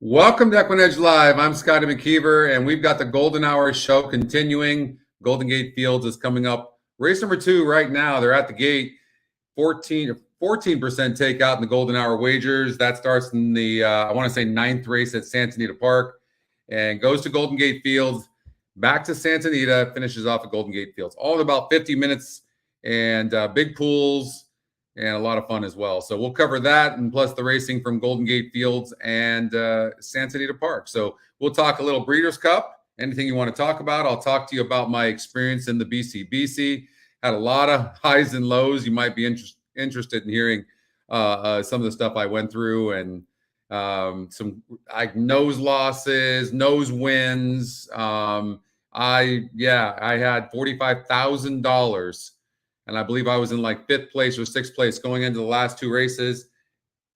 Welcome to EquinEdge Live. I'm Scotty McKeever, and we've got the Golden Hour show continuing. Golden Gate Fields is coming up. Race number 2 right now. They're at the gate. 14% takeout in the Golden Hour wagers. That starts in the, I want to say, 9th race at Santa Anita Park and goes to Golden Gate Fields, back to Santa Anita, finishes off at Golden Gate Fields. All in about 50 minutes and big pools. And a lot of fun as well. So we'll cover that and plus the racing from Golden Gate Fields and Santa Anita Park. So we'll talk a little Breeders' Cup. Anything you want to talk about, I'll talk to you about my experience in the BCBC. Had a lot of highs and lows. You might be interested in hearing some of the stuff I went through and some nose losses, nose wins. I had $45,000. And I believe I was in like 5th place or 6th place going into the last 2 races.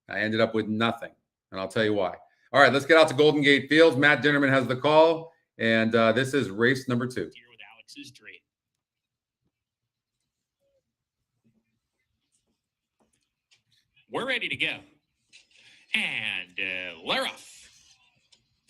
I ended up with nothing. And I'll tell you why. All right, let's get out to Golden Gate Fields. Matt Dinnerman has the call. And this is race number 2. Here with Alex's Dream. We're ready to go. And we're off.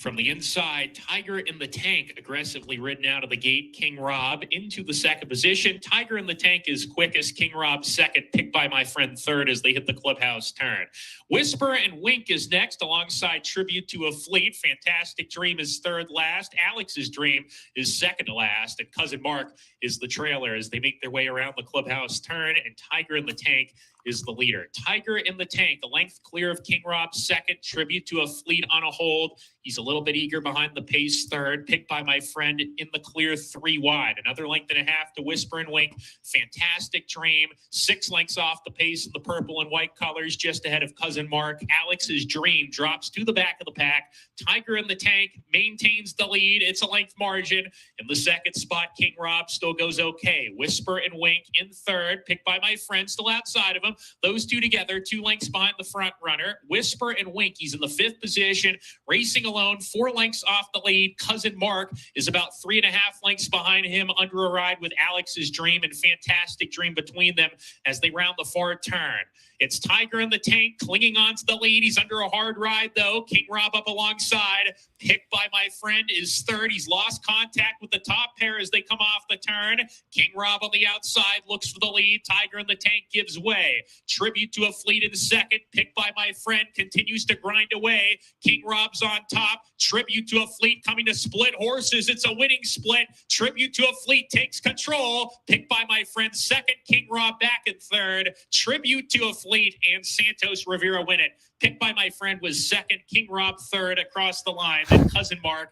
From the inside, Tiger in the Tank aggressively ridden out of the gate. King Rob into the 2nd position. Tiger in the Tank is quickest. King Rob 2nd, picked by my friend 3rd as they hit the clubhouse turn. Whisper and Wink is next alongside Tribute to a Fleet. Fantastic Dream is 3rd last. Alex's Dream is 2nd to last. And Cousin Mark is the trailer as they make their way around the clubhouse turn. And Tiger in the Tank is the leader. Tiger in the Tank, a length clear of King Rob 2nd. Tribute to a Fleet on a hold. He's a little bit eager behind the pace 3rd, picked by my friend in the clear 3 wide. Another length and a half to Whisper and Wink. Fantastic Dream, 6 lengths off the pace in the purple and white colors, just ahead of Cousin Mark. Alex's Dream drops to the back of the pack. Tiger in the Tank maintains the lead. It's a length margin. In the 2nd spot, King Rob still goes okay. Whisper and Wink in 3rd, picked by my friend still outside of him. Those 2 together, 2 lengths behind the front runner. Whisper and Wink, he's in the 5th position, racing alone, 4 lengths off the lead. Cousin Mark is about 3.5 lengths behind him, under a ride with Alex's Dream and Fantastic Dream between them as they round the far turn. It's Tiger in the Tank clinging on to the lead. He's under a hard ride, though. King Rob up alongside. Picked by my friend is 3rd. He's lost contact with the top pair as they come off the turn. King Rob on the outside looks for the lead. Tiger in the Tank gives way. Tribute to a Fleet in 2nd. Picked by my friend continues to grind away. King Rob's on top. Tribute to a Fleet coming to split horses. It's a winning split. Tribute to a Fleet takes control. Picked by my friend 2nd. King Rob back in 3rd. Tribute to a Fleet and Santos Rivera win it. Picked by my friend was 2nd. King Rob 3rd across the line. Then Cousin Mark,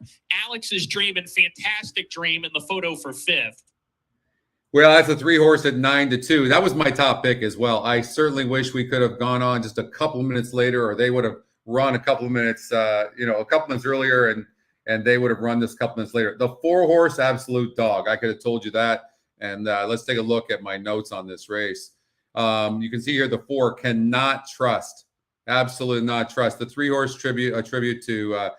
Alex's Dream and Fantastic Dream in the photo for 5th. Well, that's a 3-horse at 9-2. That was my top pick as well. I certainly wish we could have gone on just a couple of minutes later, or they would have run a couple of minutes, a couple minutes earlier, and they would have run this a couple minutes later. The 4-horse absolute dog. I could have told you that. And let's take a look at my notes on this race. You can see here the 4 cannot trust, absolutely not trust. The 3-horse tribute to a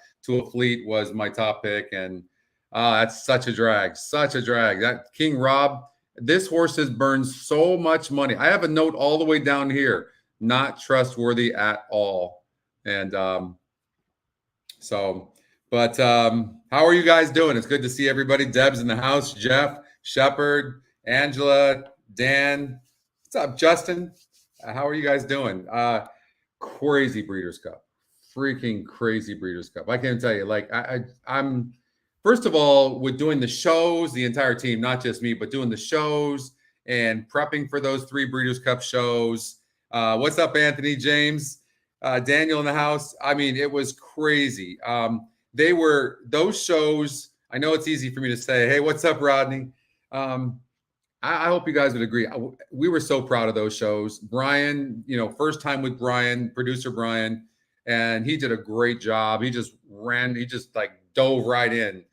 Fleet was my top pick, and that's such a drag, That King Rob, this horse has burned so much money. I have a note all the way down here, not trustworthy at all. And how are you guys doing? It's good to see everybody. Deb's in the house, Jeff, Shepard, Angela, Dan. What's up, Justin? How are you guys doing? Crazy Breeders' Cup. Freaking crazy Breeders' Cup. I can't tell you. Like, I'm first of all, with doing the shows, the entire team, not just me, but doing the shows and prepping for those 3 Breeders' Cup shows. What's up, Anthony, James, Daniel in the house? I mean, it was crazy. Those shows. I know it's easy for me to say, hey, what's up, Rodney? I hope you guys would agree. We were so proud of those shows. Brian, first time with Brian, producer Brian, and he did a great job. He just dove right in.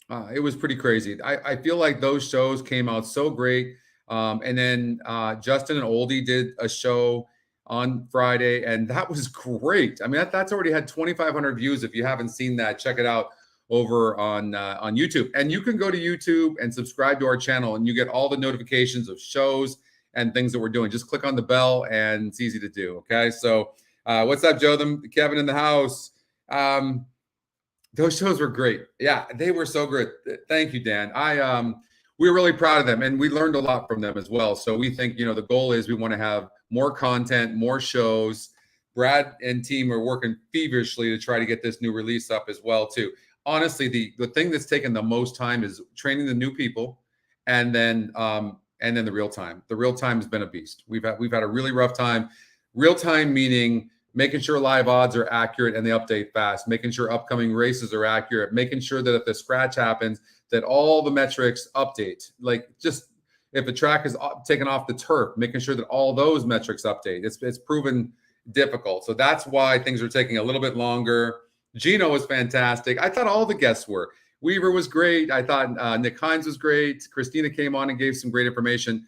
It was pretty crazy. I feel like those shows came out so great. And then Justin and Oldie did a show on Friday, and that was great. I mean, that's already had 2,500 views. If you haven't seen that, check it out over on YouTube. And you can go to YouTube and subscribe to our channel, and you get all the notifications of shows and things that we're doing. Just click on the bell, and it's easy to do. Okay, so what's up, Joe? Kevin in the house. Those shows were great. Yeah, they were so good. Thank you, Dan. We were really proud of them, and we learned a lot from them as well. So we think, the goal is we want to have more content, more shows. Brad and team are working feverishly to try to get this new release up as well too. Honestly, the thing that's taken the most time is training the new people, and then the real time. The real time has been a beast. We've had a really rough time. Real time meaning making sure live odds are accurate and they update fast, making sure upcoming races are accurate, making sure that if the scratch happens, that all the metrics update. Like, just if a track is taken off the turf, making sure that all those metrics update. It's proven difficult. So that's why things are taking a little bit longer. Gino was fantastic. I thought all the guests were. Weaver was great. I thought Nick Hines was great. Christina came on and gave some great information.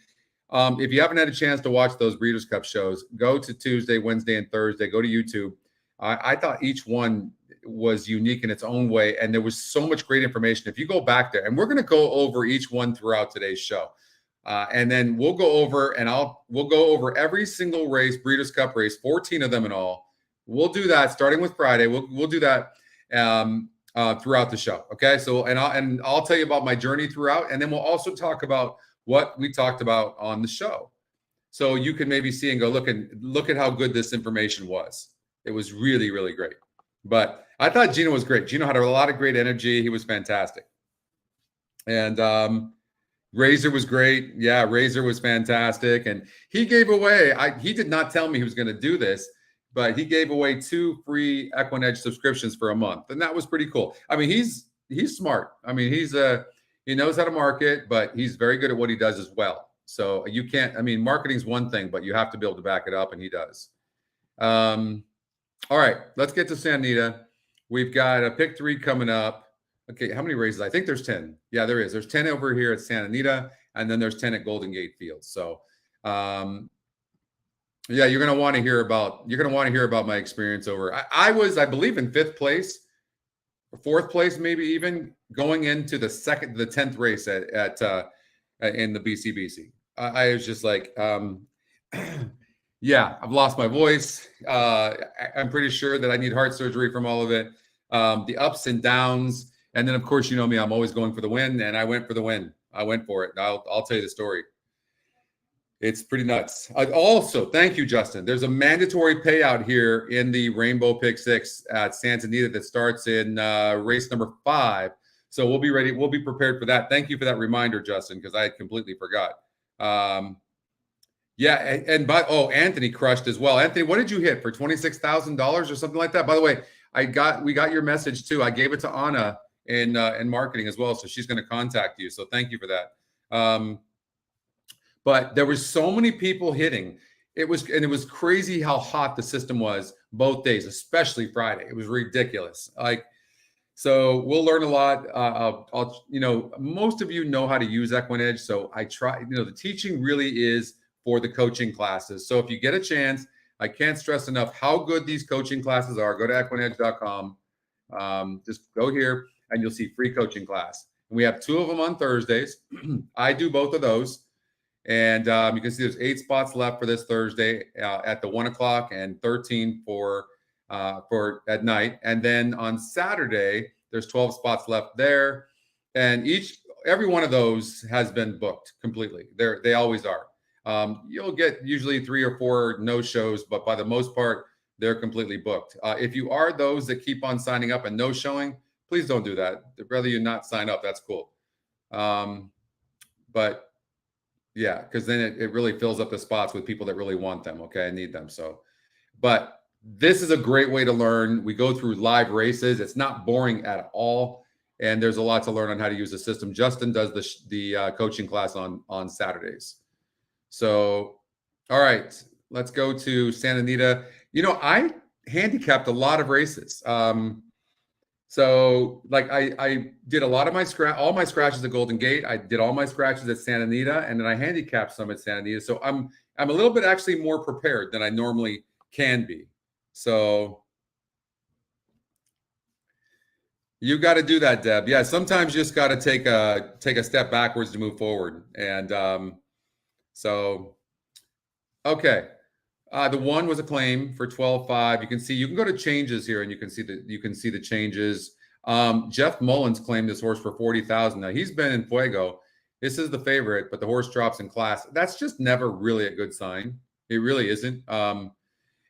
If you haven't had a chance to watch those Breeders' Cup shows, go to Tuesday, Wednesday, and Thursday. Go to YouTube. I thought each one was unique in its own way, and there was so much great information. If you go back there, and we're going to go over each one throughout today's show, and then we'll go over we'll go over every single race, Breeders' Cup race, 14 of them in all. We'll do that starting with Friday. We'll do that throughout the show. Okay, so I'll tell you about my journey throughout, and then we'll also talk about what we talked about on the show. So you can maybe see and go, look at how good this information was. It was really, really great. But I thought Gino was great. Gino had a lot of great energy. He was fantastic. And Razor was great. Yeah, Razor was fantastic. And he gave away, he did not tell me he was going to do this, but he gave away 2 free EquinEdge subscriptions for a month. And that was pretty cool. I mean, he's smart. I mean, he knows how to market, but he's very good at what he does as well. So you can't, marketing's one thing, but you have to be able to back it up, and he does. All right, let's get to Santa Anita. We've got a pick 3 coming up. Okay, how many races? I think there's 10. Yeah, there is. There's 10 over here at Santa Anita, and then there's 10 at Golden Gate Fields. So, yeah, you're going to want to hear about my experience over. I was, I believe, in 5th place. 4th place, maybe even going into the 10th race in the BCBC. I was just like, yeah, I've lost my voice. I'm pretty sure that I need heart surgery from all of it. The ups and downs, and then of course, you know me, I'm always going for the win, and I went for the win. I went for it. I'll tell you the story. It's pretty nuts. Also, thank you, Justin. There's a mandatory payout here in the Rainbow Pick 6 at Santa Anita that starts in race number 5. So we'll be ready. We'll be prepared for that. Thank you for that reminder, Justin, because I had completely forgot. Yeah, Anthony crushed as well. Anthony, what did you hit for $26,000 or something like that? By the way, we got your message too. I gave it to Anna in marketing as well, so she's going to contact you. So thank you for that. But there was so many people hitting. It was crazy how hot the system was both days, especially Friday. It was ridiculous. So we'll learn a lot. Most of you know how to use EquinEdge. So I try, the teaching really is for the coaching classes. So if you get a chance, I can't stress enough how good these coaching classes are. Go to EquinEdge.com. Just go here and you'll see free coaching class. And we have 2 of them on Thursdays. I do both of those. And you can see there's 8 spots left for this Thursday at the 1 o'clock and 13 for at night. And then on Saturday, there's 12 spots left there. And every one of those has been booked completely. They always are. You'll get usually 3 or 4 no shows, but by the most part, they're completely booked. If you are those that keep on signing up and no showing, please don't do that. I'd rather you not sign up. That's cool. But yeah, because then it really fills up the spots with people that really want them. Okay, I need them. So, but this is a great way to learn. We go through live races. It's not boring at all. And there's a lot to learn on how to use the system. Justin does the coaching class on Saturdays. So, all right, let's go to Santa Anita. I handicapped a lot of races. So like I did a lot of all my scratches at Golden Gate. I did all my scratches at Santa Anita, and then I handicapped some at Santa Anita. So I'm a little bit actually more prepared than I normally can be. So you got to do that, Deb. Yeah, sometimes you just got to take a step backwards to move forward. And so okay. The one was a claim for 12.5. You can go to changes here and you can see the changes. Jeff Mullins claimed this horse for 40,000. Now he's been in Fuego. This is the favorite, but the horse drops in class. That's just never really a good sign. It really isn't.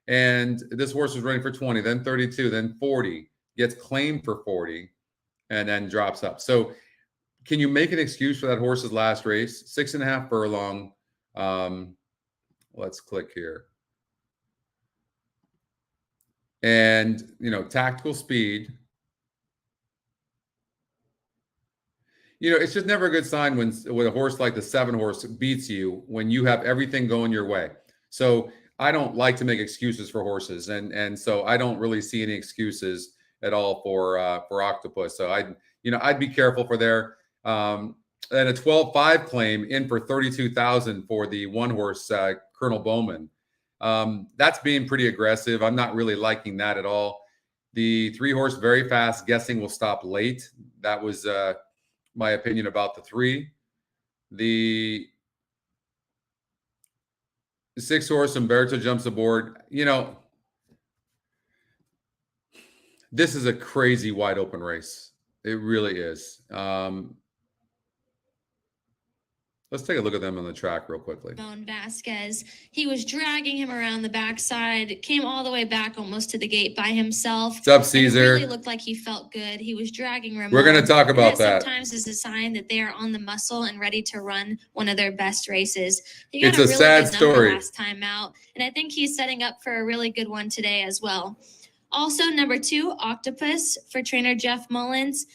And this horse was running for 20, then 32, then 40, gets claimed for 40, and then drops up. So can you make an excuse for that horse's last race? 6.5 furlong. Let's click here. And, tactical speed. It's just never a good sign when a horse like the 7 horse beats you when you have everything going your way. So I don't like to make excuses for horses. And so I don't really see any excuses at all for Octopus. So I'd be careful for there. And a 12.5 claim in for 32,000 for the 1 horse, Colonel Bowman. That's being pretty aggressive. I'm not really liking that at all. The 3 horse, very fast, guessing will stop late. That was my opinion about the 3. The 6 horse, Umberto jumps aboard. This is a crazy wide open race. It really is. Let's take a look at them on the track real quickly. Vasquez, he was dragging him around the backside, came all the way back almost to the gate by himself. What's up, Caesar? It really looked like he felt good. He was dragging Ramon. We're going to talk about that. Sometimes is a sign that they are on the muscle and ready to run one of their best races. It's a sad story. Last time out, and I think he's setting up for a really good one today as well. Also, number 2, Octopus for trainer Jeff Mullins.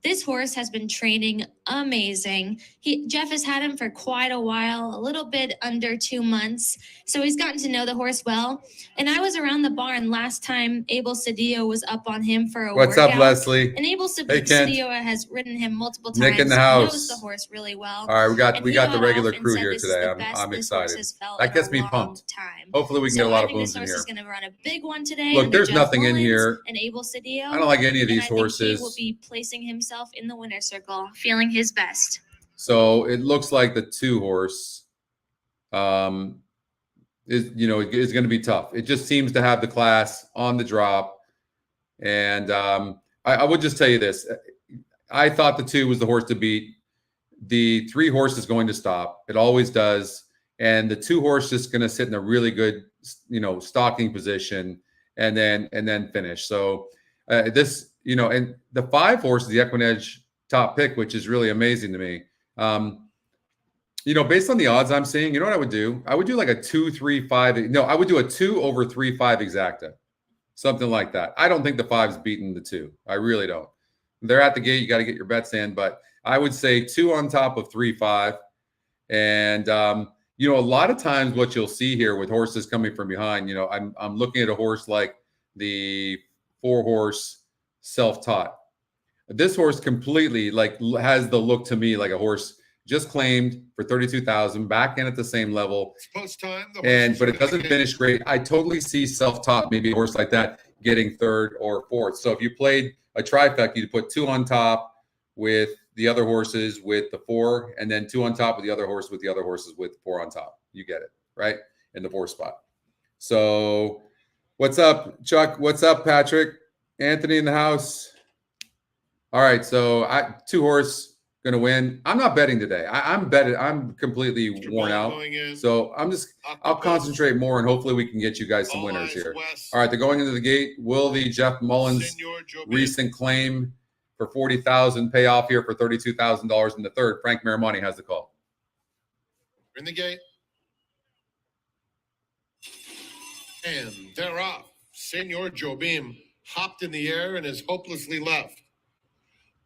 This horse has been training amazing. Jeff has had him for quite a while, a little bit under 2 months. So he's gotten to know the horse well. And I was around the barn last time Abel Cedillo was up on him for a What's workout. up, Leslie? And Abel Cedillo has ridden him multiple times. Nick in the house. Knows the horse really well. All right, we got the regular crew here today. I'm excited. That gets me pumped. Hopefully we can get a lot of booms in here. This horse is going to run a big one today. Look, there's nothing in here. And Abel Cedillo. I don't like any of these horses. He will be placing himself in the winner's circle, feeling his best. So it looks like the 2 horse is going to be tough. It just seems to have the class on the drop. And I would just tell you this. I thought the 2 was the horse to beat. The 3 horse is going to stop. It always does. And the 2 horse is going to sit in a really good, stalking position and then finish. So and the 5 horse is the EquinEdge top pick, which is really amazing to me. Based on the odds I'm seeing, you know what I would do? I would do like a 2-3-5. No, I would do a 2 over 3-5 exacta, something like that. I don't think the 5's beating the 2. I really don't. They're at the gate. You got to get your bets in, but I would say 2 on top of 3-5. And a lot of times what you'll see here with horses coming from behind, I'm looking at a horse like the 4 horse Self-Taught. This horse completely has the look to me like a horse just claimed for 32,000, back in at the same level. But it doesn't finish great. I totally see Self-Taught, maybe a horse like that, getting 3rd or 4th. So if you played a trifecta, you'd put 2 on top with the other horses with the 4, and then 2 on top with the other horse with the other horses with 4 on top. You get it, right? In the 4 spot. So what's up, Chuck? What's up, Patrick? Anthony in the house. All right, so 2 horse going to win. I'm not betting today. I'm completely worn out. So I'll concentrate more, and hopefully we can get you guys some winners here. All right, they're going into the gate. Will the Jeff Mullins recent claim for 40,000 pay off here for $32,000 in the 3rd? Frank Marimani has the call. In the gate. And they're off. Senor Jobim hopped in the air and is hopelessly left.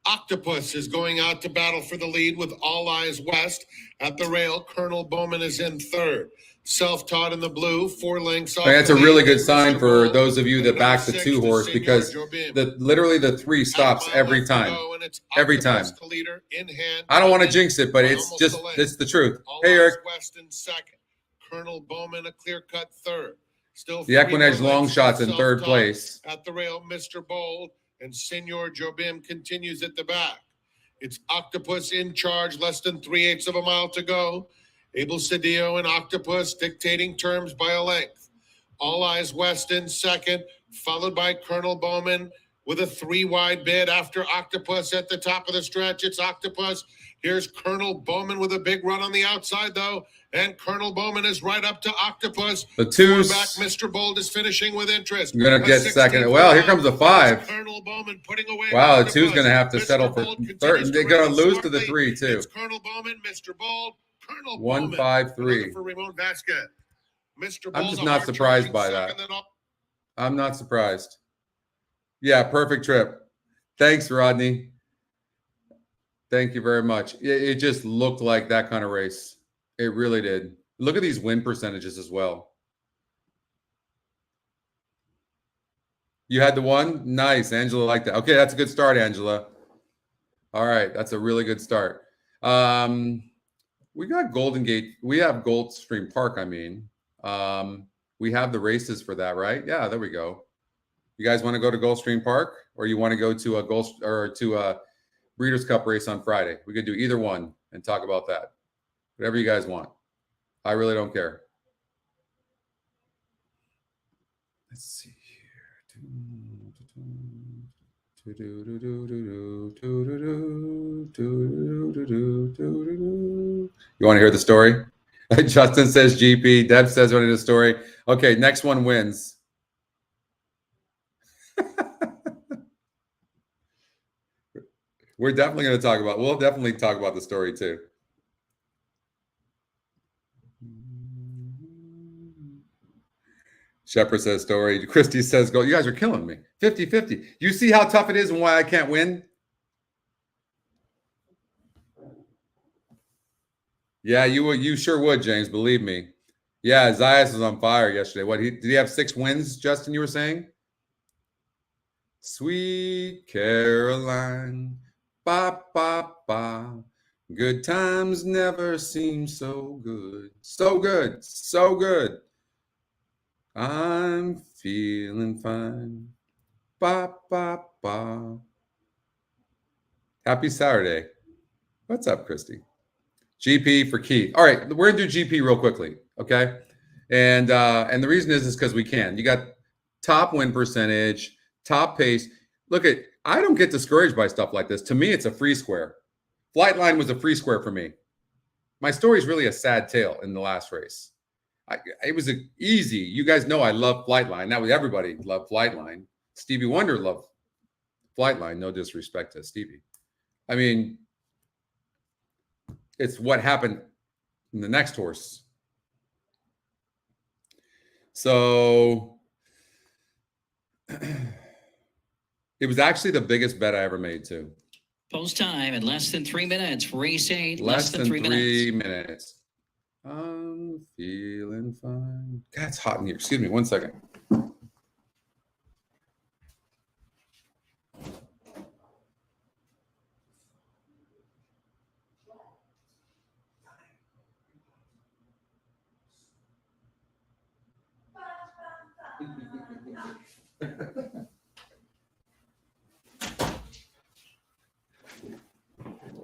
Octopus is going out to battle for the lead with All Eyes West. At the rail, Colonel Bowman is in 3rd. Self-taught in the blue, 4 lengths off. That's a the really lead good is sign Mr. for Bold. those of you that And back the number 2 6 is horse, Senor because Jobim. literally the 3 Half stops mile every left to time. go, and it's Every Octopus time. to leader in hand. I don't want to jinx it, but it's Almost just, a length. it's the truth. All Hey, Eyes Eric. Weston second. Colonel Bowman a clear-cut third. Still The EquinEdge long shots in third self-taught place. at the rail, Mr. Bold, and Senor Jobim continues at the back. It's Octopus in charge, less than 3/8 of a mile to go. Abel Cedillo and Octopus dictating terms by a length. All Eyes Weston second, followed by Colonel Bowman with a 3-wide bid after Octopus at the top of the stretch. It's Octopus. Here's Colonel Bowman with a big run on the outside, though. And Colonel Bowman is right up to Octopus. The 2's back, Mr. Bold is finishing with interest. I'm going to get second. Well, here comes the 5. Colonel Bowman putting away. Wow, the Octopus. 2's going to have to Mr. settle for Bold third. continues They're to going to race lose to the smartly. 3, too. It's Colonel Bowman, Mr. Bold, Colonel 1-5-3. Bowman. For Ramon Vasquez. Mr. I'm Bold, just a not hard surprised charging by second, that. then up. I'm not surprised. Yeah, perfect trip. Thanks, Rodney. Thank you very much. It just looked like that kind of race. It really did. Look at these win percentages as well. You had the 1? Nice. Angela liked that. Okay, that's a good start, Angela. All right, that's a really good start. We got Golden Gate. We have Goldstream Park, I mean. We have the races for that, right? Yeah, there we go. You guys want to go to Gulfstream Park, or you want to go to a Breeders' Cup race on Friday? We could do either one and talk about that. Whatever you guys want. I really don't care. Let's see here. You want to hear the story? Justin says GP. Deb says what it is story. Okay, next one wins. We'll definitely talk about the story too. Shepard says story. Christy says go. You guys are killing me. 50-50. You see how tough it is and why I can't win? Yeah, you sure would, James. Believe me. Yeah, Zayas was on fire yesterday. What, did he have 6 wins, Justin, you were saying? Sweet Caroline. Ba, ba, ba. Good times never seem so good. So good. So good. I'm feeling fine. Ba, ba, ba. Happy Saturday. What's up, Christy? GP for Keith. All right, we're gonna do GP real quickly, okay? And the reason is because we can. You got top win percentage, top pace. Look at, I don't get discouraged by stuff like this. To me, it's a free square. Flightline was a free square for me. My story is really a sad tale in the last race. It was easy. You guys know I love Flightline. That was, everybody loved Flightline. Stevie Wonder loved Flightline. No disrespect to Stevie. I mean, it's what happened in the next horse. So it was actually the biggest bet I ever made too. Post time in less than 3 minutes. Race 8, Less than 3 minutes. minutes. I'm feeling fine. God, it's hot in here. Excuse me 1 second.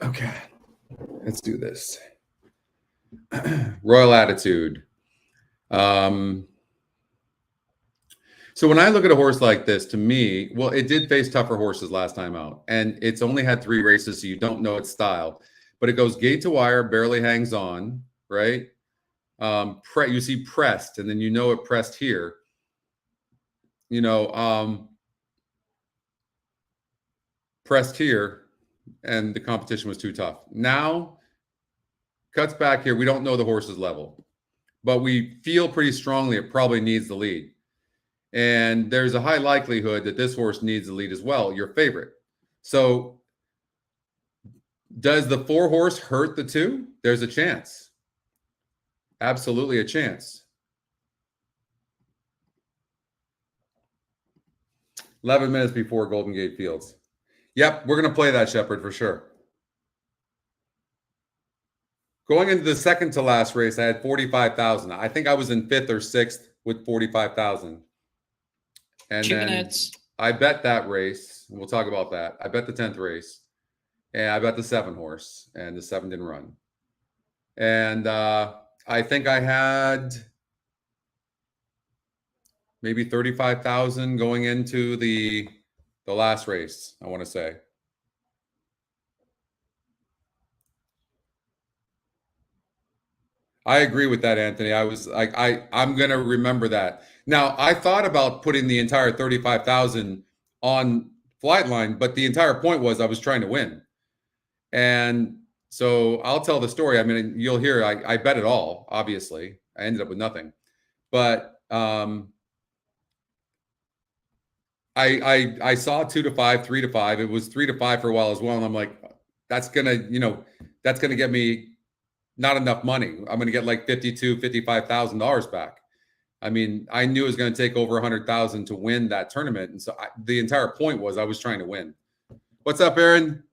Okay, let's do this. Royal Attitude. So when I look at a horse like this, to me, well, it did face tougher horses last time out, and it's only had 3 races, so you don't know its style. But it goes gate to wire, barely hangs on, right? You see pressed, and then you know it pressed here. You know, pressed here, and the competition was too tough. Now, cuts back here. We don't know the horse's level, but we feel pretty strongly it probably needs the lead. And there's a high likelihood that this horse needs the lead as well, your favorite. So does the 4 horse hurt the 2? There's a chance. absolutely a chance. 11 minutes before Golden Gate Fields. Yep, we're going to play that, Shepard, for sure. Going into the second to last race, I had 45,000. I think I was in 5th or 6th with 45,000. And 2 then minutes. I bet that race, and we'll talk about that. I bet the 10th race, and I bet the 7 horse, and the 7 didn't run. And I think I had maybe 35,000 going into the last race, I want to say. I agree with that, Anthony. I was like, I'm going to remember that. Now, I thought about putting the entire 35,000 on Flightline, but the entire point was I was trying to win. And so I'll tell the story. I mean, you'll hear, I bet it all, obviously. I ended up with nothing. But I saw 2 to 5, 3 to 5. It was 3 to 5 for a while as well. And I'm like, that's going to get me not enough money. I'm going to get like $55,000 back. I mean, I knew it was going to take over 100,000 to win that tournament. And so the entire point was I was trying to win. What's up, Aaron?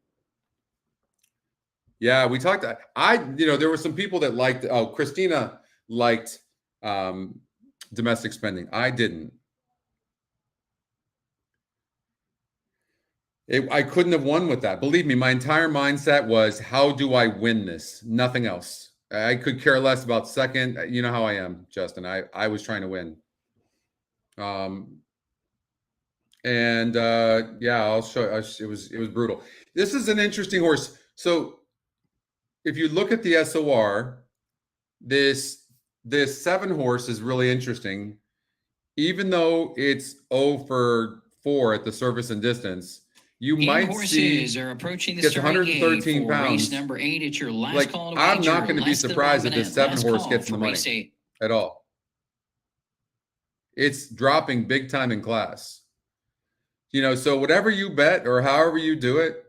Yeah, we talked. There were some people that liked, Christina liked domestic spending. I didn't. I couldn't have won with that. Believe me, my entire mindset was, how do I win this? Nothing else. I could care less about second. You know how I am, Justin. I was trying to win. Yeah, I'll show. It was brutal. This is an interesting horse. So if you look at the SOR, this 7 horse is really interesting. Even though it's 0 for 4 at the surface and distance, you might horses see are approaching the gets starting 113 gate for pounds. Race number 8. It's your last Like, call to I'm wager. not going to be Less than surprised 1 if this minute. 7 Last horse call gets in the for money race 8. at all. It's dropping big time in class. So whatever you bet or however you do it,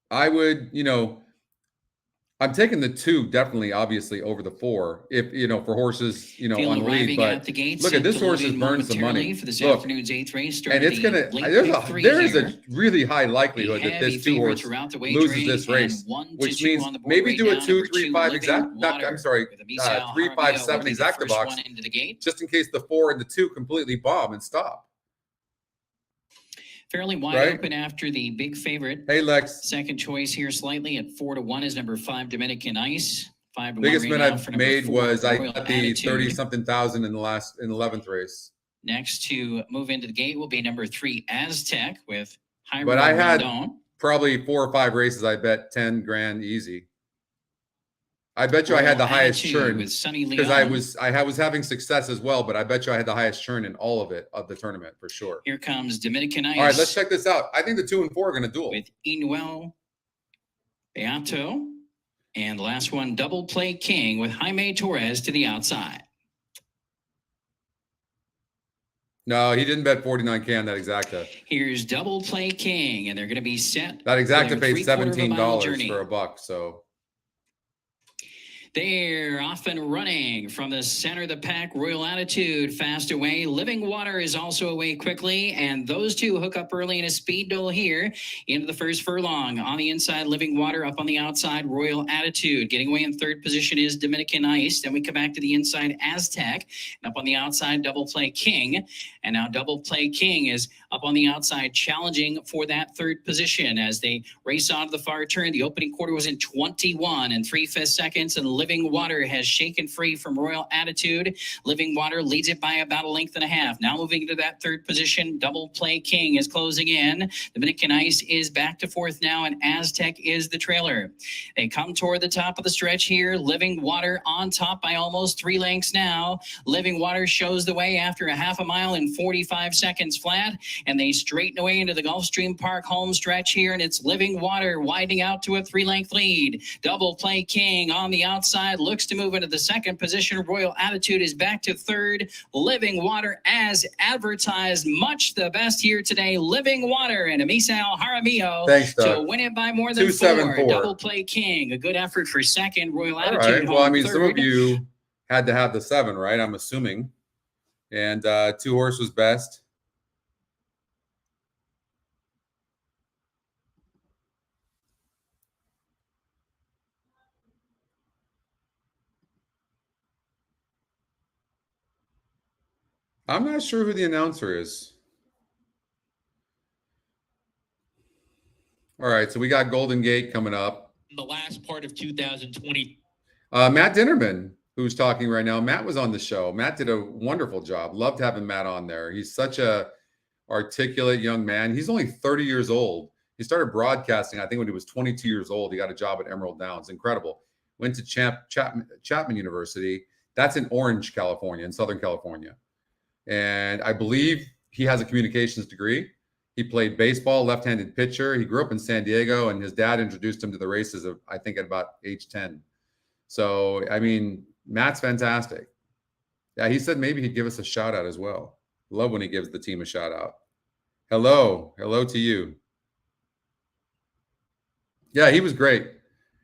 I would, I'm taking the 2 definitely, obviously, over the 4 if for horses, on the lead. But look at this horse has burned some money. For this Look, afternoon's 8th race, and it's gonna. There is a really high likelihood that this 2 horse loses this race, which means maybe do a 2, 3, 5 exact. I'm sorry, 3, 5, 7 exacta box, just in case the 4 and the 2 completely bomb and stop. Fairly wide open after the big favorite. Hey, Lex. Second choice here slightly at 4 to 1 is number 5, Dominican Ice. 5 to 1 Biggest right bet now I've for number made 4, was I Royal got the Attitude. 30-something thousand in the 11th race. Next to move into the gate will be number 3, Aztec with high. But I had probably 4 or 5 races. I bet 10 grand easy. I bet you I had the highest churn because I was having success as well, but I bet you I had the highest churn in all of the tournament for sure. Here comes Dominican Ice. All right, let's check this out. I think the 2 and 4 are going to duel. With Inuel, Beato, and the last one, Double Play King with Jaime Torres to the outside. No, he didn't bet 49K on that exacta. Here's Double Play King, and they're going to be set. That exacta paid $17 for a buck, so. They're off and running from the center of the pack. Royal Attitude fast away. Living Water is also away quickly. And those 2 hook up early in a speed duel here into the first furlong. On the inside, Living Water. Up on the outside, Royal Attitude. Getting away in third position is Dominican Ice. Then we come back to the inside, Aztec. And up on the outside, Double Play King. And now Double Play King is up on the outside challenging for that third position as they race on to the far turn. The opening quarter was in 21 and 3/5 seconds. And Living Water has shaken free from Royal Attitude. Living Water leads it by about a length and a half. Now moving into that third position, Double Play King is closing in. Dominican Ice is back to 4th now, and Aztec is the trailer. They come toward the top of the stretch here. Living Water on top by almost 3 lengths now. Living Water shows the way after a half a mile in 45 seconds flat. and they straighten away into the Gulfstream Park home stretch here, and it's Living Water widening out to a 3-length lead. Double Play King on the outside looks to move into the second position. Royal Attitude is back to third. Living Water as advertised, much the best here today. Living Water and Amisao Jaramillo Thanks, Doug. to win it by more than 274. Double Play King, a good effort for second. Royal All Attitude right. Well, I home mean, third. some of you had to have the 7, right? I'm assuming. And 2 horse was best. I'm not sure who the announcer is. All right, so we got Golden Gate coming up. In the last part of 2020. Matt Dinnerman, who's talking right now. Matt was on the show. Matt did a wonderful job. Loved having Matt on there. He's such a articulate young man. He's only 30 years old. He started broadcasting, I think, when he was 22 years old. He got a job at Emerald Downs. Incredible. Went to Chapman University. That's in Orange, California, in Southern California. And I believe he has a communications degree. He played baseball, left-handed pitcher. He grew up in San Diego, and his dad introduced him to the races, I think, at about age 10. So, I mean, Matt's fantastic. Yeah, he said maybe he'd give us a shout-out as well. Love when he gives the team a shout-out. Hello. Hello to you. Yeah, he was great.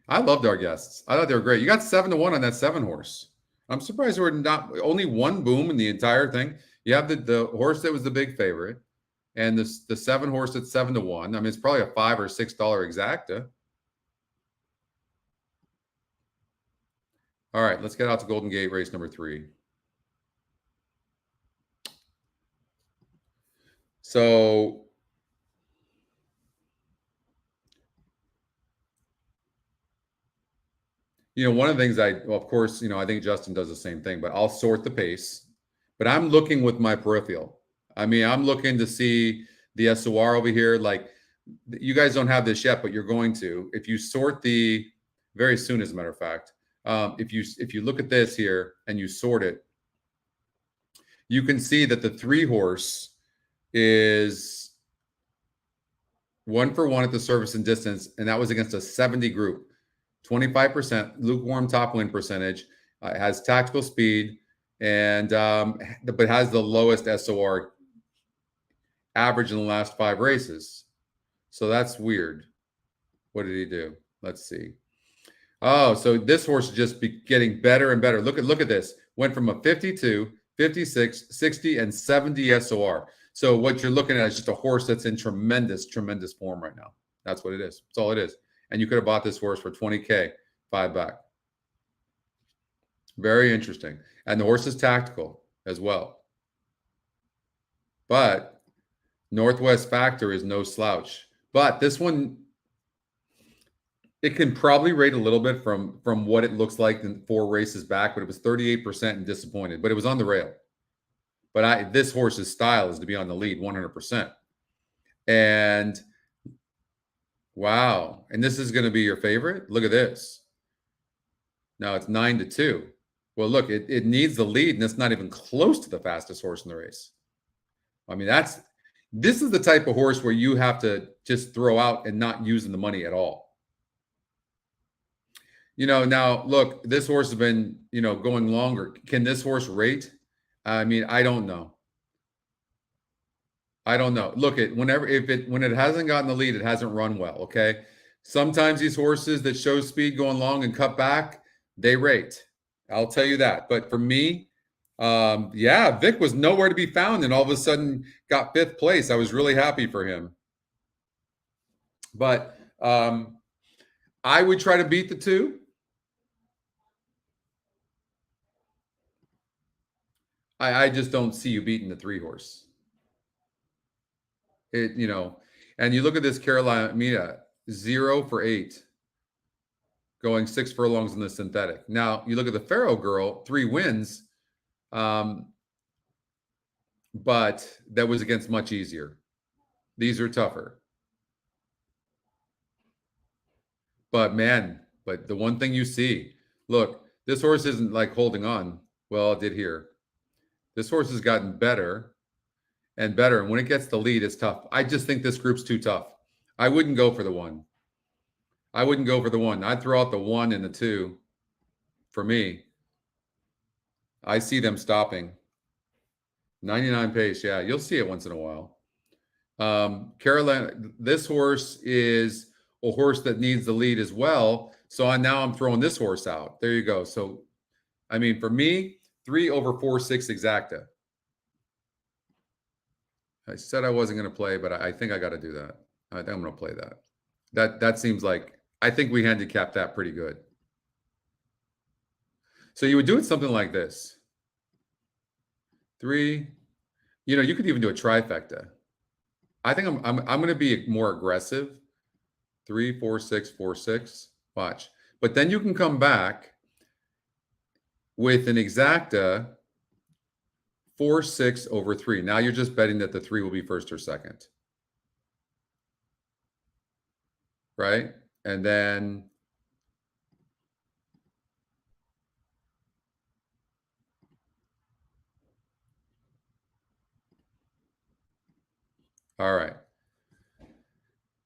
I loved our guests. I thought they were great. You got 7-1 on that 7 horse. I'm surprised there were not only one boom in the entire thing. You have the horse that was the big favorite, and the 7 horse at 7-1. I mean, it's probably a $5 or $6 exacta. All right, let's get out to Golden Gate race number 3. So one of the things of course, I think Justin does the same thing, but I'll sort the pace. But I'm looking with my peripheral. I mean, I'm looking to see the SOR over here. Like, you guys don't have this yet, but you're going to. If you sort very soon, as a matter of fact, if you look at this here and you sort it, you can see that the 3 horse is 1 for 1 at the surface and distance, and that was against a 70 group. 25% lukewarm top win percentage, has tactical speed, and but has the lowest SOR average in the last 5 races. So that's weird. What did he do? Let's see. Oh, so this horse is just getting better and better. Look at this. Went from a 52, 56, 60, and 70 SOR. So what you're looking at is just a horse that's in tremendous form right now. That's what it is. That's all it is. And you could have bought this horse for $20K, 5 back. Very interesting. And the horse is tactical as well. But Northwest Factor is no slouch. But this one, it can probably rate a little bit from what it looks like in 4 races back, but it was 38% and disappointed. But it was on the rail. But this horse's style is to be on the lead 100%. And wow. And this is going to be your favorite? Look at this. Now it's 9-2. Well, look, it needs the lead, and it's not even close to the fastest horse in the race. I mean, this is the type of horse where you have to just throw out and not using the money at all. Now, look, this horse has been, going longer. Can this horse rate? I mean, I don't know. Look, when it hasn't gotten the lead, it hasn't run well, okay? Sometimes these horses that show speed going long and cut back, they rate. I'll tell you that. But for me, Vic was nowhere to be found and all of a sudden got 5th place. I was really happy for him. But I would try to beat the 2. I just don't see you beating the 3 horse. And you look at this Carolina Anita, 0 for 8, going 6 furlongs in the synthetic. Now you look at the Pharaoh girl, 3 wins, but that was against much easier. These are tougher. But the one thing you see, look, this horse isn't like holding on. Well, it did here. This horse has gotten better. and better. And when it gets the lead, it's tough. I just think this group's too tough. I wouldn't go for the 1. I wouldn't go for the 1. I'd throw out the 1 and the 2 for me. I see them stopping. 99 pace. Yeah, you'll see it once in a while. Carolina, this horse is a horse that needs the lead as well. So now I'm throwing this horse out. There you go. So, I mean, for me, 3 over 4-6 exacta. I said I wasn't going to play, but I think I got to do that. I think I'm going to play that. That seems like, I think we handicapped that pretty good. So you would do it something like this. 3, you could even do a trifecta. I think I'm going to be more aggressive. 3, 4, 6, 4, 6. Watch. But then you can come back with an exacta 4, 6 over 3. Now you're just betting that the 3 will be first or second. Right? And then all right.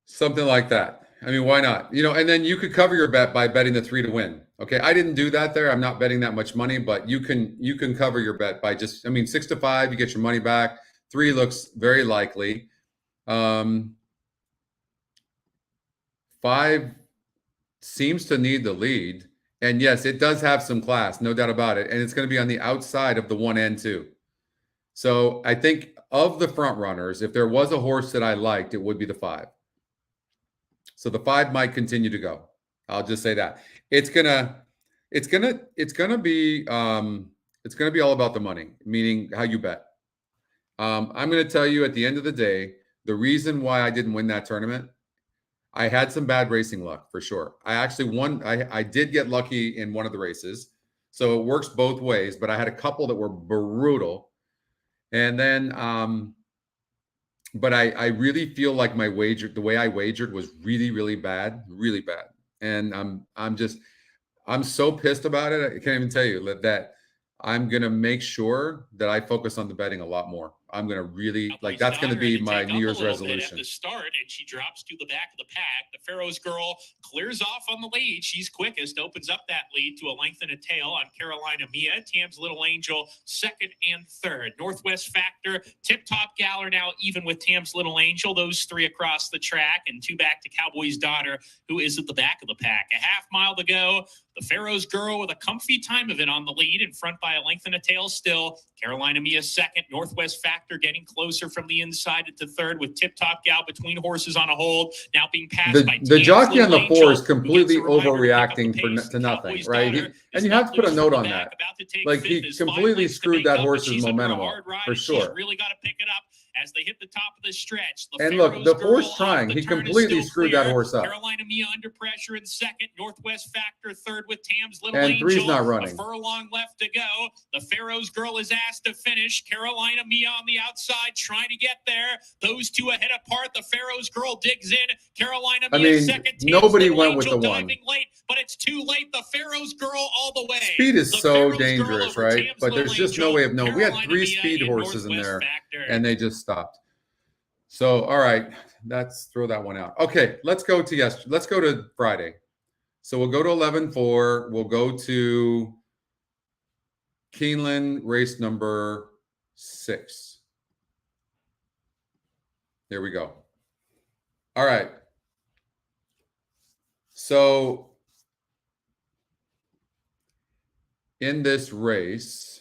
Something like that. I mean, why not? And then you could cover your bet by betting the 3 to win. Okay. I didn't do that there. I'm not betting that much money, but you can cover your bet by just, 6 to 5, you get your money back. 3 looks very likely. 5 seems to need the lead. And yes, it does have some class, no doubt about it. And it's going to be on the outside of the 1 and 2. So I think of the front runners, if there was a horse that I liked, it would be the 5. So the 5 might continue to go. I'll just say that it's gonna be all about the money, meaning how you bet. I'm going to tell you at the end of the day, the reason why I didn't win that tournament, I had some bad racing luck for sure. I actually won. I did get lucky in one of the races. So it works both ways, but I had a couple that were brutal. And then, but I really feel like the way I wagered was really, really bad, really bad. And I'm so pissed about it. I can't even tell you that I'm going to make sure that I focus on the betting a lot more. I'm going to really that's going to be my New Year's resolution. At the start, and she drops to the back of the pack. The Pharaoh's Girl clears off on the lead. She's quickest, opens up that lead to a length and a tail on Carolina Mia. Tam's Little Angel, second and third. Northwest Factor, Tip Top Gal are now even with Tam's Little Angel. Those 3 across the track, and 2 back to Cowboy's Daughter, who is at the back of the pack. A half mile to go. The Pharaoh's Girl with a comfy time of it on the lead, in front by a length and a tail still. Carolina Mia second. Northwest Factor getting closer from the inside to third, with Tip Top Gal between horses on a hold. Now being passed by the jockey on the 4 is completely overreacting to nothing, right? And you have to put a note on that. Like, he completely screwed that horse's momentum up, for sure. She's really got to pick it up as they hit the top of the stretch. And look, the 4's trying. He completely screwed that horse up. Carolina Mia under pressure in second. Northwest Factor third with Tam's Little and Angel. 3's not running. A furlong left to go. The Pharaoh's Girl is asked to finish. Carolina Mia on the outside trying to get there. Those 2 ahead apart. The Pharaoh's Girl digs in. Carolina Mia second. Nobody went with the 1. Late, but it's too late. The Pharaoh's Girl all the way. Speed is so dangerous, right? But there's just no way of knowing. We had 3 speed horses in there, and they just stopped. So, all right, let's throw that one out. Okay, let's go to Friday. So we'll go to 11-4. We'll go to Keeneland, race number 6. There we go. All right. So in this race,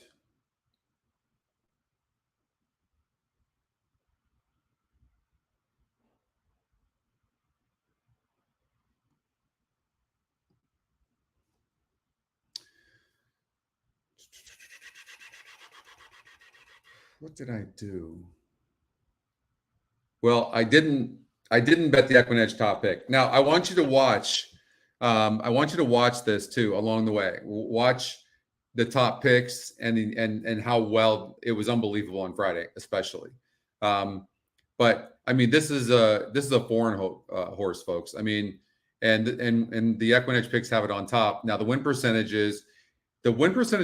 what did I do? Well, I didn't bet the EquinEdge top pick. Now, I want you to watch. I want you to watch this too along the way. Watch the top picks and how well it was unbelievable on Friday, especially. But I mean, this is a foreign horse, folks. I mean, and the EquinEdge picks have it on top. Now, the win percentage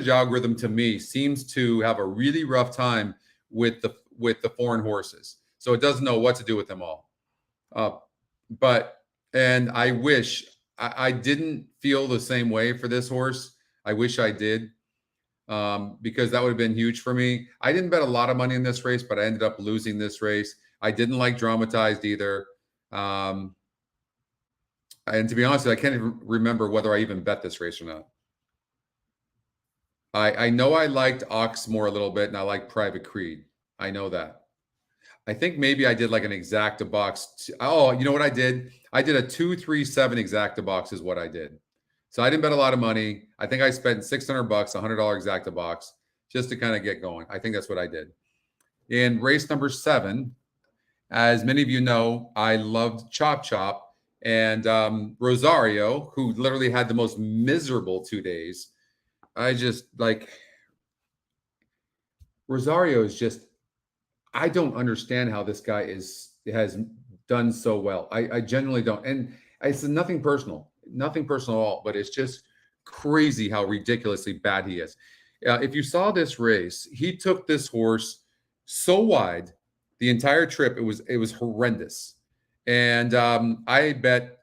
algorithm to me seems to have a really rough time with with the foreign horses. So it doesn't know what to do with them all. And I wish I didn't feel the same way for this horse. I wish I did, because that would have been huge for me. I didn't bet a lot of money in this race, but I ended up losing this race. I didn't like Dramatized either. And to be honest, I can't even remember whether I even bet this race or not. I know I liked Oxmoor a little bit, and I like Private Creed. I know that. I think maybe I did like an exacta box. Oh, you know what I did? I did a 2-3-7 exacta box is what I did. So I didn't bet a lot of money. I think I spent $600, $100 exacta box just to kind of get going. I think that's what I did. In race number 7, as many of you know, I loved Chop Chop, and Rosario, who literally had the most miserable 2 days. I just like Rosario is just, I don't understand how this guy has done so well. I genuinely don't. And it's nothing personal at all, but it's just crazy how ridiculously bad he is. If you saw this race, he took this horse so wide the entire trip. It was horrendous. And I bet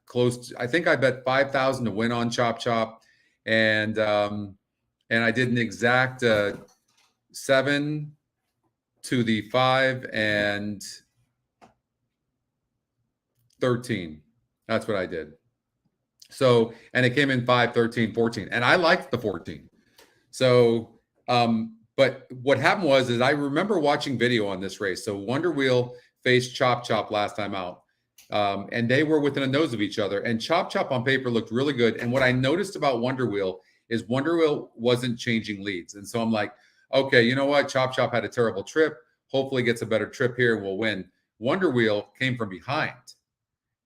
I think I bet 5,000 to win on Chop Chop. And I did an exact 7 to the 5 and 13. That's what I did. So, and it came in 5, 13, 14. And I liked the 14. So, but what happened is I remember watching video on this race. So Wonder Wheel faced Chop Chop last time out. And they were within a nose of each other. And Chop Chop on paper looked really good. And what I noticed about Wonder Wheel is Wonder Wheel wasn't changing leads. And so I'm like, okay, you know what? Chop Chop had a terrible trip. Hopefully gets a better trip here and we'll win. Wonder Wheel came from behind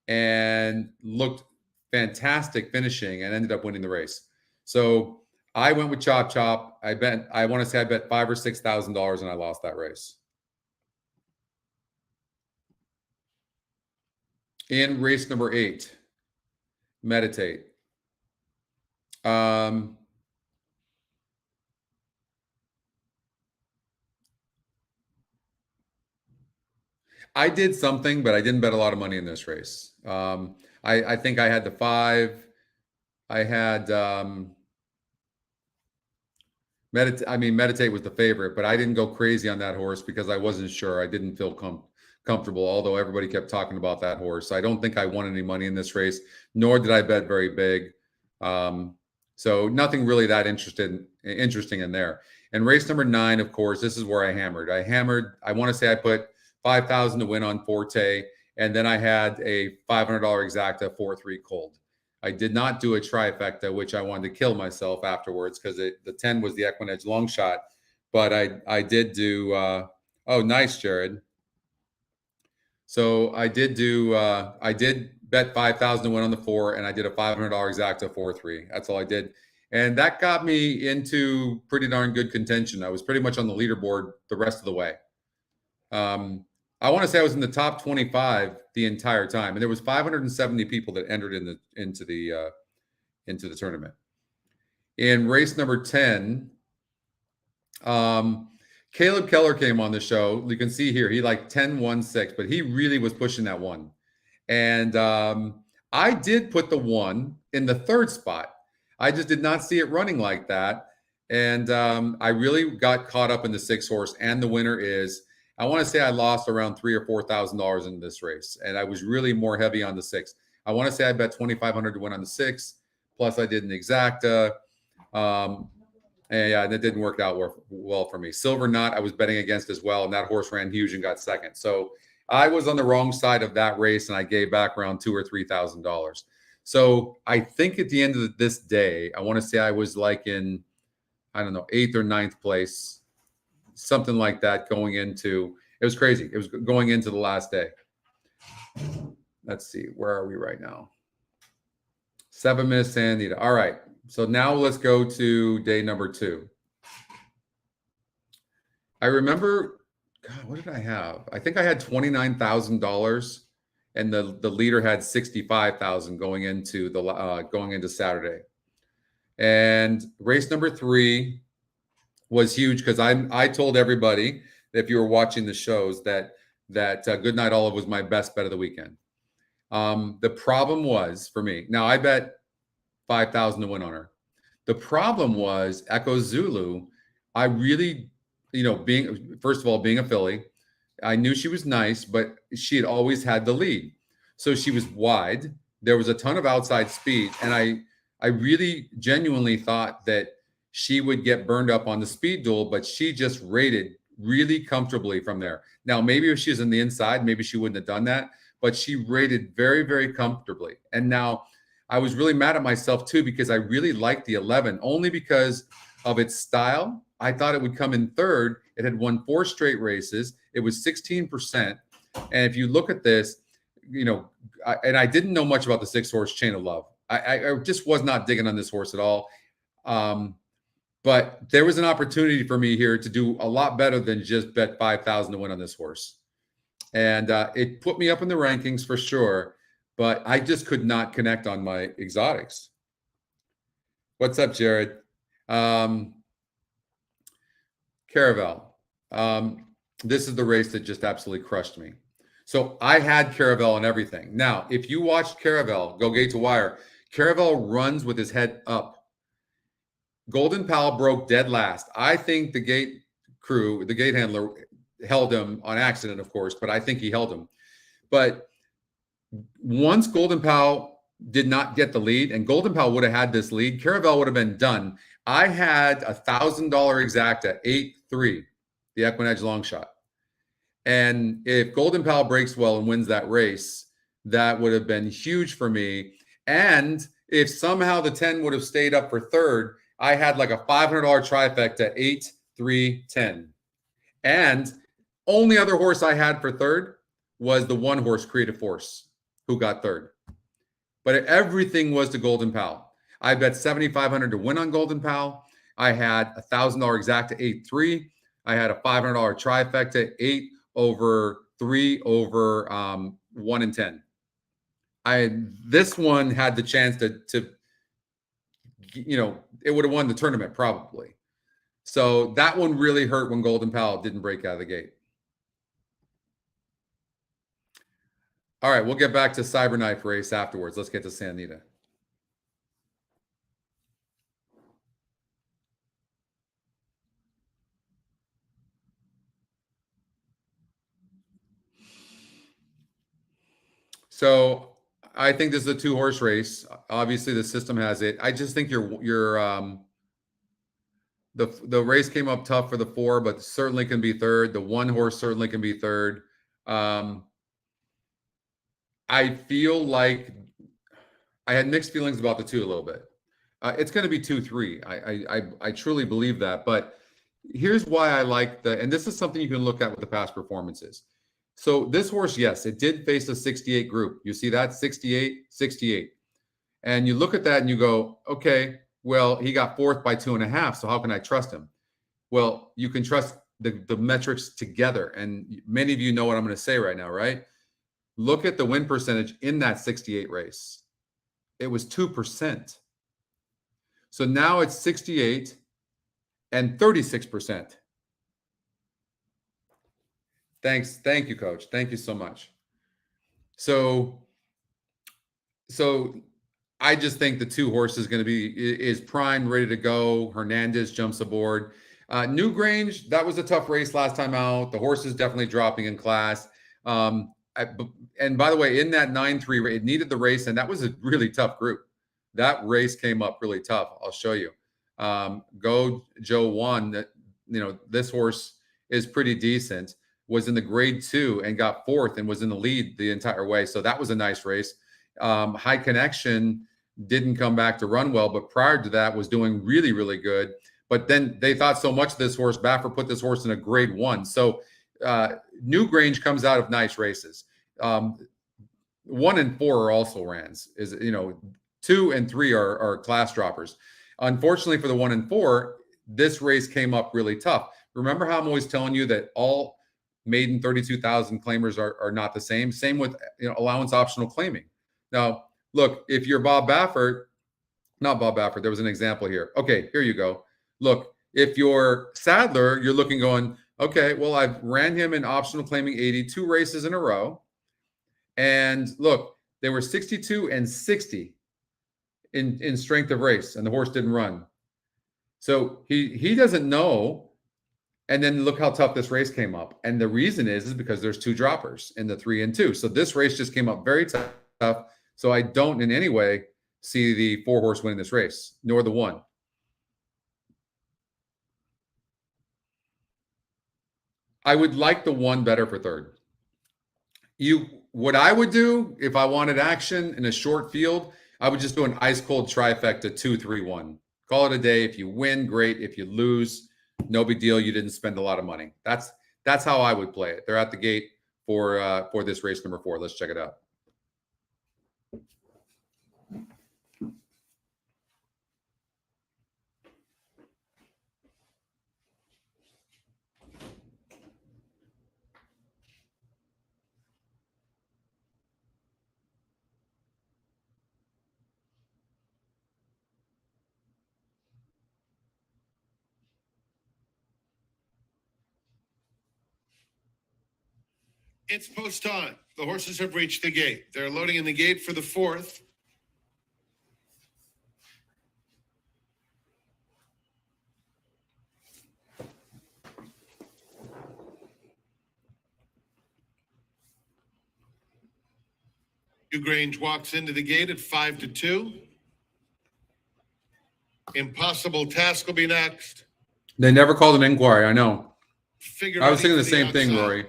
and looked fantastic finishing and ended up winning the race. So I went with Chop Chop. I bet $5,000 or $6,000 and I lost that race. In race number 8, Meditate. I did something, but I didn't bet a lot of money in this race. I think I had the 5. I had Meditate was the favorite, but I didn't go crazy on that horse because I wasn't sure. I didn't feel comfortable, although everybody kept talking about that horse. I don't think I won any money in this race, nor did I bet very big. So nothing really that interesting in there. And race number 9, of course, this is where I hammered. I want to say I put 5,000 to win on Forte, and then I had a $500 exacta 4-3 cold. I did not do a trifecta, which I wanted to kill myself afterwards because the 10 was the EquinEdge long shot. But I did do. Oh, nice, Jared. So I did do. I did bet 5,000 to win on the 4, and I did a $500 exacta 4-3. That's all I did, and that got me into pretty darn good contention. I was pretty much on the leaderboard the rest of the way. I want to say I was in the top 25 the entire time, and there was 570 people that entered into the tournament. In race number 10, Caleb Keller came on the show. You can see here he like 10-1-6, but he really was pushing that 1. And I did put the 1 in the 3rd spot. I just did not see it running like that, and I really got caught up in the 6 horse. And the winner is. I want to say I lost around $3,000 or $4,000 in this race, and I was really more heavy on the 6. I want to say I bet 2,500 to win on the 6. Plus, I did an exacta, and yeah, that didn't work out well for me. Silver Knot, I was betting against as well, and that horse ran huge and got 2nd. So I was on the wrong side of that race, and I gave back around $2,000 or $3,000. So I think at the end of this day, I want to say I was like in, I don't know, 8th or 9th place. Something like that going into, it was crazy. It was going into the last day. Let's see, where are we right now? 7 minutes to Anita. All right, so now let's go to day number 2. I remember, God, what did I have? I think I had $29,000, and the leader had $65,000 going into Saturday. And race number 3 was huge because I told everybody if you were watching the shows, that Good Night Olive was my best bet of the weekend. The problem was for me. Now I bet 5,000 to win on her. The problem was Echo Zulu. I really, first of all, being a filly, I knew she was nice, but she had always had the lead. So she was wide. There was a ton of outside speed. And I really genuinely thought that she would get burned up on the speed duel, but she just rated really comfortably from there. Now, maybe if she was on the inside, maybe she wouldn't have done that, but she rated very, very comfortably. And now I was really mad at myself too, because I really liked the 11, only because of its style. I thought it would come in third. It had won 4 straight races. It was 16%. And if you look at this, and I didn't know much about the 6-horse Chain of Love. I just was not digging on this horse at all. But there was an opportunity for me here to do a lot better than just bet 5,000 to win on this horse. And it put me up in the rankings for sure, but I just could not connect on my exotics. What's up, Jared? Caravel. This is the race that just absolutely crushed me. So I had Caravel and everything. Now, if you watched Caravel go gate to wire, Caravel runs with his head up. Golden Pal broke dead last. I think the gate crew, the gate handler, held him on accident, of course, but I think he held him. But once Golden Pal did not get the lead, and Golden Pal would have had this lead, Caravel would have been done. I had $1,000 exact at 8-3, the EquinEdge long shot. And if Golden Pal breaks well and wins that race, that would have been huge for me. And if somehow the 10 would have stayed up for third, I had like a $500 trifecta, 8, 3, 10. And only other horse I had for third was the 1-horse Creative Force, who got third. But everything was to Golden Pal. I bet 7,500 to win on Golden Pal. I had $1,000 exact to 8-3. I had a $500 trifecta, 8 over 3 over 1 and 10. This one had the chance to it would have won the tournament probably. So that one really hurt when Golden Pal didn't break out of the gate. All right, we'll get back to Cyberknife race afterwards. Let's get to Anita. So I think this is a 2-horse race. Obviously, the system has it. I just think the race came up tough for the 4, but certainly can be third. The 1-horse certainly can be third. I feel like I had mixed feelings about the 2 a little bit. It's going to be 2-3. I truly believe that. But here's why I like and this is something you can look at with the past performances. So this horse, yes, it did face a 68 group. You see that 68, 68. And you look at that and you go, okay, well, he got 4th by 2.5. So how can I trust him? Well, you can trust the metrics together. And many of you know what I'm going to say right now, right? Look at the win percentage in that 68 race. It was 2%. So now it's 68 and 36%. Thanks. Thank you, Coach. Thank you so much. So I just think the 2-horse is going to is primed, ready to go. Hernandez jumps aboard. Newgrange, that was a tough race last time out. The horse is definitely dropping in class. And by the way, in that 9-3, it needed the race, and that was a really tough group. That race came up really tough. I'll show you. Go Joe 1. This horse is pretty decent. Was in the grade 2 and got 4th and was in the lead the entire way. So that was a nice race. High Connection didn't come back to run well, but prior to that was doing really, really good. But then they thought so much of this horse. Baffer put this horse in a grade 1. So Newgrange comes out of nice races. 1 and 4 are also rans. 2 and 3 are class droppers. Unfortunately for the 1 and 4, this race came up really tough. Remember how I'm always telling you that all maiden 32,000 claimers are not the same. Same with allowance optional claiming. Now, look, if you're Bob Baffert, not Bob Baffert, there was an example here. Okay, here you go. Look, if you're Sadler, you're looking going, Okay, well, I've ran him in optional claiming 80 2 races in a row. And look, they were 62 and 60 in strength of race, and the horse didn't run. So he doesn't know. And then look how tough this race came up. And the reason is because there's 2 droppers in the 3 and 2. So this race just came up very tough. So I don't in any way see the 4 horse winning this race, nor the 1. I would like the 1 better for third. What I would do if I wanted action in a short field, I would just do an ice cold trifecta 2-3-1. Call it a day. If you win, great. If you lose, no big deal. You didn't spend a lot of money. That's how I would play it. They're at the gate for this race number 4. Let's check it out. It's post time. The horses have reached the gate. They're loading in the gate for the 4th. Grange walks into the gate at 5-2. Impossible Task will be next. They never called an inquiry. I know. I was Figuretti thinking the to same thing, outside. Rory.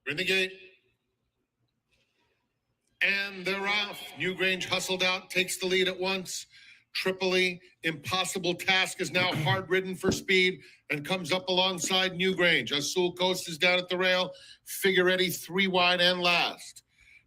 We're in the gate. And they're off. Newgrange hustled out, takes the lead at once. Tripoli, Impossible Task is now hard ridden for speed and comes up alongside Newgrange. Azul Coast is down at the rail. Figuretti 3 wide and last.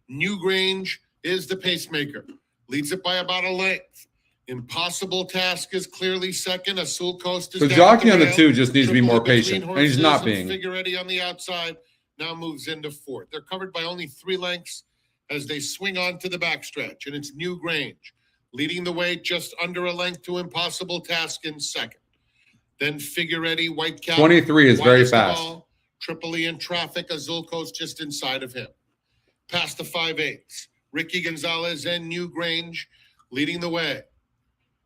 Newgrange is the pacemaker. Leads it by about a length. Impossible Task is clearly second. Azul Coast is So down jockey at on the rail. 2 just needs to be more Tripoli patient, between and he's not horses, and being. Figuretti on the outside now moves into 4th. They're covered by only 3 lengths as they swing on to the backstretch, and it's Newgrange leading the way just under a length to Impossible Task in second. Then Figuretti, Whitecap. 23 is very widest of fast. all. Tripoli in traffic, Azul Coast just inside of him. Past the 5/8. Ricky Gonzalez and Newgrange leading the way.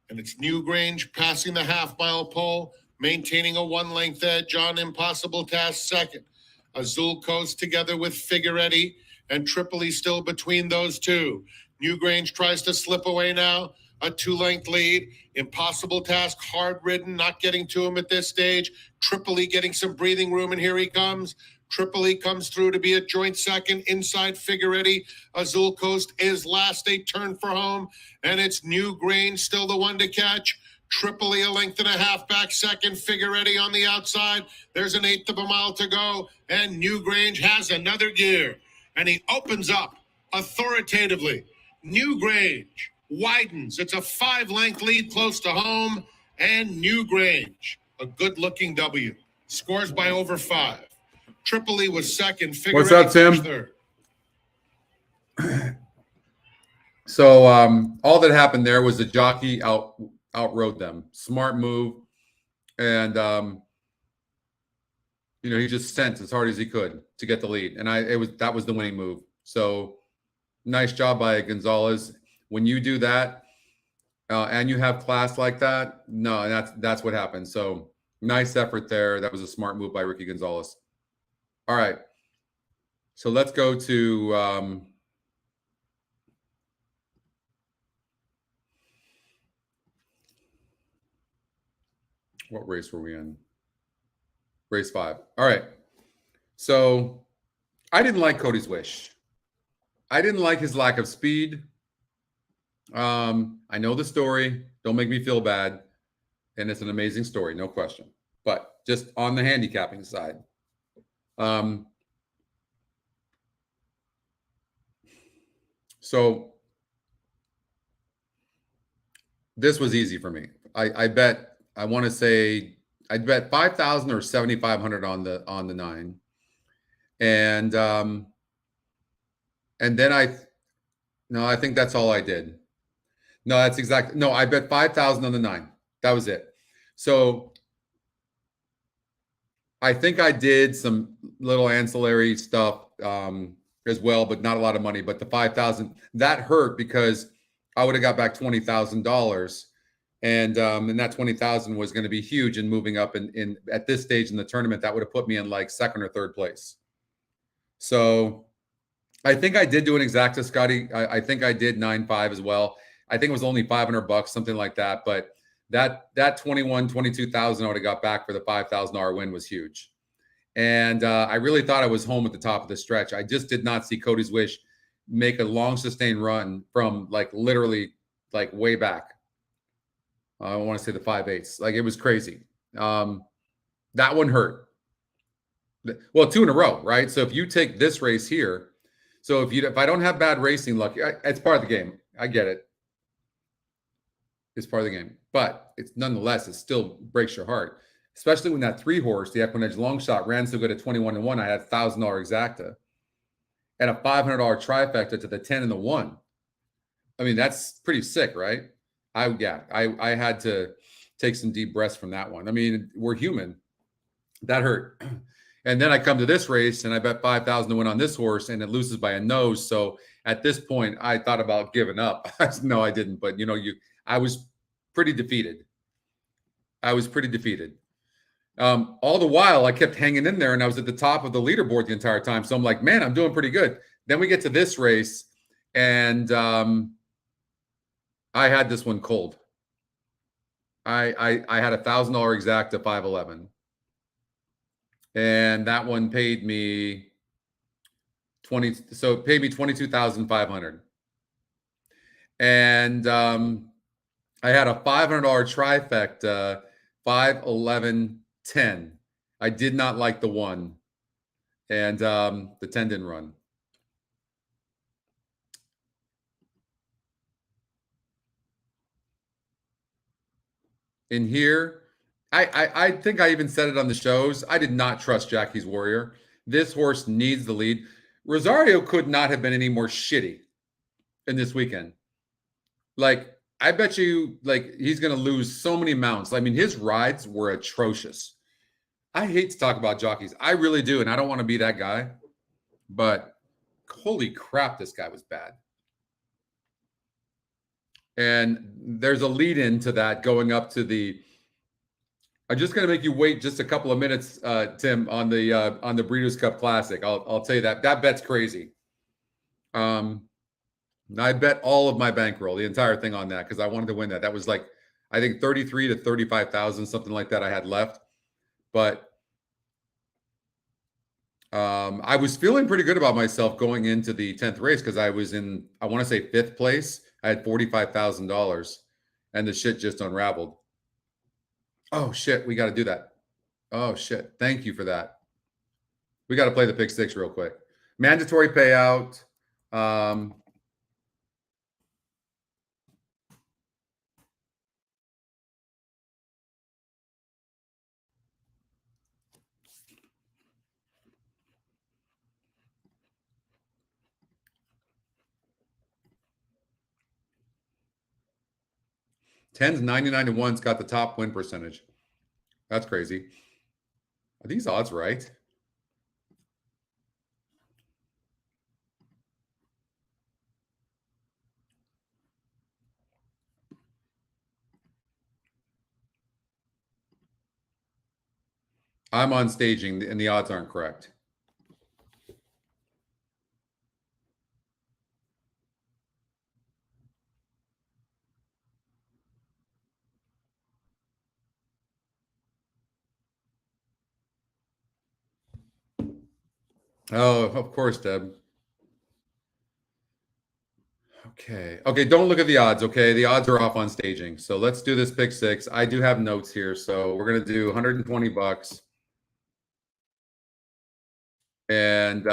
And it's Newgrange passing the half-mile pole, maintaining a 1-length edge on Impossible Task second. Azul Coast together with Figuretti and Tripoli still between those 2. Newgrange tries to slip away now, a 2-length lead. Impossible Task, hard-ridden, not getting to him at this stage. Tripoli getting some breathing room, and here he comes. Tripoli comes through to be a joint second inside Figuretti. Azul Coast is last. They turn for home, and it's Newgrange still the one to catch. Tripoli a length and a half back second. Figuretti on the outside. There's an 1/8 of a mile to go, and Newgrange has another gear, and he opens up authoritatively. Newgrange widens. It's a 5-length lead close to home, and Newgrange, a good-looking W, scores by over 5. Tripoli was second. What's up, Tim? Third. So all that happened there was the jockey outrode them. Smart move, and he just sent as hard as he could to get the lead, and that was the winning move. So nice job by Gonzalez. When you do that, and you have class like that, no, that's what happens. So nice effort there. That was a smart move by Ricky Gonzalez. All right, so let's go to what race were we in? Race 5. All right. So I didn't like Cody's Wish. I didn't like his lack of speed. I know the story. Don't make me feel bad. And it's an amazing story, no question. But just on the handicapping side. So this was easy for me. I bet, I want to say, I bet 5,000 or 7,500 on the 9. And then I think that's all I did. No, that's exactly. No, I bet 5,000 on the 9. That was it. So I think I did some little ancillary stuff as well, but not a lot of money. But the 5,000, that hurt because I would have got back $20,000, and that 20,000 was going to be huge in moving up in at this stage in the tournament. That would have put me in like second or third place. So I think I did do an exacta, Scotty. I think I did 9.5 as well. I think it was only $500, something like that. But that 22,000 I would have got back for the $5,000 win was huge. And I really thought I was home at the top of the stretch. I just did not see Cody's Wish make a long sustained run from like literally like way back. I want to say the 5/8. Like it was crazy. That one hurt. Well, 2 in a row, right? So if you take this race here, so if I don't have bad racing luck, it's part of the game. I get it. It's part of the game, but it's nonetheless, it still breaks your heart, especially when that 3 horse, the EquinEdge long shot, ran so good at 21-1. I had $1,000 exacta and a $500 trifecta to the 10 and the 1. I mean, that's pretty sick, right? I had to take some deep breaths from that one. I mean, we're human. That hurt. And then I come to this race and I bet 5,000 to win on this horse and it loses by a nose. So at this point, I thought about giving up. No, I didn't. But I was pretty defeated. All the while, I kept hanging in there and I was at the top of the leaderboard the entire time. So I'm like, man, I'm doing pretty good. Then we get to this race and I had this one cold. I had $1,000 exacta 511. And that one paid me 20. So it paid me 22,500. And I had a $500 trifecta, 5, 11, 10. I did not like the 1, and the 10 didn't run. In here, I think I even said it on the shows. I did not trust Jackie's Warrior. This horse needs the lead. Rosario could not have been any more shitty in this weekend. Like, I bet you, like, he's going to lose so many mounts. I mean, his rides were atrocious. I hate to talk about jockeys. I really do, and I don't want to be that guy. But holy crap, this guy was bad. And there's a lead in to that going up to the. I'm just going to make you wait just a couple of minutes, Tim, on the Breeders' Cup Classic. I'll tell you that bet's crazy. I bet all of my bankroll, the entire thing on that, because I wanted to win that. That was like, I think 33 to 35,000, something like that I had left. But I was feeling pretty good about myself going into the 10th race because I was in, I want to say 5th place. I had $45,000 and the shit just unraveled. Oh, shit. We got to do that. Oh, shit. Thank you for that. We got to play the pick 6 real quick. Mandatory payout. 10's 99 to 1's got the top win percentage. That's crazy. Are these odds right? I'm on staging and the odds aren't correct. Oh, of course, Deb. Okay. Okay, don't look at the odds, okay? The odds are off on staging. So let's do this pick 6. I do have notes here. So we're going to do $120. And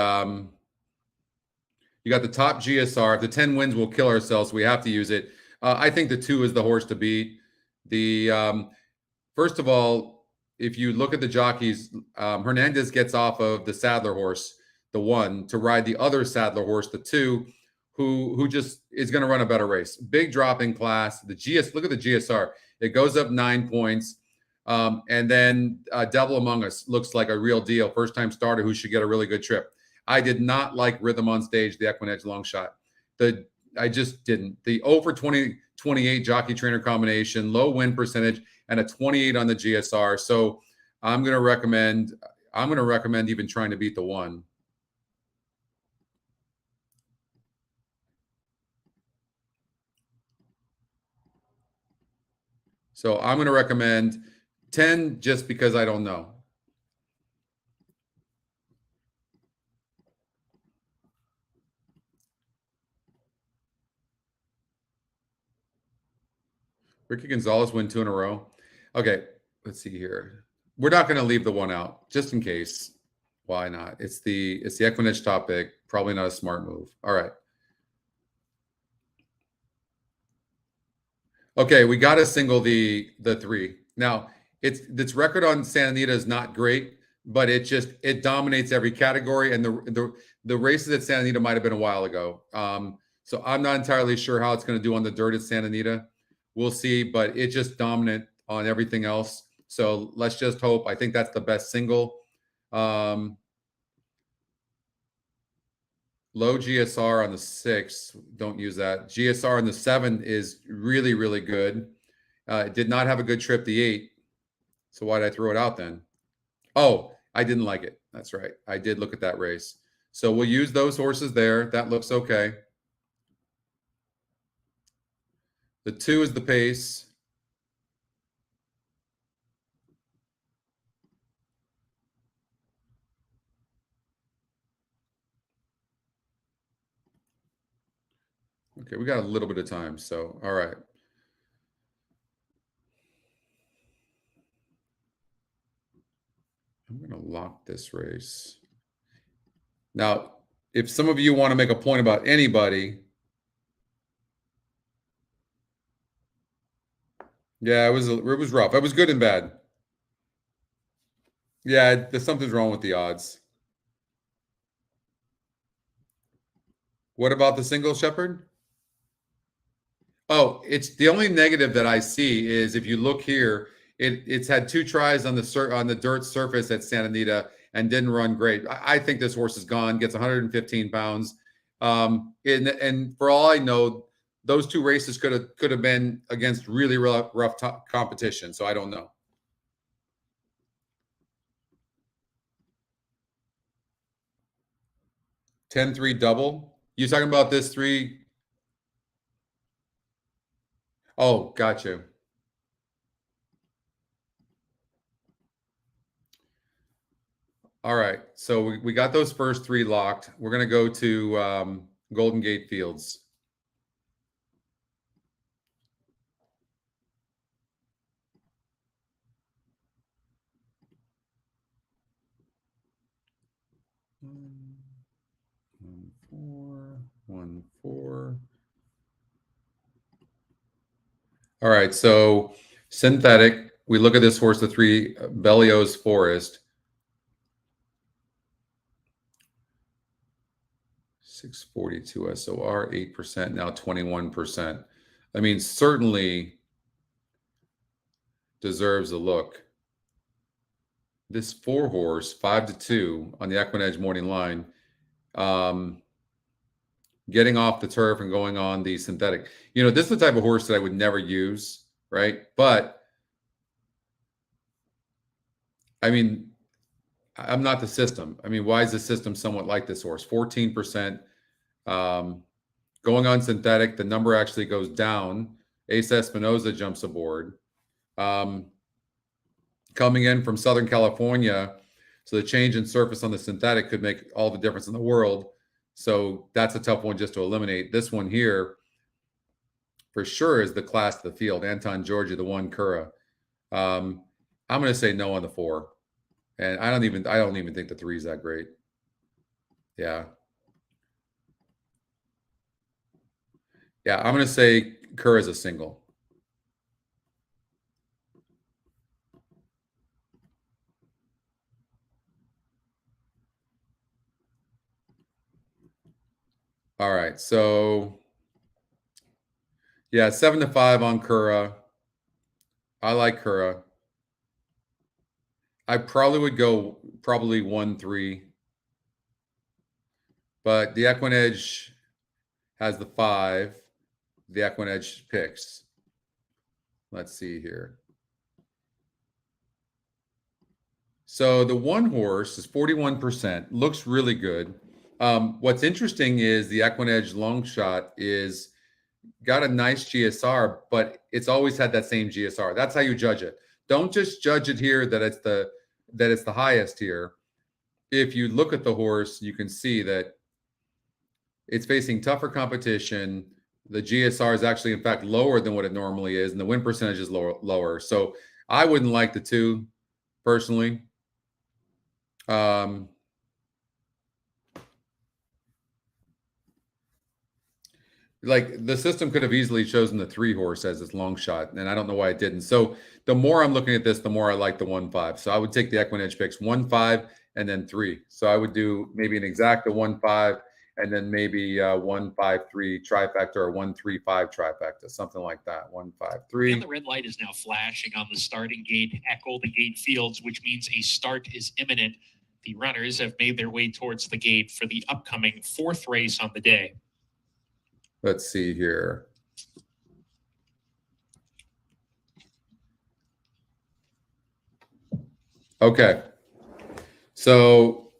you got the top GSR. If the 10 wins, we'll kill ourselves. We have to use it. I think the 2 is the horse to beat. The first of all, if you look at the jockeys, Hernandez gets off of the Sadler horse, the 1, to ride the other Sadler horse, the 2, who just is going to run a better race. Big drop in class. The look at the GSR. It goes up 9 points. And then Devil Among Us looks like a real deal. First time starter who should get a really good trip. I did not like Rhythm on Stage, the EquinEdge long shot. I just didn't. The 0 for 28 jockey trainer combination, low win percentage, and a 28 on the GSR. So I'm going to recommend even trying to beat the 1. So I'm going to recommend 10 just because I don't know. Ricky Gonzalez win 2 in a row. Okay, let's see here. We're not going to leave the 1 out just in case. Why not? It's the EquinEdge top pick. Probably not a smart move. All right. Okay, we got to single the 3. Now, its record on Santa Anita is not great, but it dominates every category, and the races at Santa Anita might have been a while ago. So I'm not entirely sure how it's going to do on the dirt at Santa Anita. We'll see, but it's just dominant on everything else. So let's just hope. I think that's the best single. Low GSR on the 6. Don't use that. GSR on the 7 is really, really good. It did not have a good trip, the 8. So why did I throw it out then? Oh, I didn't like it. That's right. I did look at that race. So we'll use those horses there. That looks okay. The 2 is the pace. Okay, we got a little bit of time. So, all right. I'm going to lock this race. Now, if some of you want to make a point about anybody, yeah, it was rough. It was good and bad. Yeah, there's something's wrong with the odds. What about the single shepherd? Oh, it's the only negative that I see is if you look here, it's had 2 tries on the dirt surface at Santa Anita and didn't run great. I think this horse is gone. Gets 115 pounds. And for all I know, those 2 races could have been against really rough competition. So I don't know. $10-3 double. You talking about this 3? Oh, gotcha. All right. So we got those first 3 locked. We're going to go to Golden Gate Fields. One, 4, 1, 4. All right. So synthetic. We look at this horse, the 3 Belios Forest. 642 SOR, 8%, now 21%. I mean, certainly deserves a look. This 4 horse, 5-2 on the EquinEdge morning line, getting off the turf and going on the synthetic. You know, this is the type of horse that I would never use, right? But I mean, I'm not the system. I mean, why is the system somewhat like this horse? 14%. Going on synthetic, the number actually goes down. Ace Espinoza jumps aboard. Coming in from Southern California, so the change in surface on the synthetic could make all the difference in the world. So that's a tough one just to eliminate. This one here, for sure, is the class of the field. Anton Georgi, the 1 Cura. I'm going to say no on the 4. And I don't even think the 3 is that great. Yeah. Yeah, I'm going to say Kerr is a single. All right. So, yeah, 7-5 on Kura. I like Kura. I probably would go 1-3. But the EquinEdge has the 5. The EquinEdge picks. Let's see here. So the one horse is 41%. Looks really good. What's interesting is the EquinEdge long shot is got a nice GSR, but it's always had that same GSR. That's how you judge it. Don't just judge it here that it's the highest here. If you look at the horse, you can see that it's facing tougher competition. The GSR is actually, in fact, lower than what it normally is, and the win percentage is lower. So I wouldn't like the 2 personally. Like the system could have easily chosen the 3 horse as its long shot, and I don't know why it didn't. So the more I'm looking at this, the more I like the 1-5. So I would take the EquinEdge picks 1-5 and then 3. So I would do maybe an exacta 1-5 and then maybe 1-5-3 trifecta or 1-3-5 trifecta, something like that. 1-5-3. And the red light is now flashing on the starting gate at Golden Gate Fields, which means a start is imminent. The runners have made their way towards the gate for the upcoming 4th race on the day. Let's see here. Okay. So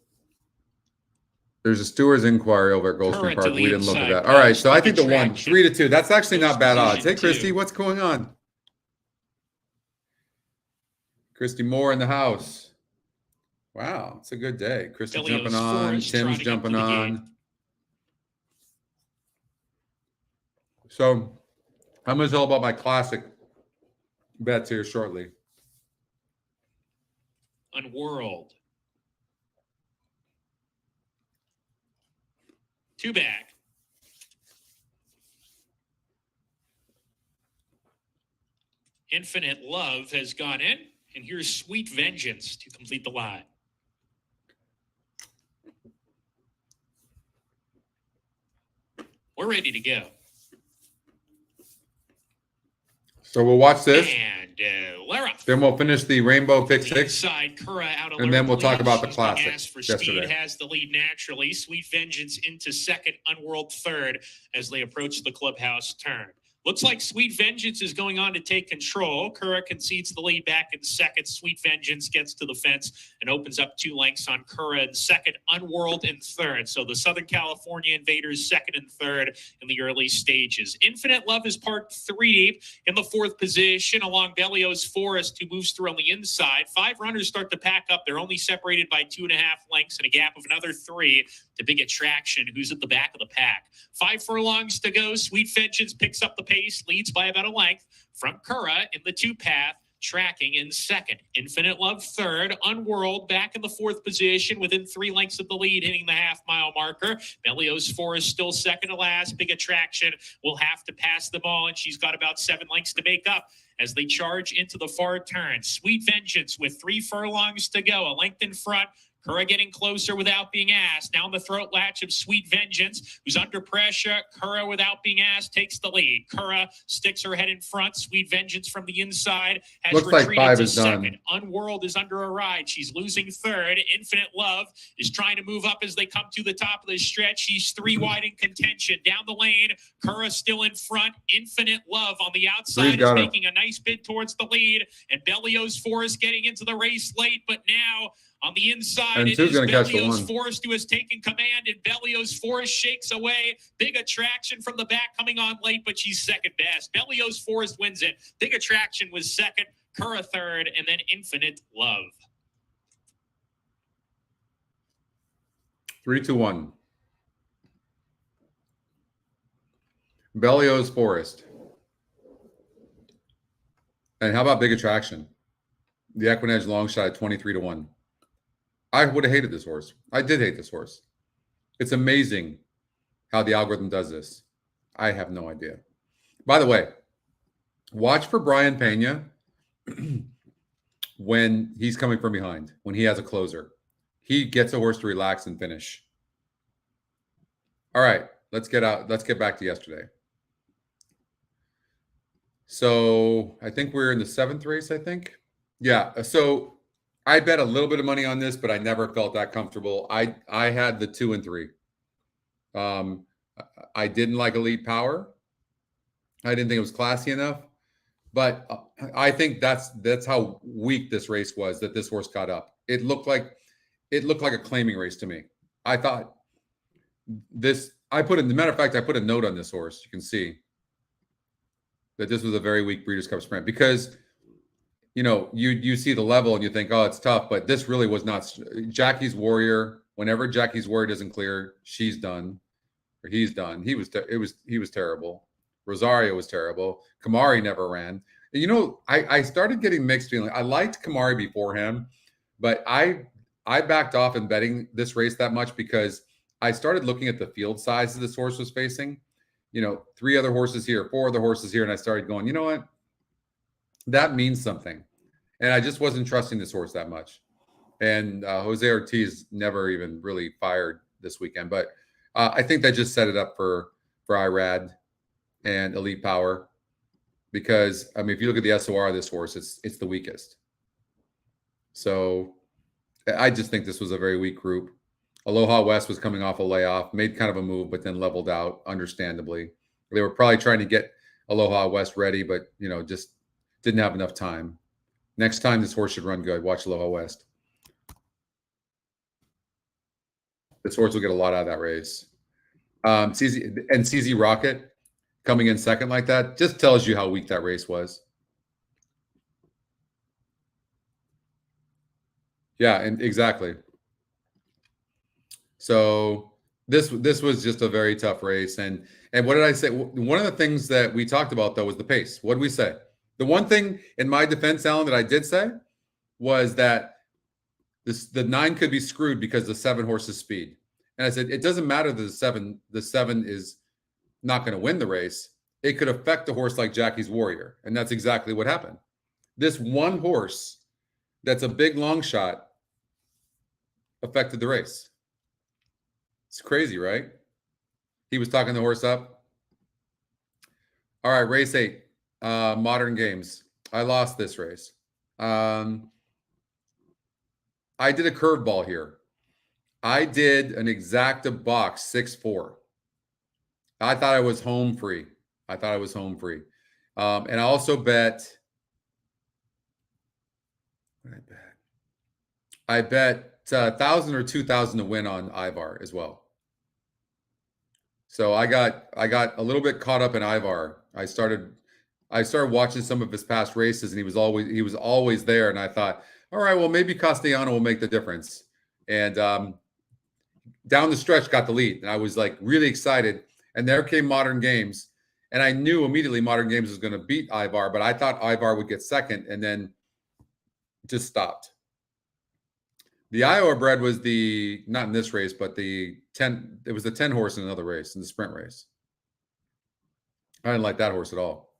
there's a stewards inquiry over at Goldstream Park. We didn't look at that. All right. So I think the 1, 3-2. That's actually not bad odds. Hey, Christy, what's going on? Christy Moore in the house. Wow. It's a good day. Christy jumping on. Tim's jumping on. So I'm going to tell about my classic bets here shortly. Unworld. 2 back. Infinite Love has gone in, and here's Sweet Vengeance to complete the lot. We're ready to go. So we'll watch this. And Lara. Then we'll finish the Rainbow Pick The 6. inside, Kura out of And then we'll talk about the She's classic being asked for yesterday. Speed has the lead naturally. Sweet Vengeance into second, Unworld third as they approach the clubhouse turn. Looks like Sweet Vengeance is going on to take control. Kura concedes the lead back in second. Sweet Vengeance gets to the fence and opens up 2 lengths on Kura in second, Unworld in third. So the Southern California Invaders second and third in the early stages. Infinite Love is parked 3 in the 4th position along Belio's Forest, who moves through on the inside. 5 runners start to pack up. They're only separated by 2.5 lengths and a gap of another 3 to Big Attraction, who's at the back of the pack. 5 furlongs to go. Sweet Vengeance picks up the pace, leads by about a length from Kura in the 2 path, tracking in second. Infinite Love third. Unworld back in the 4th position within 3 lengths of the lead, hitting the half-mile marker. Belio's Forest still second to last. Big Attraction will have to pass them all, and she's got about 7 lengths to make up as they charge into the far turn. Sweet Vengeance with 3 furlongs to go, a length in front. Kura getting closer without being asked. Down the throat latch of Sweet Vengeance, who's under pressure. Kura, without being asked, takes the lead. Kura sticks her head in front. Sweet Vengeance from the inside has Looks like retreated 5 to is second. done. Unworld is under a ride. She's losing third. Infinite Love is trying to move up as they come to the top of the stretch. She's 3 wide in contention. Down the lane, Kura still in front. Infinite Love on the outside is making a nice bid towards the lead. And Belio's Forest getting into the race late, but now on the inside, And it two's is gonna catch the Belio's 1. Forest who has taken command, and Belio's Forest shakes away. Big Attraction from the back coming on late, but she's second best. Belio's Forest wins it. Big Attraction was second, Kura third, and then Infinite Love. 3-2-1. Belio's Forest. And how about Big Attraction? The EquinEdge long shot at 23-1. I would have hated this horse. I did hate this horse. It's amazing how the algorithm does this. I have no idea. By the way, watch for Brian Pena when he's coming from behind, when he has a closer. He gets a horse to relax and finish. All right. let's get back to yesterday. So I think we're in the 7th race, I think. Yeah. So I bet a little bit of money on this, but I never felt that comfortable. I had the 2 and 3. I didn't like Elite Power. I didn't think it was classy enough. But I think that's how weak this race was, that this horse got up. It looked like a claiming race to me. I thought this. I put in the matter of fact, I put a note on this horse. You can see that this was a very weak Breeders' Cup Sprint because you see the level and you think, oh, it's tough, but this really was not. Jackie's Warrior. Whenever Jackie's Warrior doesn't clear, she's done or he's done. He was terrible. Rosario was terrible. Kamari never ran. And, I started getting mixed feeling. I liked Kamari before him, but I backed off in betting this race that much because I started looking at the field size that this horse was facing. 3 other horses here, 4 other horses here, and I started going, you know what? That means something. And I just wasn't trusting this horse that much. And Jose Ortiz never even really fired this weekend, but I think that just set it up for Irad and Elite Power, because if you look at the SOR of this horse, it's the weakest. So I just think this was a very weak group. Aloha West was coming off a layoff, made kind of a move, but then leveled out, understandably. They were probably trying to get Aloha West ready, but just didn't have enough time. Next time this horse should run good. Watch Aloha West. This horse will get a lot out of that race. CZ Rocket coming in second like that just tells you how weak that race was. Yeah, and exactly. So this was just a very tough race. And what did I say? One of the things that we talked about, though, was the pace. What did we say? The one thing in my defense, Alan, that I did say was that the 9 could be screwed because the 7 horse's speed. And I said, it doesn't matter that the 7 is not going to win the race. It could affect a horse like Jackie's Warrior. And that's exactly what happened. This one horse that's a big long shot affected the race. It's crazy, right? He was talking the horse up. All right, race 8, Modern Games. I lost this race. I did a curveball here. I did an exacta box 6-4. I thought I was home free. And I also bet. What did I bet 1,000 or 2,000 to win on Ivar as well. So I got a little bit caught up in Ivar. I started watching some of his past races, and he was always there. And I thought, all right, well, maybe Castellano will make the difference. And down the stretch, got the lead, and I was like really excited. And there came Modern Games, and I knew immediately Modern Games was going to beat Ivar, but I thought Ivar would get second, and then just stopped. The Iowa bred was not in this race, but it was the 10 horse in another race, in the sprint race. I didn't like that horse at all.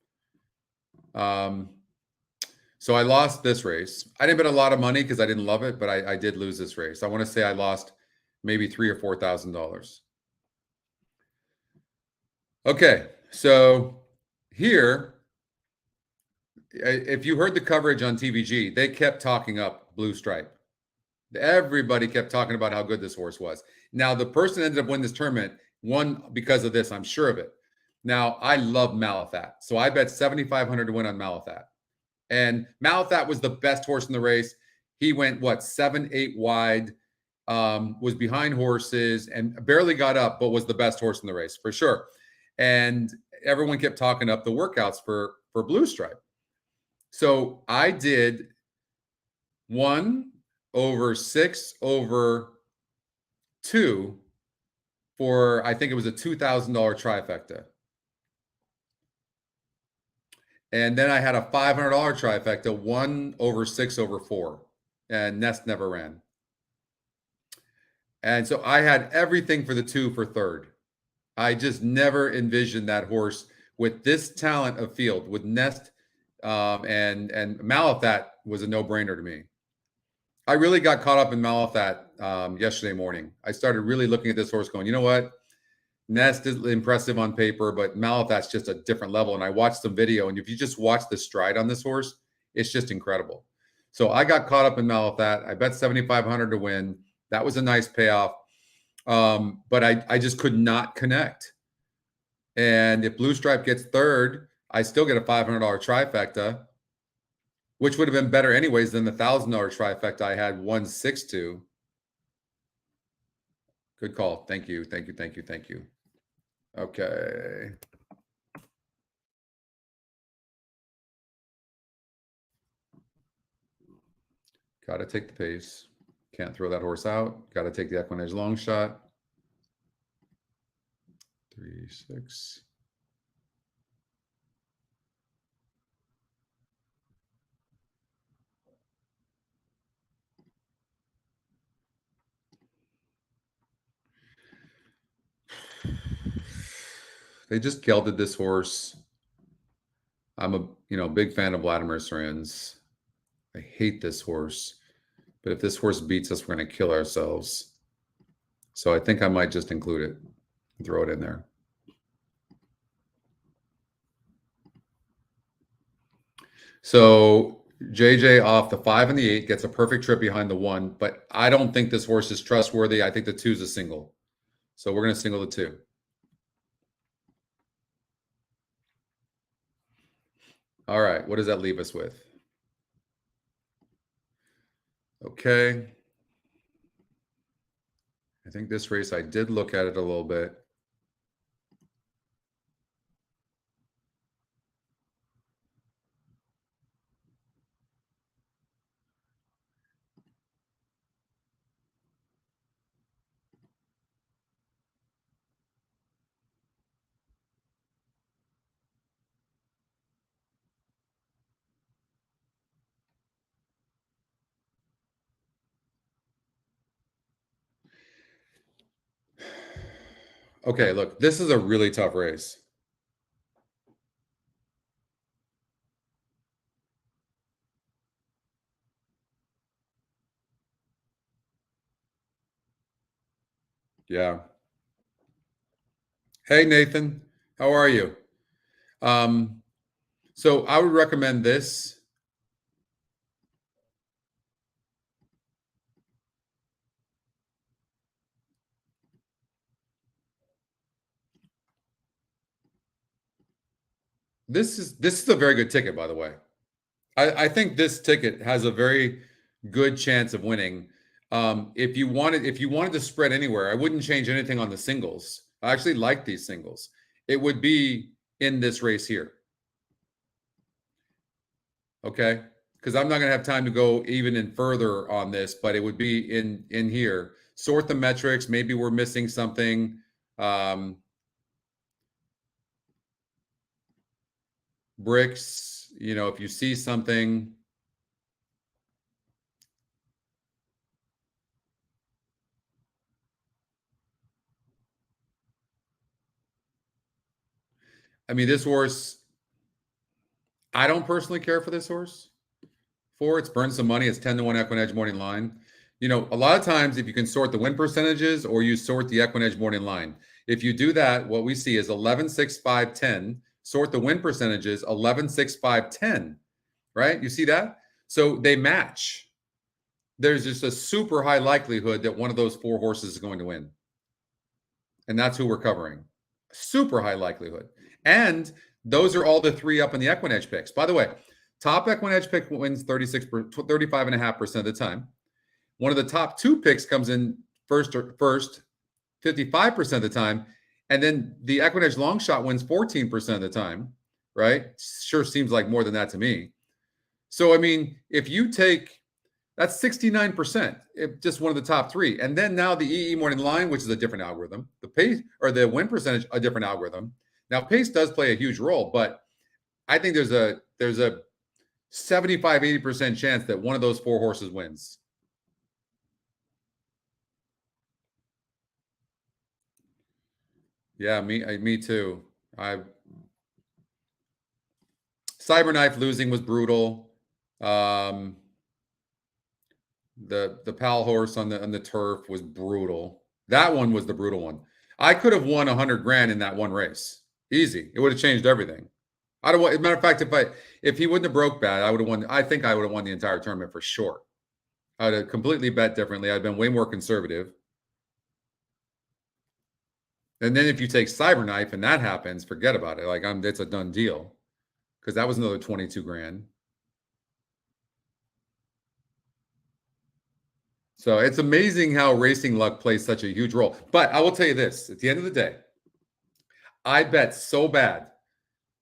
So I lost this race. I didn't bet a lot of money because I didn't love it, but I did lose this race. I want to say I lost maybe $3,000 or $4,000. Okay, so here, if you heard the coverage on TVG, they kept talking up Blue Stripe. Everybody kept talking about how good this horse was. Now, the person ended up winning this tournament won because of this. I'm sure of it. Now, I love Malathat. So I bet 7,500 to win on Malathat. And Malathat was the best horse in the race. He went, 7-8 wide, was behind horses and barely got up, but was the best horse in the race for sure. And everyone kept talking up the workouts for Blue Stripe. So I did 1/6/2 for, I think it was a $2,000 trifecta. And then I had a $500 trifecta, 1/6/4, and Nest never ran. And so I had everything for the 2 for third. I just never envisioned that horse with this talent of field, with Nest and Malathat was a no-brainer to me. I really got caught up in Malathat yesterday morning. I started really looking at this horse going, you know what? Nest is impressive on paper, but Malatha's just a different level. And I watched some video, and if you just watch the stride on this horse, it's just incredible. So I got caught up in Malathat. I bet 7,500 to win. That was a nice payoff. But I just could not connect. And if Blue Stripe gets third, I still get a $500 trifecta, which would have been better anyways than the $1,000 trifecta I had 1-6-2. Good call. Thank you. Thank you. Thank you. Thank you. Okay. Got to take the pace. Can't throw that horse out. Got to take the EquinEdge long shot. 3-6. They just gelded this horse. I'm a big fan of Vladimir Sarin's. I hate this horse, but if this horse beats us, we're going to kill ourselves. So I think I might just include it and throw it in there. So JJ off the 5 and the 8 gets a perfect trip behind the 1, but I don't think this horse is trustworthy. I think the 2 is a single. So we're going to single the 2. All right, what does that leave us with? Okay. I think this race, I did look at it a little bit. Okay, look, this is a really tough race. Yeah. Hey, Nathan, how are you? So I would recommend this. This is a very good ticket, by the way. I think this ticket has a very good chance of winning. If you wanted to spread anywhere, I wouldn't change anything on the singles. I actually like these singles. It would be in this race here. Okay, because I'm not going to have time to go even in further on this, but it would be in here. Sort the metrics. Maybe we're missing something. Bricks, if you see something. I mean, this horse, I don't personally care for this horse. It's burned some money. It's 10-1 EquinEdge morning line. A lot of times if you can sort the win percentages or you sort the EquinEdge morning line, if you do that, what we see is 11, 6, 5, 10. Sort the win percentages 11, 6, 5, 10. Right? You see that? So they match. There's just a super high likelihood that one of those 4 horses is going to win. And that's who we're covering. Super high likelihood. And those are all the 3 up in the EquinEdge picks. By the way, top EquinEdge pick wins 35.5% of the time. One of the top 2 picks comes in first 55% of the time. And then the EquinEdge long shot wins 14% of the time, right? Sure seems like more than that to me. So, I mean, if you take, that's 69%, if just one of the top 3. And then now the EE morning line, which is a different algorithm, the pace or the win percentage, a different algorithm. Now, pace does play a huge role, but I think there's a 75, 80% chance that one of those 4 horses wins. Yeah, me too. Cyberknife losing was brutal. The pal horse on the turf was brutal. That one was the brutal one. I could have won 100 grand in that one race. Easy. It would have changed everything. I don't want, as a matter of fact, if he wouldn't have broke bad, I would have won. I think I would have won the entire tournament for sure. I would have completely bet differently. I'd been way more conservative. And then if you take Cyberknife and that happens, forget about it. Like it's a done deal, because that was another 22 grand. So it's amazing how racing luck plays such a huge role. But I will tell you this, at the end of the day, I bet so bad.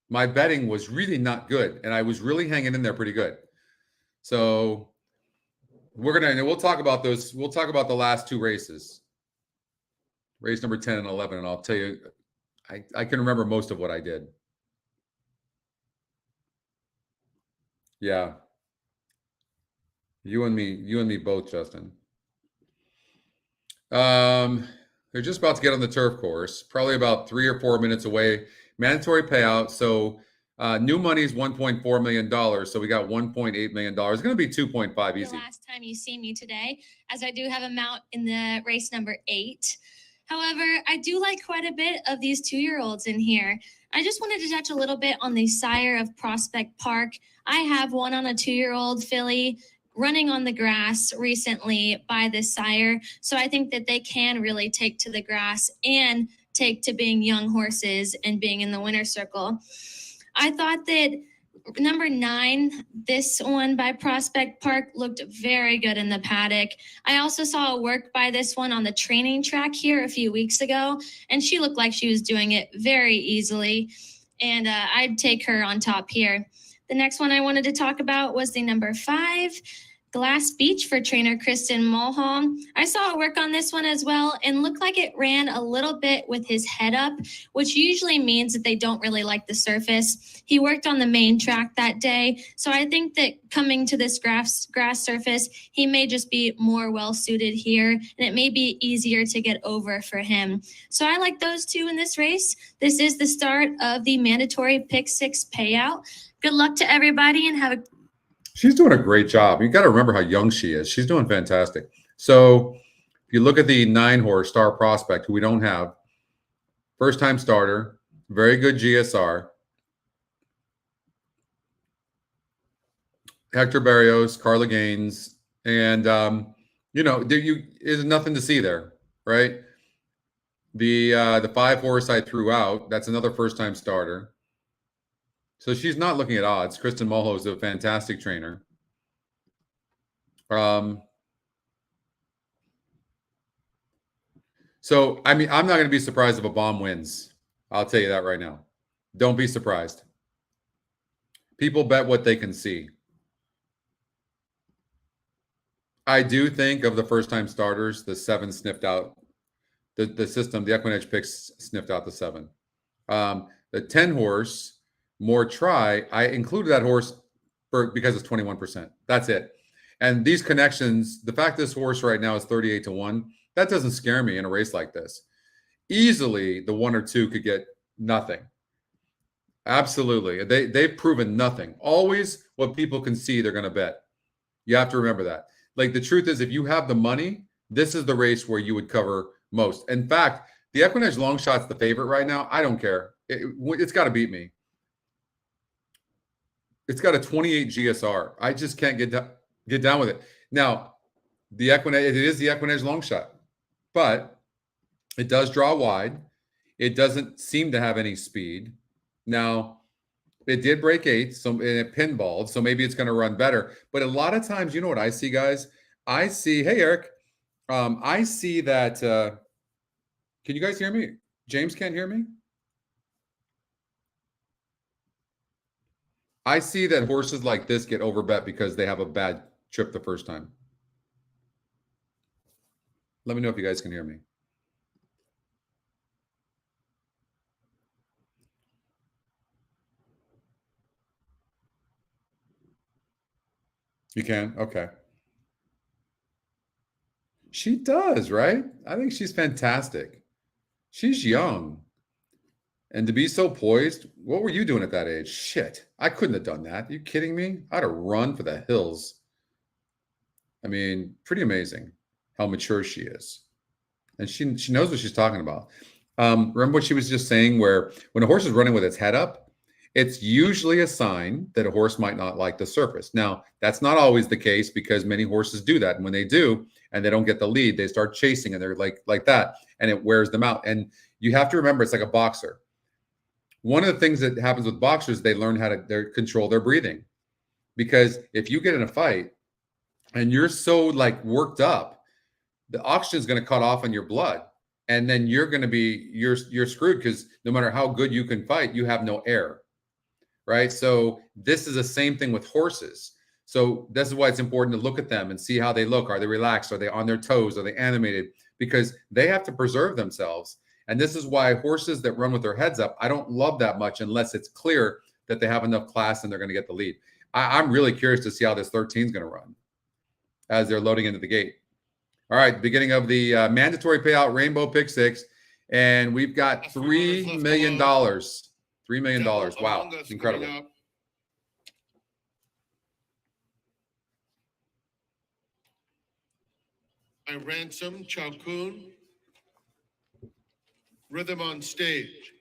My betting was really not good, and I was really hanging in there pretty good. So we'll talk about those. We'll talk about the last two races. Race number 10 and 11, and I'll tell you, I can remember most of what I did. Yeah. You and me both, Justin. They're just about to get on the turf course, probably about 3 or 4 minutes away. Mandatory payout. So new money is $1.4 million. So we got $1.8 million. It's going to be 2.5 easy. The last time you see me today, as I do have a mount in the race number 8. However, I do like quite a bit of these 2-year-olds in here. I just wanted to touch a little bit on the sire of Prospect Park. I have one on a 2-year-old filly running on the grass recently by this sire. So I think that they can really take to the grass and take to being young horses and being in the winner's circle. I thought that number 9, this one by Prospect Park, looked very good in the paddock. I also saw a work by this one on the training track here a few weeks ago, and she looked like she was doing it very easily. And I'd take her on top here. The next one I wanted to talk about was the number 5, Glass Beach for trainer Kristen Mulholm. I saw a work on this one as well and looked like it ran a little bit with his head up, which usually means that they don't really like the surface. He worked on the main track that day, so I think that coming to this grass surface, he may just be more well-suited here, and it may be easier to get over for him. So I like those 2 in this race. This is the start of the mandatory Pick 6 payout. Good luck to everybody and have a She's doing a great job. You got to remember how young she is. She's doing fantastic. So if you look at the 9-horse Star Prospect, who we don't have, first-time starter, very good GSR. Hector Barrios, Carla Gaines, and there's nothing to see there, right? The 5-horse I threw out, that's another first-time starter. So she's not looking at odds. Kristen Mulholm is a fantastic trainer. So, I mean, I'm not going to be surprised if a bomb wins. I'll tell you that right now. Don't be surprised. People bet what they can see. I do think of the first-time starters, the 7 sniffed out. The system, the EquinEdge picks sniffed out the 7. The 10-horse, More Try, I included that horse because it's 21%. That's it. And these connections, the fact this horse right now is 38-1, that doesn't scare me in a race like this. Easily, the 1 or 2 could get nothing. Absolutely. They've proven nothing. Always what people can see, they're going to bet. You have to remember that. Like, the truth is, if you have the money, this is the race where you would cover most. In fact, the EquinEdge long shot's the favorite right now. I don't care. It's got to beat me. It's got a 28 GSR. I just can't get down with it. Now, it is the EquinEdge long shot, but it does draw wide. It doesn't seem to have any speed. Now, it did break 8, so and it pinballed, so maybe it's going to run better. But a lot of times, you know what I see, guys? I see, hey, Eric, I see that, can you guys hear me? James can't hear me? I see that horses like this get overbet because they have a bad trip the first time. Let me know if you guys can hear me. You can? Okay. She does, right? I think she's fantastic. She's young. And to be so poised, what were you doing at that age? Shit, I couldn't have done that. Are you kidding me? I'd have run for the hills. I mean, pretty amazing how mature she is. And she knows what she's talking about. Remember what she was just saying, where when a horse is running with its head up, it's usually a sign that a horse might not like the surface. Now, that's not always the case because many horses do that. And when they do, and they don't get the lead, they start chasing and they're like that, and it wears them out. And you have to remember, it's like a boxer. One of the things that happens with boxers, they learn how to control their breathing. Because if you get in a fight and you're so like worked up, the oxygen is going to cut off in your blood. And then you're going to be, you're screwed, because no matter how good you can fight, you have no air. Right. So this is the same thing with horses. So this is why it's important to look at them and see how they look. Are they relaxed? Are they on their toes? Are they animated? Because they have to preserve themselves. And this is why horses that run with their heads up, I don't love that much unless it's clear that they have enough class and they're going to get the lead. I'm really curious to see how this 13 is going to run as they're loading into the gate. All right, beginning of the mandatory payout Rainbow Pick 6. And we've got $3 million. $3 million. Wow, incredible. I ransom Chalcoon. Rhythm on stage.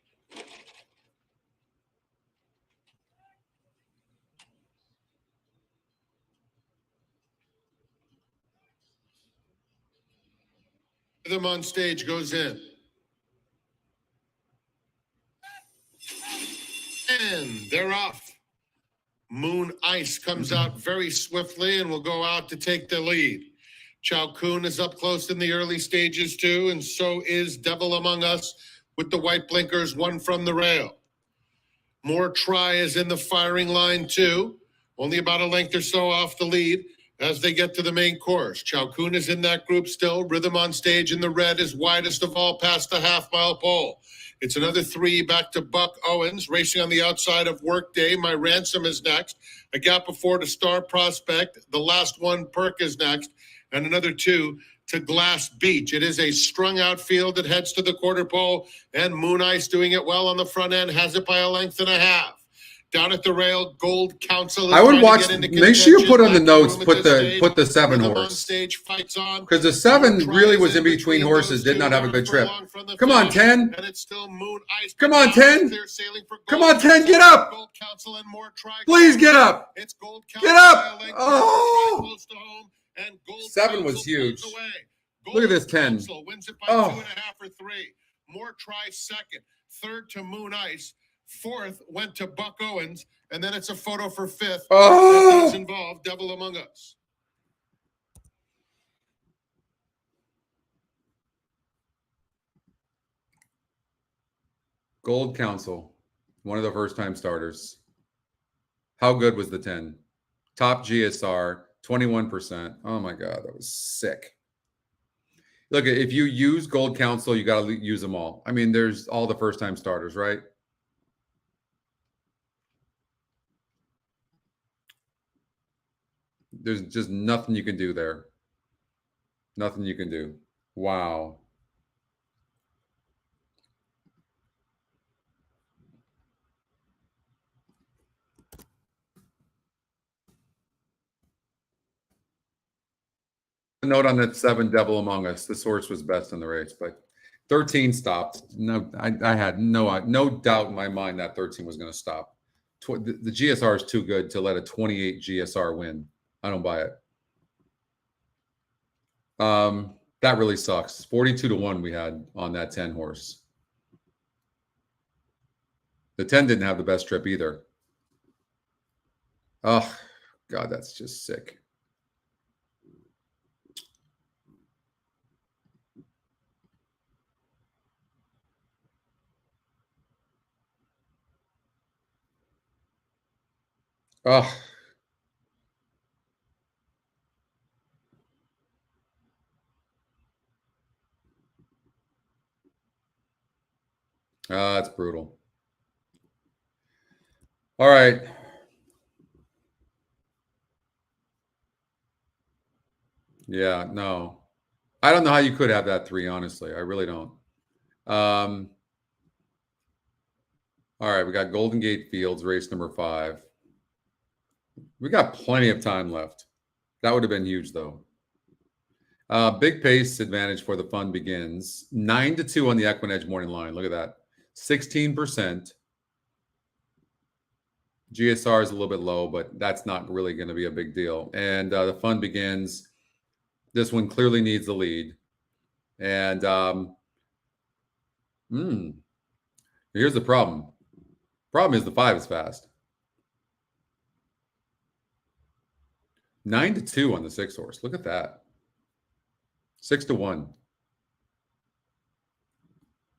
Rhythm on stage goes in. And they're off. Moon Ice comes out very swiftly and will go out to take the lead. Chalcoon is up close in the early stages too, and so is Devil Among Us with the white blinkers, one from the rail. More Try is in the firing line too, only about a length or so off the lead as they get to the main course. Chalcoon is in that group still. Rhythm on stage in the red is widest of all past the half-mile pole. It's another 3 back to Buck Owens, racing on the outside of Workday. My Ransom is next. A gap before to Star Prospect. The last one, Perk, is next. And another 2 to Glass Beach. It is a strung out field that heads to the quarter pole, and Moon Ice doing it well on the front end, has it by a length and a half. Down at the rail, Gold Council. I would watch. Make sure you put on the notes. Put the 7 horse, because the 7 really was in between horses. Did not have a good trip. Come on, 10. And it's still Moon Ice. Come on, 10. Come on, 10. Get up. Please get up. It's Gold Get up. Oh. 7 was huge. Look at this 10. Wins it by 2.5 or 3. More Try second. Third to Moon Ice. Fourth went to Buck Owens, and then it's a photo for 5th. That does involve Devil Among Us. Gold Council, one of the first-time starters. How good was the 10? Top GSR, 21%. Oh my God, that was sick. Look, if you use Gold Council, you got to use them all. I mean, there's all the first-time starters, right? There's just nothing you can do there. Nothing you can do. Wow. Note on that 7 Devil Among Us. This horse was best in the race, but 13 stopped. No, I had no doubt in my mind that 13 was going to stop. The GSR is too good to let a 28 GSR win. I don't buy it. That really sucks. 42-1 we had on that 10 horse. The 10 didn't have the best trip either. Oh, God, that's just sick. Oh. That's brutal. All right. Yeah, no. I don't know how you could have that 3, honestly. I really don't. All right, we got Golden Gate Fields, race number 5. We got plenty of time left. That would have been huge, though. Big pace advantage for the fun begins. 9-2 on the EquinEdge morning line. Look at that. 16%. GSR is a little bit low, but that's not really going to be a big deal. And the fun begins. This one clearly needs the lead. And here's the problem. Problem is the 5 is fast. 9-2 on the 6 horse. Look at that. 6-1.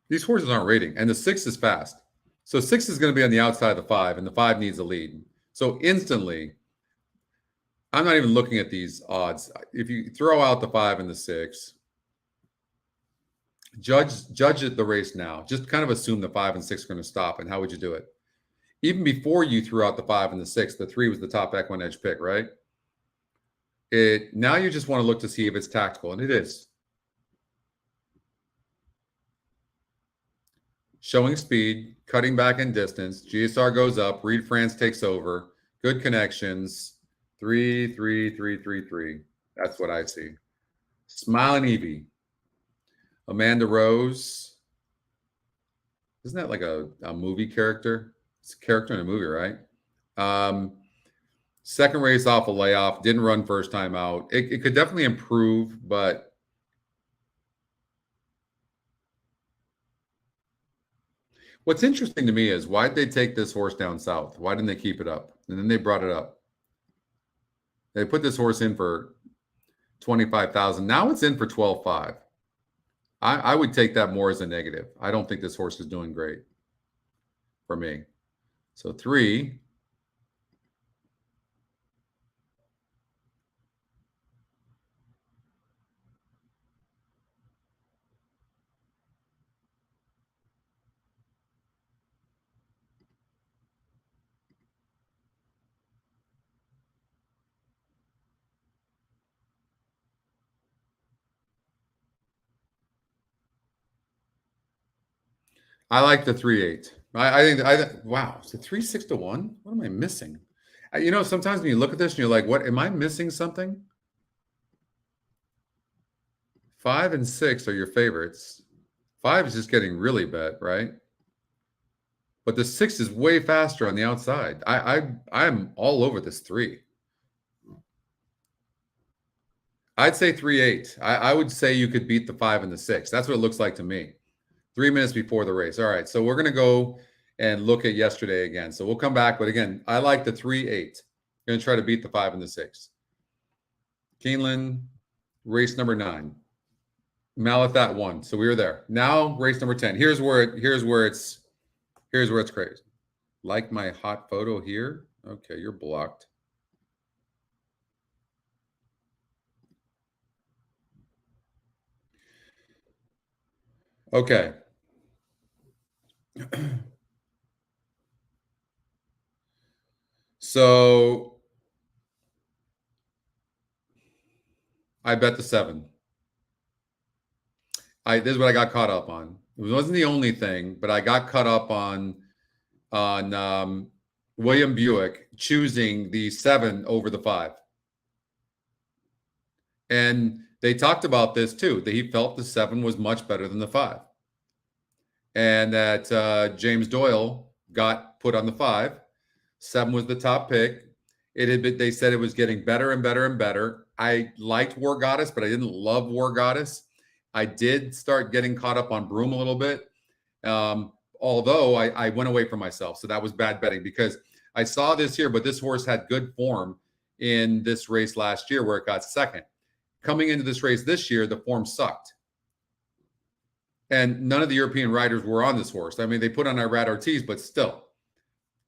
These horses aren't rating, and the 6 is fast. So 6 is going to be on the outside of the 5, and the 5 needs a lead. So instantly, I'm not even looking at these odds. If you throw out the 5 and the 6, judge it the race now. Just kind of assume the 5 and 6 are going to stop, and how would you do it? Even before you threw out the 5 and the 6, the 3 was the top EquinEdge pick, right? Now you just want to look to see if it's tactical, and it is. Showing speed, cutting back in distance. GSR goes up. Reed France takes over. Good connections. 3, 3, 3, 3, 3. That's what I see. Smiling Evie. Amanda Rose. Isn't that like a movie character? It's a character in a movie, right? Second race off a layoff. Didn't run first time out. It could definitely improve, but what's interesting to me is why did they take this horse down south? Why didn't they keep it up? And then they brought it up. They put this horse in for $25,000. Now it's in for $12,500. I would take that more as a negative. I don't think this horse is doing great for me. So 3. I like the 3-8. I think wow, is it 3-6-1? What am I missing? You know, sometimes when you look at this and you're like, what am I missing something? 5 and 6 are your favorites. 5 is just getting really bet, right? But the 6 is way faster on the outside. I'm all over this 3. I'd say 3-8. I would say you could beat the 5 and the 6. That's what it looks like to me. 3 minutes before the race. All right, so we're going to go and look at yesterday again. So we'll come back. But again, I like the 3-8. Going to try to beat the 5 and the 6. Keeneland, race number 9. Malathat 1. So we were there. Now race number 10. Here's where it's crazy. Like my hot photo here. Okay, you're blocked. Okay. So I bet the 7. This is what I got caught up on. It wasn't the only thing, but I got caught up on William Buick choosing the 7 over the 5. And they talked about this too, that he felt the 7 was much better than the 5. And that James Doyle got put on the 5. 7 was the top pick. They said it was getting better and better and better. I liked War Goddess, but I didn't love War Goddess. I did start getting caught up on Broom a little bit. Although I went away from myself. So that was bad betting because I saw this here, but this horse had good form in this race last year where it got second. Coming into this race this year, the form sucked. And none of the European riders were on this horse. I mean, they put on Irad Ortiz, but still.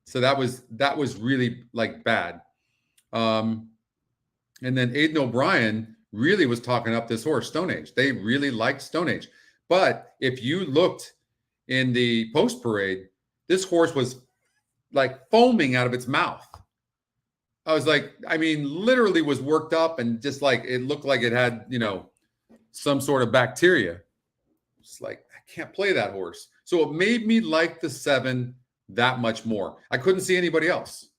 So that was really like bad. And then Aidan O'Brien really was talking up this horse, Stone Age. They really liked Stone Age. But if you looked in the post parade, this horse was like foaming out of its mouth. I was like, I mean, literally was worked up and just like it looked like it had, some sort of bacteria. It's like, I can't play that horse. So it made me like the 7 that much more. I couldn't see anybody else.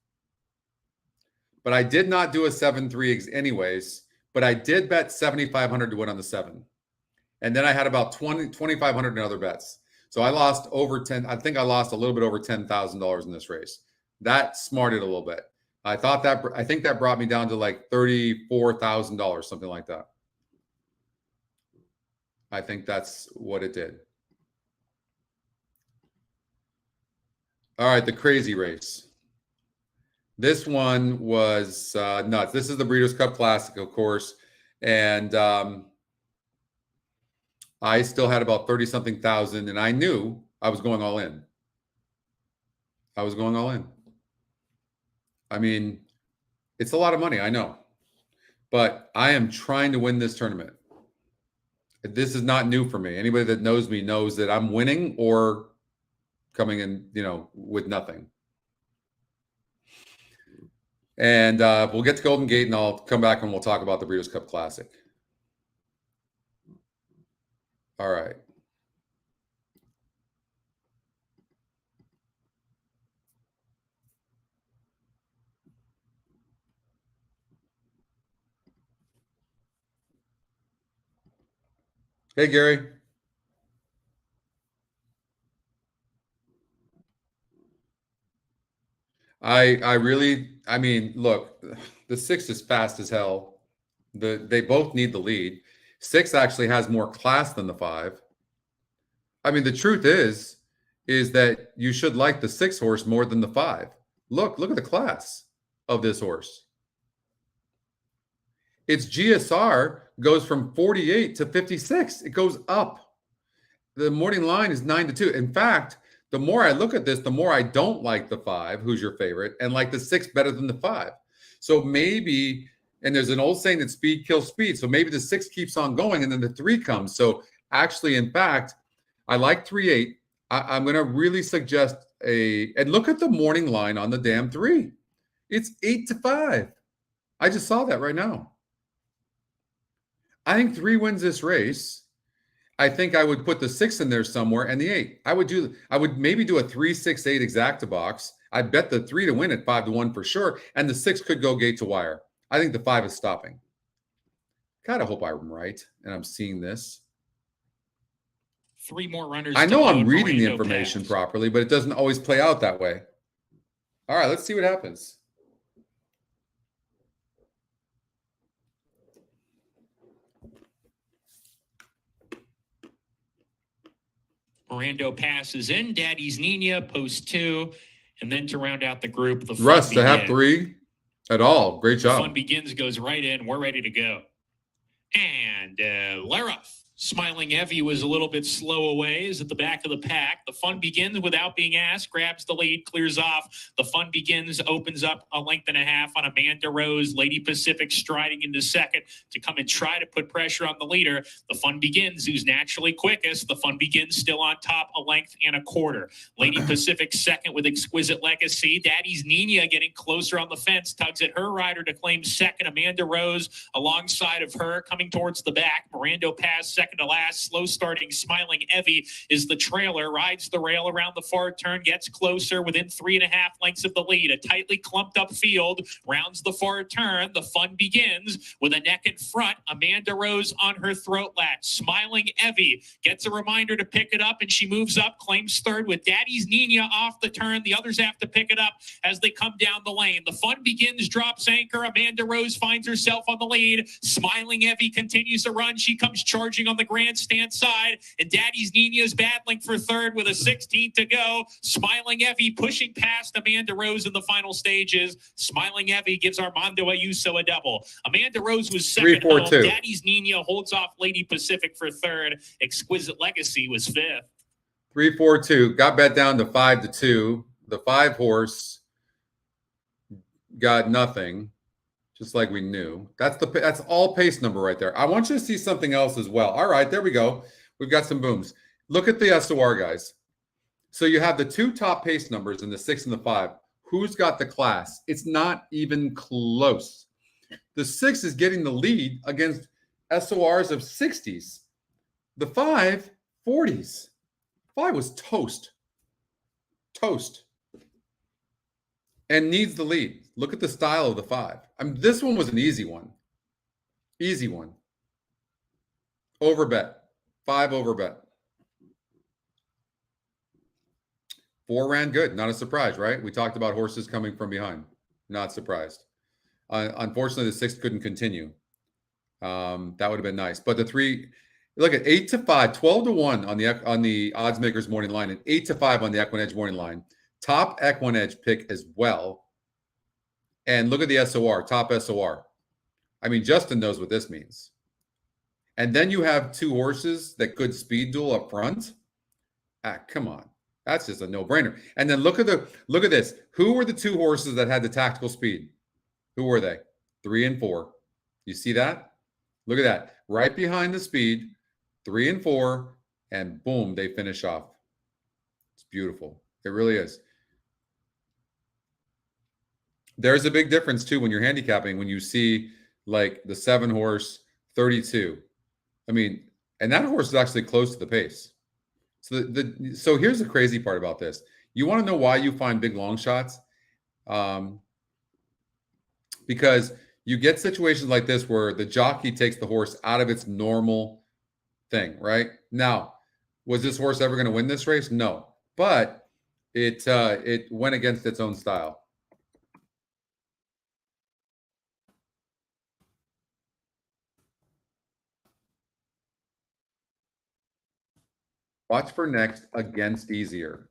But I did not do a 7-3 anyways but I did bet 7,500 to win on the 7. And then I had about 2,500 in other bets. So I lost over 10. I think I lost a little bit over $10,000 in this race. That smarted a little bit. I think that brought me down to like $34,000, something like that. I think that's what it did. All right, the crazy race. This one was nuts. This is the Breeders' Cup Classic, of course. And I still had about 30-something thousand, and I knew I was going all in. I was going all in. I mean, it's a lot of money, I know. But I am trying to win this tournament. This is not new for me. Anybody that knows me knows that I'm winning or coming in, with nothing. And we'll get to Golden Gate, and I'll come back and we'll talk about the Breeders' Cup Classic. All right. Hey, Gary. I mean, look, the 6 is fast as hell. They both need the lead. 6 actually has more class than the 5. I mean, the truth is that you should like the 6 horse more than the 5. Look at the class of this horse. Its GSR goes from 48 to 56. It goes up. The morning line is 9-2. In fact, the more I look at this, the more I don't like the 5, who's your favorite, and like the 6 better than the 5. So maybe, and there's an old saying that speed kills speed. So maybe the 6 keeps on going and then the 3 comes. So actually, in fact, I like 3-8. I'm going to really suggest and look at the morning line on the damn 3. It's 8-5. I just saw that right now. I think 3 wins this race. I think I would put the 6 in there somewhere and the 8. I would maybe do a 3-6-8 exacta box. I bet the 3 to win at 5-1 for sure. And the 6 could go gate to wire. I think the 5 is stopping. Gotta hope I'm right. And I'm seeing this. 3 more runners. I know I'm load. reading the Miranda information pass. properly, but it doesn't always play out that way. All right, let's see what happens. Miranda passes in. Daddy's Nina, post 2. And then to round out the group, the Russ, fun to have begins. 3 at all. Great The fun job. begins, goes right in. We're ready to go. And Lara, smiling Evie was a little bit slow away, is at the back of the pack. The fun begins without being asked, grabs the lead, clears off. The fun begins, opens up a length and a half on Amanda Rose. Lady Pacific striding into second to come and try to put pressure on the leader. The fun begins, who's naturally quickest. The fun begins still on top, a length and a quarter. Lady Pacific second with Exquisite Legacy. Daddy's Nina getting closer on the fence, tugs at her rider to claim second. Amanda Rose alongside of her, coming towards the back. Miranda Paz second to last. Slow starting Smiling Evie is the trailer, rides the rail around the far turn, gets closer within 3.5 lengths of the lead. A tightly clumped up field rounds the far turn. The fun begins with a neck in front. Amanda Rose on her throat latch. Smiling Evie gets a reminder to pick it up, and she moves up, claims third with Daddy's Nina off the turn. The others have to pick it up as they come down the lane. The fun begins, drops anchor. Amanda Rose finds herself on the lead. Smiling Evie continues to run. She comes charging on the grandstand side, and Daddy's Nina is battling for third with a 16th to go. Smiling Evie pushing past Amanda Rose in the final stages. Smiling Evie gives Armando Ayuso a double. Amanda Rose was second. 3-4-2. Daddy's Nina holds off Lady Pacific for third. Exquisite Legacy was fifth. 3-4-2. Got bet down to 5-2. The 5 horse got nothing. Just like we knew. That's all pace number right there. I want you to see something else as well. All right, there we go. We've got some booms. Look at the SOR, guys. So you have the 2 top pace numbers in the 6 and the 5. Who's got the class? It's not even close. The 6 is getting the lead against SORs of 60s. The 5, 40s. 5 was toast. Toast. And needs the lead. Look at the style of the 5. I mean, this one was an easy one. Easy one. Overbet. 5 overbet. 4 ran good. Not a surprise, right? We talked about horses coming from behind. Not surprised. Unfortunately, the 6 couldn't continue. That would have been nice. But the 3, look at 8 to 5, 12 to 1 on the odds makers morning line, and 8 to 5 on the EquinEdge morning line. Top EquinEdge pick as well. And look at the SOR, top SOR. I mean, Justin knows what this means. And then you have 2 horses that could speed duel up front. Come on. That's just a no-brainer. And then look at this. Who were the 2 horses that had the tactical speed? Who were they? 3 and 4. You see that? Look at that. Right behind the speed, 3 and 4, and boom, they finish off. It's beautiful. It really is. There's a big difference too when you're handicapping, when you see like the 7 horse 32. I mean, and that horse is actually close to the pace. So here's the crazy part about this. You want to know why you find big long shots? Because you get situations like this where the jockey takes the horse out of its normal thing, right? Now, was this horse ever going to win this race? No, but it went against its own style. Watch for next against easier.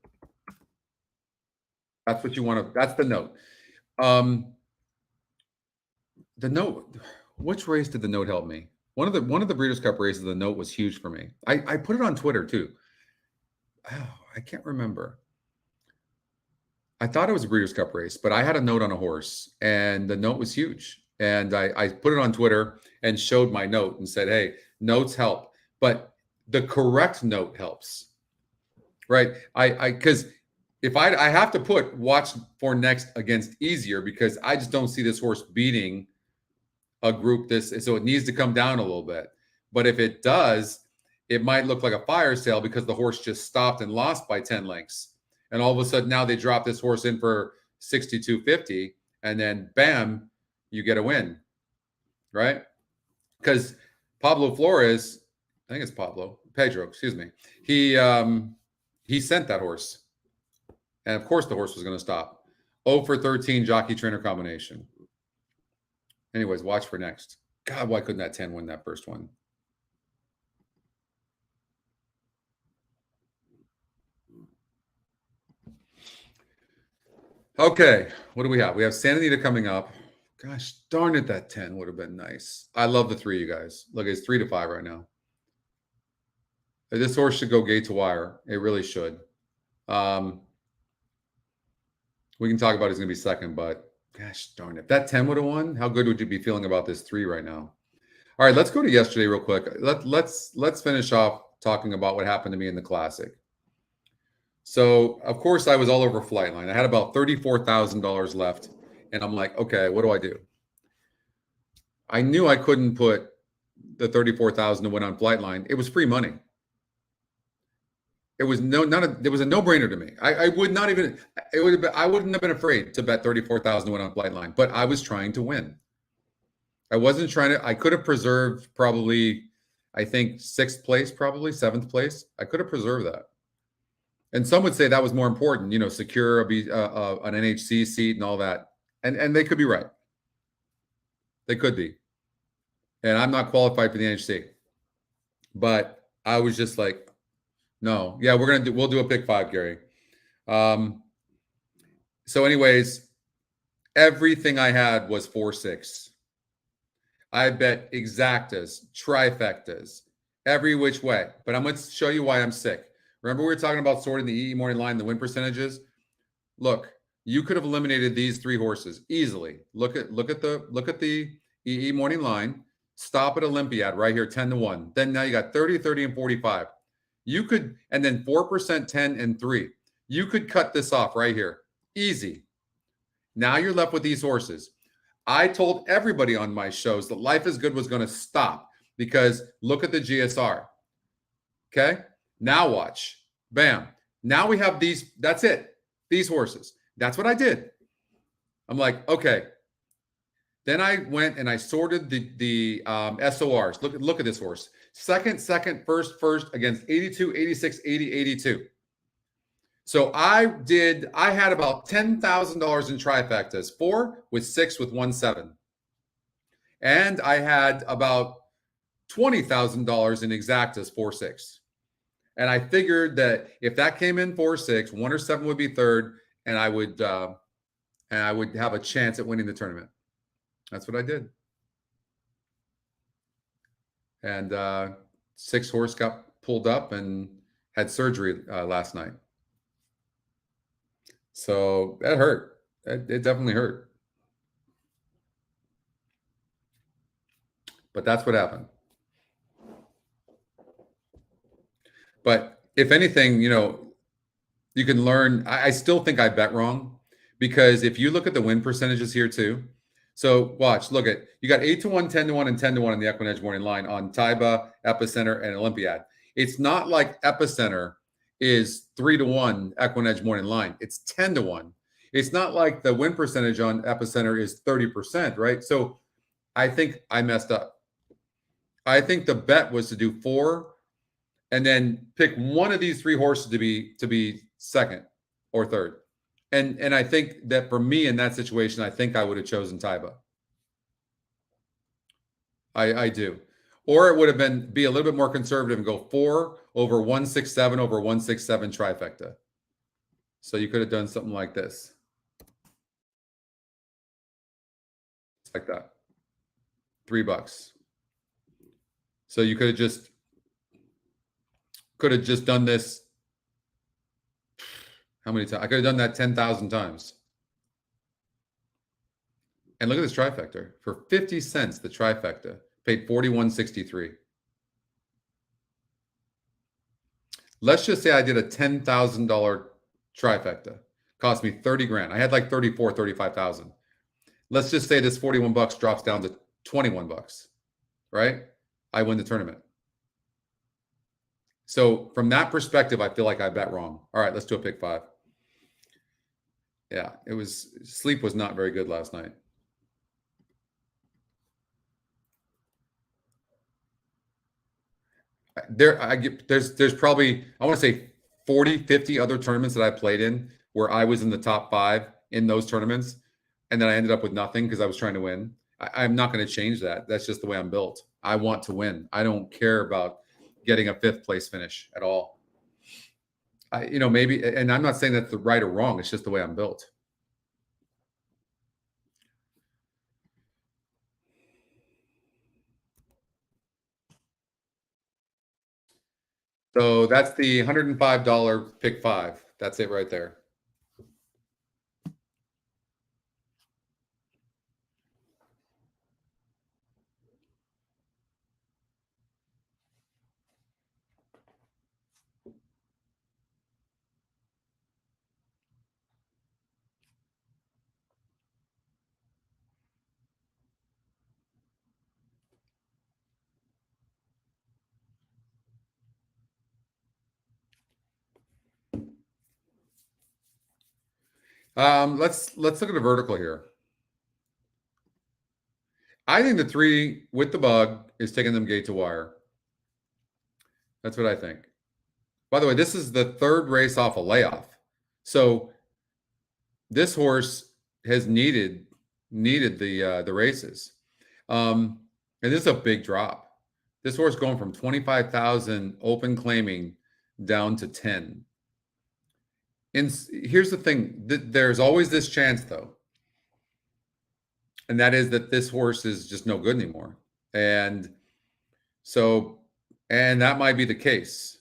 That's what you want to, that's the note. The note, which race did the note help me? One of the Breeders' Cup races, the note was huge for me. I put it on Twitter too. Oh, I can't remember. I thought it was a Breeders' Cup race, but I had a note on a horse and the note was huge. And I put it on Twitter and showed my note and said, hey, notes help. But the correct note helps, right? Because if I have to put watch for next against easier, because I just don't see this horse beating a group this, so it needs to come down a little bit. But if it does, it might look like a fire sale because the horse just stopped and lost by 10 lengths. And all of a sudden now they drop this horse in for 62.50 and then bam, you get a win, right? Because Pablo Flores, I think it's Pedro, excuse me. He sent that horse. And of course the horse was going to stop. 0 for 13 jockey trainer combination. Anyways, watch for next. God, why couldn't that 10 win that first one? Okay, what do we have? We have Anita coming up. Gosh, darn it, that 10 would have been nice. I love the 3, you guys. Look, it's 3 to 5 right now. This horse should go gate to wire. It really should. We can talk about who's going to be second, but gosh darn it. If that 10 would have won, how good would you be feeling about this 3 right now? All right, let's go to yesterday real quick. Let's finish off talking about what happened to me in the Classic. So, of course, I was all over Flightline. I had about $34,000 left, and I'm like, okay, what do I do? I knew I couldn't put the $34,000 to win on Flightline. It was free money. It was it was a no-brainer to me. I would not even, I wouldn't have been afraid to bet 34,000 to win on Flightline, but I was trying to win. I wasn't trying to, I could have preserved probably, I think 6th place, probably 7th place. I could have preserved that. And some would say that was more important, you know, secure an NHC seat and all that. And they could be right. They could be. And I'm not qualified for the NHC. But I was just like, no, yeah, we'll do a pick 5, Gary. So anyways, everything I had was 4-6. I bet exactas, trifectas, every which way. But I'm going to show you why I'm sick. Remember we were talking about sorting the EE morning line, the win percentages? Look, you could have eliminated these 3 horses easily. Look at the EE morning line. Stop at Olympiad right here, 10 to 1. Then now you got 30, 30, and 45. You could, and then 4%, 10, and 3. You could cut this off right here. Easy. Now you're left with these horses. I told everybody on my shows that Life is Good was going to stop because look at the GSR. Okay? Now watch. Bam. Now we have these. That's it. These horses. That's what I did. I'm like, okay. Then I went and I sorted the SORs. Look at this horse. Second, first against 82, 86, 80, 82. So I had about $10,000 in trifectas, 4 with 6 with 1 7. And I had about $20,000 in exactas, 4 6. And I figured that if that came in 4 6, 1 or 7 would be third, and I would have a chance at winning the tournament. That's what I did. And 6 horse got pulled up and had surgery last night. So that hurt. It definitely hurt. But that's what happened. But if anything, you know, you can learn. I still think I bet wrong, because if you look at the win percentages here too. So watch, look at, you got 8 to 1, 10 to 1, and 10 to 1 in the EquinEdge morning line on Taiba, Epicenter, and Olympiad. It's not like Epicenter is 3 to 1 EquinEdge morning line. It's 10 to 1. It's not like the win percentage on Epicenter is 30%, right? So I think I messed up. I think the bet was to do 4 and then pick one of these 3 horses to be second or third. And I think that for me in that situation, I think I would have chosen Taiba. I do. Or it would have be a little bit more conservative and go 4 over 167 over 167 trifecta. So you could have done something like this. It's like that. $3. So you could have just done this. How many times? I could have done that 10,000 times. And look at this trifecta. For 50 cents, the trifecta paid $41.63. Let's just say I did a $10,000 trifecta. Cost me 30 grand. I had like 34, 35,000. Let's just say this 41 bucks drops down to 21 bucks, right? I win the tournament. So from that perspective, I feel like I bet wrong. All right, let's do a pick 5. Yeah, sleep was not very good last night. There's probably, I want to say 40, 50 other tournaments that I played in where I was in the top 5 in those tournaments. And then I ended up with nothing because I was trying to win. I'm not going to change that. That's just the way I'm built. I want to win. I don't care about getting a 5th place finish at all. Maybe, and I'm not saying that's the right or wrong. It's just the way I'm built. So that's the $105 pick 5. That's it right there. Let's look at a vertical here. I think the 3 with the bug is taking them gate to wire. That's what I think. By the way, this is the 3rd race off a layoff. So this horse has needed the races. And this is a big drop. This horse going from 25,000 open claiming down to 10. And here's the thing, there's always this chance though. And that is that this horse is just no good anymore. And that might be the case.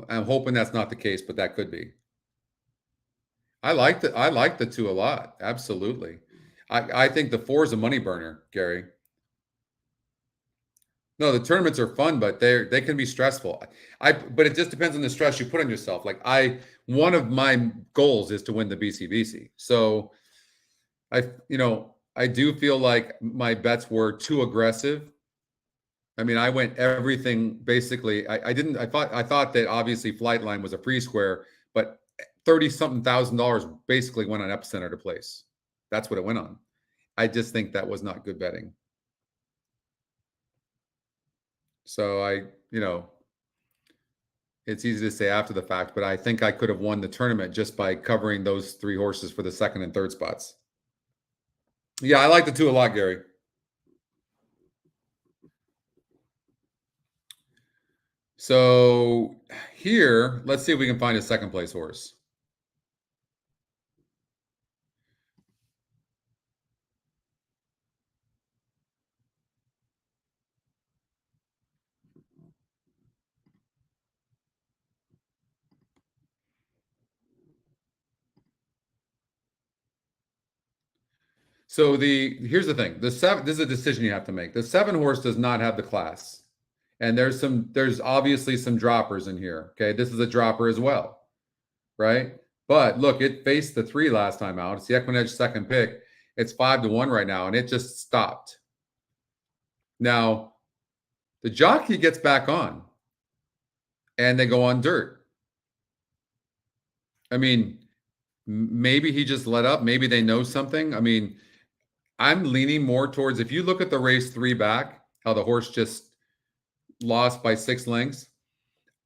I'm hoping that's not the case, but that could be. I like the 2 a lot. Absolutely. I think the 4 is a money burner, Gary. No, the tournaments are fun, but they can be stressful. But it just depends on the stress you put on yourself. Like one of my goals is to win the BCBC. So I do feel like my bets were too aggressive. I mean, I went everything basically. I thought that obviously Flightline was a free square, but 30-something thousand dollars basically went on Epicenter to place. That's what it went on. I just think that was not good betting. So it's easy to say after the fact, but I think I could have won the tournament just by covering those 3 horses for the second and third spots. Yeah, I like the 2 a lot, Gary. So here, let's see if we can find a second place horse. So here's the thing. This is a decision you have to make. The 7 horse does not have the class. And there's obviously some droppers in here. Okay. This is a dropper as well. Right. But look, it faced the 3 last time out. It's the EquinEdge second pick. It's 5-1 right now, and it just stopped. Now, the jockey gets back on, and they go on dirt. I mean, maybe he just let up. Maybe they know something. I mean, I'm leaning more towards, if you look at the race 3 back, how the horse just lost by 6 lengths.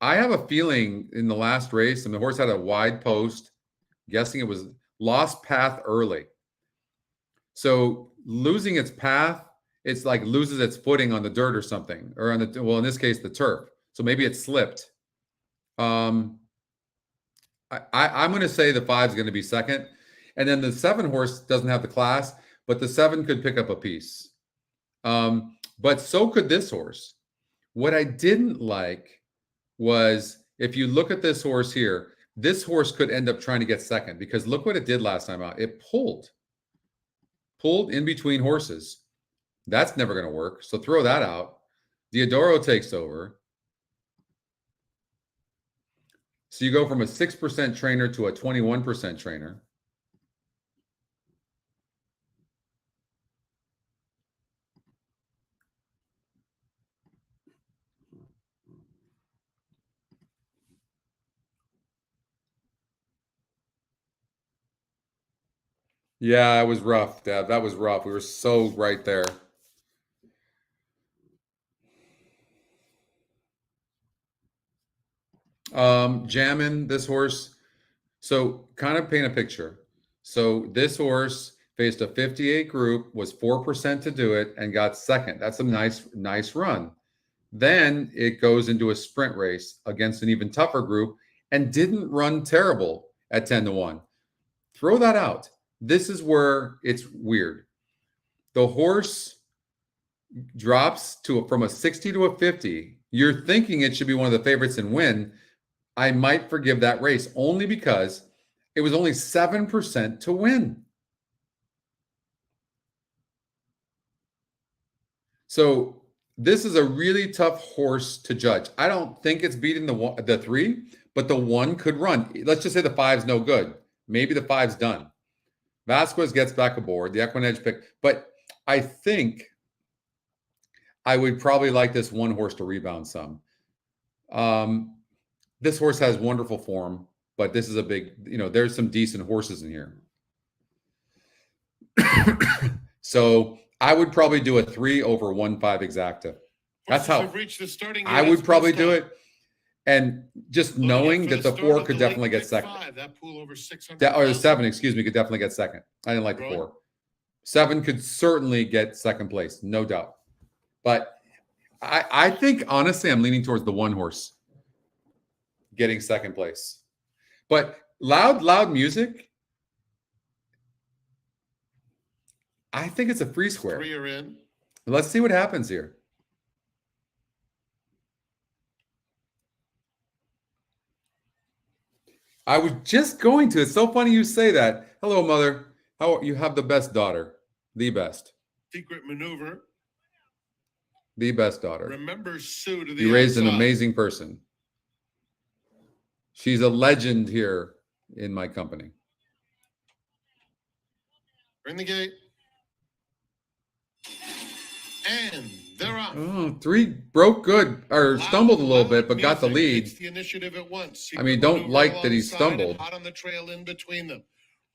I have a feeling in the last race, and the horse had a wide post, guessing it was lost path early. So losing its path, it's like loses its footing on the dirt or something, or on the, well, in this case, the turf. So maybe it slipped. I'm going to say the 5 is going to be second. And then the 7 horse doesn't have the class, but the 7 could pick up a piece. But so could this horse. What I didn't like was, if you look at this horse here, this horse could end up trying to get second, because look what it did last time out. It pulled in between horses. That's never going to work. So throw that out. Diodoro takes over. So you go from a 6% trainer to a 21% trainer. Yeah, it was rough, Deb. That was rough. We were so right there. Jamming this horse. So kind of paint a picture. So this horse faced a 58 group, was 4% to do it, and got second. That's a nice run. Then it goes into a sprint race against an even tougher group and didn't run terrible at 10-1. Throw that out. This is where it's weird. The horse drops from a 60 to a 50. You're thinking it should be one of the favorites and win. I might forgive that race only because it was only 7% to win. So this is a really tough horse to judge. I don't think it's beating the 3, but the 1 could run. Let's just say the 5's no good. Maybe the 5's done. Vasquez gets back aboard, the EquinEdge pick. But I think I would probably like this 1 horse to rebound some. This horse has wonderful form, but this is a big, there's some decent horses in here. So I would probably do a 3 over 1.5 exacta. That's how I would probably do it. And just knowing that the 4 could definitely get second. That pool over 600. Or the 7, excuse me, could definitely get second. I didn't like the 4. 7 could certainly get second place, no doubt. But I think, honestly, I'm leaning towards the 1 horse getting second place. But loud music, I think it's a free square. 3 are in. Let's see what happens here. I was just going to. It's so funny you say that. Hello, mother. How you have the best daughter, the best. Secret maneuver. The best daughter. Remember Sue to the You raised an outside. amazing person. She's a legend here in my company. Bring the gate. And they're off. Oh, 3 broke good, or stumbled a little bit, but got the lead. The initiative at once. I mean, don't like that he stumbled. Hot on the trail in between them.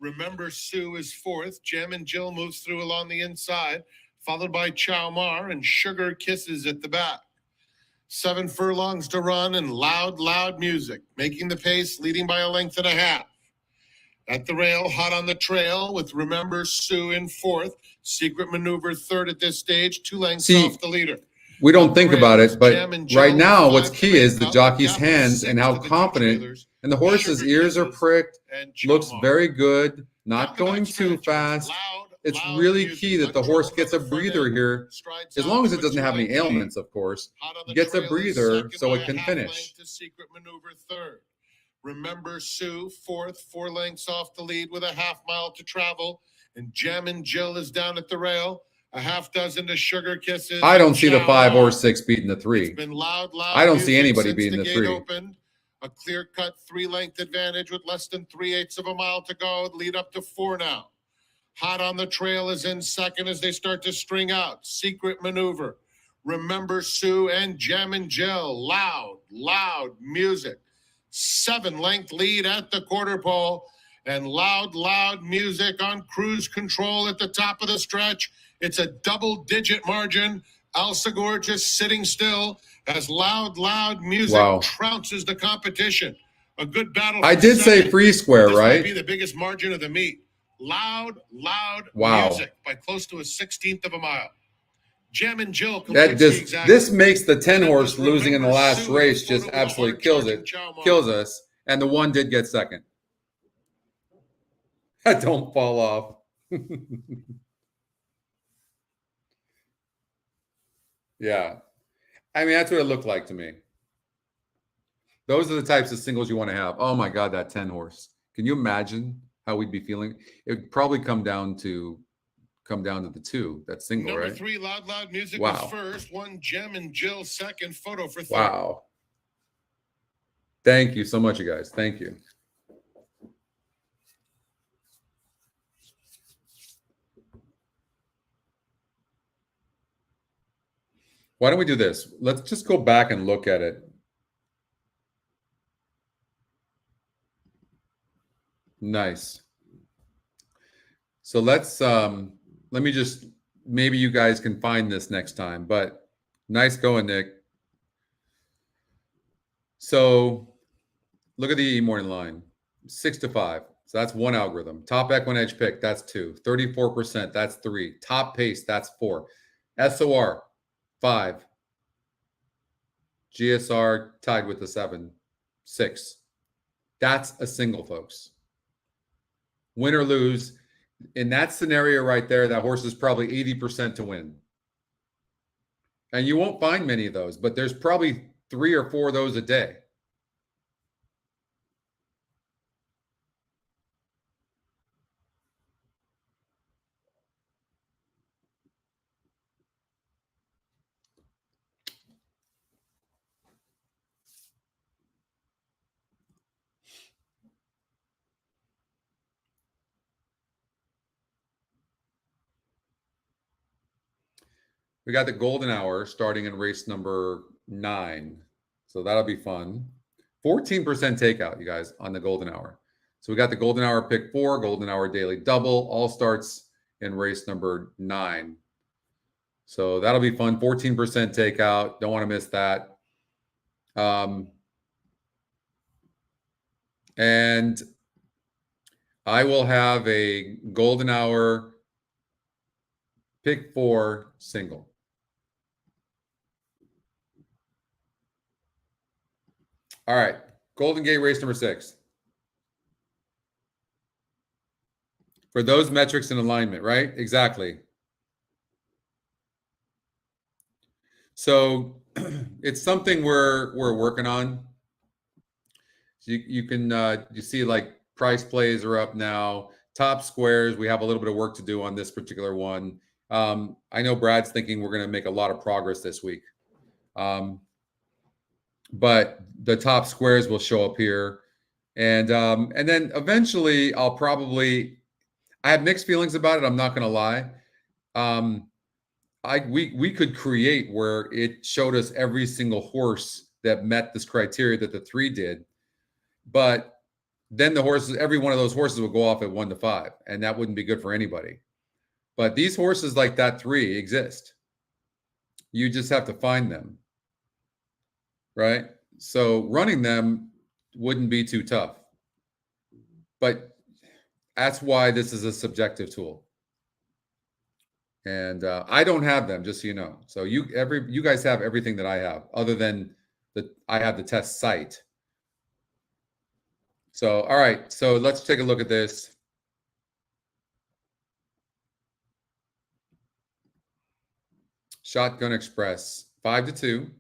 Remember Sue is fourth. Gem and Jill moves through along the inside, followed by Chow Mar and Sugar Kisses at the back. 7 furlongs to run and loud music, making the pace, leading by a length and a half. At the rail, hot on the trail with Remember Sue in fourth. Secret Maneuver third at this stage, 2 lengths off the leader. We don't think about it, but right now what's key is the jockey's hands and how confident, and the horse's ears are pricked, looks very good, not going too fast. It's really key that the horse gets a breather here, as long as it doesn't have any ailments, of course. Gets a breather so it can finish. Secret Maneuver third. Remember Sue fourth, 4 lengths off the lead with a half mile to travel. And Gem and Jill is down at the rail. A half dozen to Sugar Kisses. I don't see the 5 or 6 beating the 3. It's been loud I don't see anybody beating the 3. Opened. A clear-cut 3-length advantage with less than 3/8 of a mile to go. Lead up to 4 now. Hot on the Trail is in second as they start to string out. Secret Maneuver. Remember Sue and Gem and Jill. Loud music. 7-length lead at the quarter pole. And loud music on Cruise Control at the top of the stretch. It's a double-digit margin. Alsagor just sitting still as loud music trounces the competition. A good battle. I did say free square, this right? Might be the biggest margin of the meet. Loud music by close to a 16th of a mile. Gem and Jill. This makes the 10 horse losing in the last race just absolutely kills us. And the 1 did get second. Don't fall off. Yeah. I mean, that's what it looked like to me. Those are the types of singles you want to have. Oh my God, that 10 horse. Can you imagine how we'd be feeling? It would probably come down to the 2, that single, Number right? 3, loud music was first. 1, Gem and Jill second. Photo for third. Wow. Thank you so much, you guys. Thank you. Why don't we do this? Let's just go back and look at it. Nice. So let's let me just, maybe you guys can find this next time, but nice going, Nick. So look at the morning line, 6 to 5. So that's 1 algorithm. Top EquinEdge pick, that's 2. 34%, that's 3. Top pace, that's 4. SOR, 5. GSR tied with the 7. 6. That's a single, folks. Win or lose. In that scenario right there, that horse is probably 80% to win. And you won't find many of those, but there's probably 3 or 4 of those a day. We got the golden hour starting in race number 9. So that'll be fun. 14% takeout, you guys, on the golden hour. So we got the golden hour pick 4, golden hour daily double, all starts in race number 9. So that'll be fun. 14% takeout. Don't want to miss that. And I will have a golden hour pick 4 single. All right, Golden Gate race number 6. For those metrics in alignment, right? Exactly. So it's something we're working on. So you can you see like price plays are up now. Top squares, we have a little bit of work to do on this particular one. I know Brad's thinking we're going to make a lot of progress this week. But the top squares will show up here. And then eventually I have mixed feelings about it. I'm not going to lie. We could create where it showed us every single horse that met this criteria that the 3 did. But then the horses, every one of those horses would go off at 1 to 5, and that wouldn't be good for anybody. But these horses like that 3 exist. You just have to find them, right? So running them wouldn't be too tough. But that's why this is a subjective tool. And I don't have them, just so you know. So you guys have everything that I have, other than I have the test site. So, all right. So let's take a look at this. Shotgun Express, 5 to 2,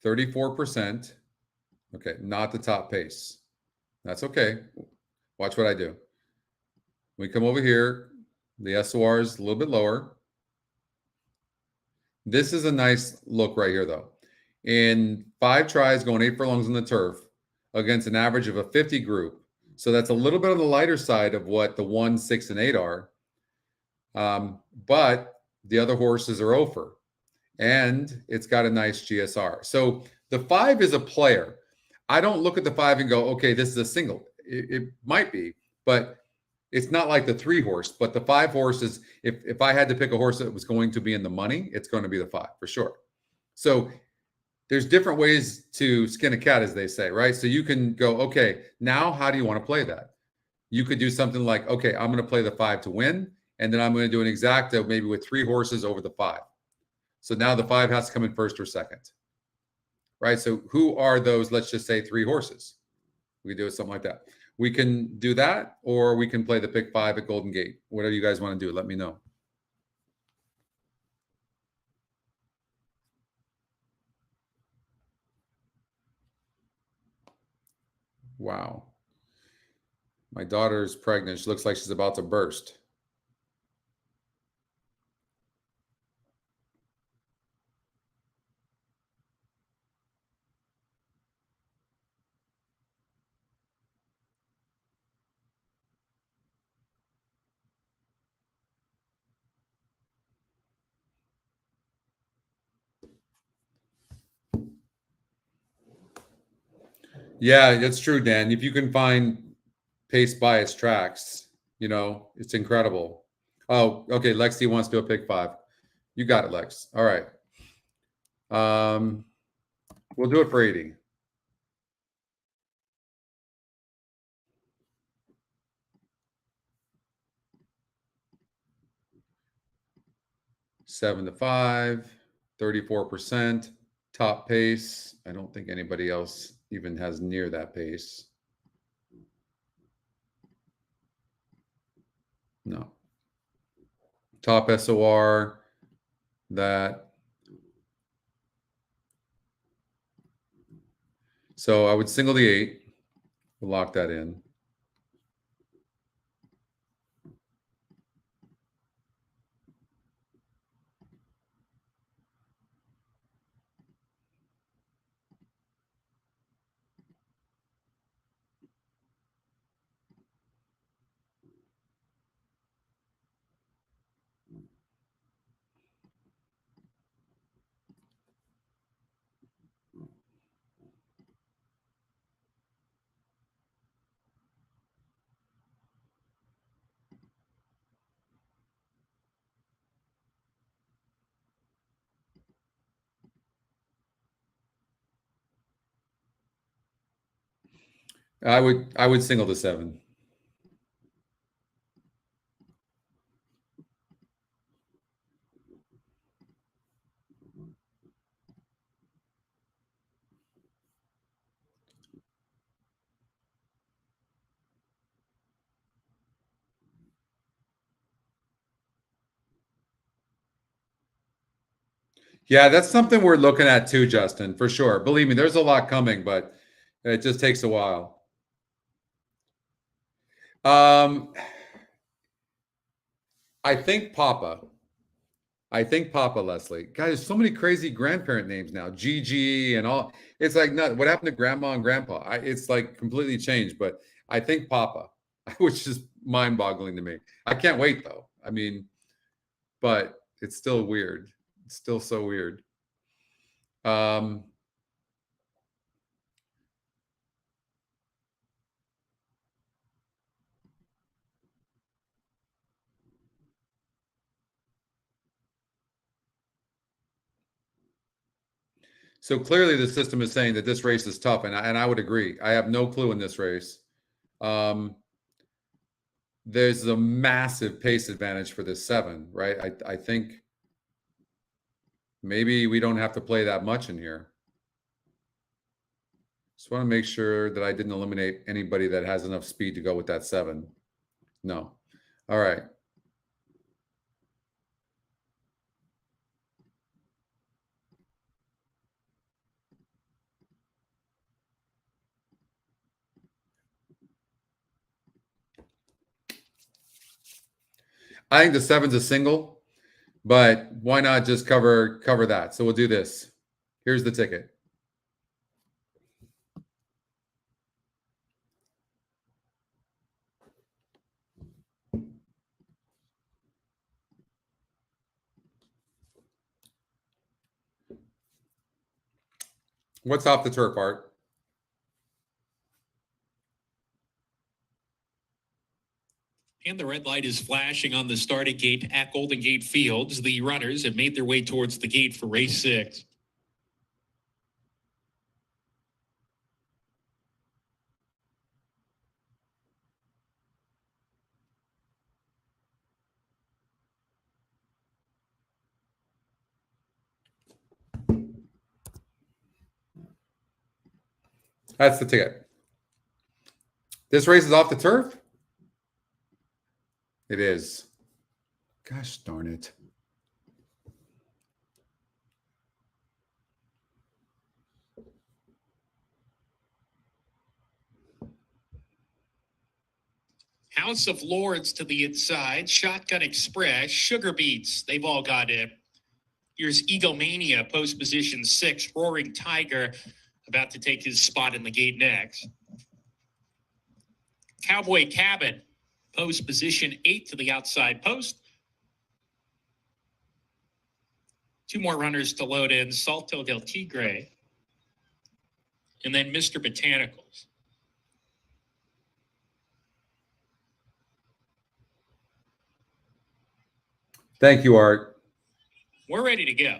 34%. Okay, not the top pace. That's okay. Watch what I do. We come over here. The SOR is a little bit lower. This is a nice look right here, though. In 5 tries, going 8 furlongs on the turf against an average of a 50 group. So that's a little bit on the lighter side of what the 1, 6, and 8 are. But the other horses are over. And it's got a nice GSR. So the 5 is a player. I don't look at the 5 and go, okay, this is a single. It might be, but it's not like the 3 horse. But the 5 horse is, if I had to pick a horse that was going to be in the money, it's going to be the 5 for sure. So there's different ways to skin a cat, as they say, right? So you can go, okay, now how do you want to play that? You could do something like, okay, I'm going to play the 5 to win, and then I'm going to do an exacta maybe with 3 horses over the 5. So now the 5 has to come in first or second, right? So who are those, let's just say 3 horses? We can do something like that. We can do that, or we can play the pick 5 at Golden Gate. Whatever you guys want to do, let me know. Wow. My daughter's pregnant. She looks like she's about to burst. Yeah, that's true, Dan. If you can find pace by its tracks, you know, it's incredible. Oh, okay. Lexi wants to do a pick 5. You got it, Lex. All right. We'll do it for 80. Seven to 5, 34%. Top pace. I don't think anybody else even has near that pace. No. Top SOR, that. So I would single the 8. We'll lock that in. I would single the 7. Yeah, that's something we're looking at too, Justin, for sure. Believe me, there's a lot coming, but it just takes a while. I think Papa, Leslie. Guys, there's so many crazy grandparent names now. Gigi and all. It's like, what happened to grandma and grandpa? It's like completely changed, but I think Papa, which is mind-boggling to me. I can't wait, though. I mean, but it's still weird. It's still so weird. So clearly the system is saying that this race is tough, and I would agree. I have no clue in this race. There's a massive pace advantage for this 7, right? I think maybe we don't have to play that much in here. Just want to make sure that I didn't eliminate anybody that has enough speed to go with that 7. No. All right. I think the 7's a single, but why not just cover that? So we'll do this. Here's the ticket. What's off the turf, Art? And the red light is flashing on the starting gate at Golden Gate Fields. The runners have made their way towards the gate for race 6. That's the ticket. This race is off the turf? It is. Gosh darn it. House of Lords to the inside. Shotgun Express. Sugar Beats. They've all got it. Here's Egomania, post position 6. Roaring Tiger about to take his spot in the gate next. Cowboy Cabin, post position 8 to the outside post. 2 more runners to load in. Salto del Tigre. And then Mr. Botanicals. Thank you, Art. We're ready to go.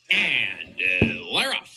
And they're off.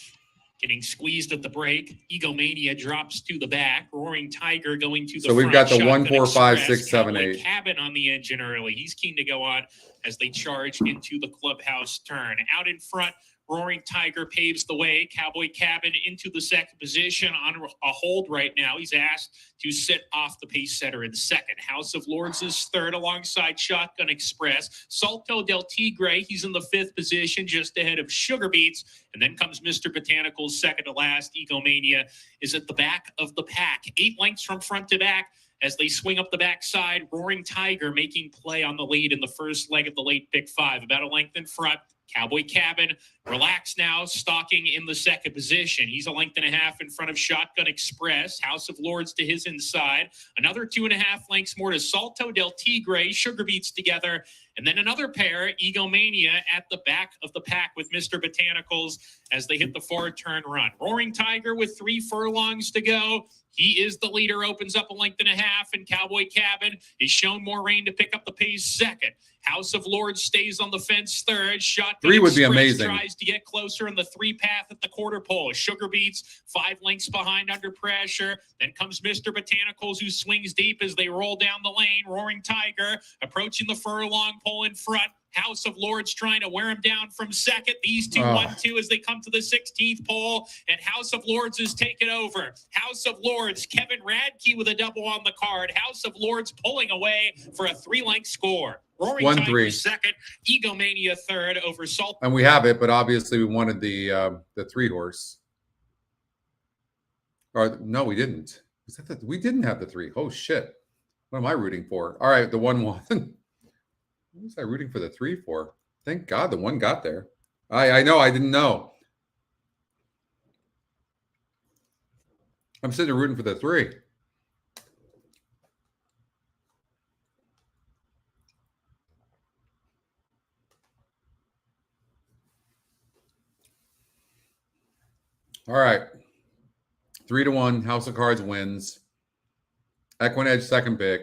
Getting squeezed at the break. Egomania drops to the back. Roaring Tiger going to the front. So we've got the Shotgun 1, 4, 5, Express. 6, 7, Cowboy 8. Cabin on the engine early. He's keen to go on as they charge into the clubhouse turn. Out in front, Roaring Tiger paves the way. Cowboy Cabin into the second position on a hold right now. He's asked to sit off the pace setter in second. House of Lords is third alongside Shotgun Express. Salto del Tigre, he's in the 5th position just ahead of Sugar Beats. And then comes Mr. Botanicals second to last. Egomania is at the back of the pack. 8 lengths from front to back as they swing up the backside. Roaring Tiger making play on the lead in the first leg of the late pick 5. About a length in front. Cowboy Cabin, relaxed now, stalking in the second position. He's a length and a half in front of Shotgun Express. House of Lords to his inside. Another 2.5 lengths more to Salto del Tigre. Sugar Beats together. And then another pair, Egomania, at the back of the pack with Mr. Botanicals as they hit the forward turn run. Roaring Tiger with 3 furlongs to go. He is the leader, opens up a length and a half, and Cowboy Cabin is shown more rain to pick up the pace second. House of Lords stays on the fence third. Shotgun 3 would be Express amazing. tries to get closer in the 3 path at the quarter pole. Sugar Beats 5 lengths behind under pressure. Then comes Mr. Botanicals, who swings deep as they roll down the lane. Roaring Tiger approaching the furlong pole in front. House of Lords trying to wear him down from second. These two 1-2 as they come to the 16th pole, and House of Lords is taken over. House of Lords, Kevin Radke with a double on the card. House of Lords pulling away for a 3-length score. Roaring 1-3. Tiger second, Egomania third over Salt. And we have it, but obviously we wanted the 3 horse. Or no, we didn't. We didn't have the 3. Oh shit! What am I rooting for? All right, the 1-1. What was I rooting for the 3 for? Thank God the 1 got there. I know, I didn't know. I'm sitting there rooting for the 3. All right. 3-1, House of Cards wins. EquinEdge second pick.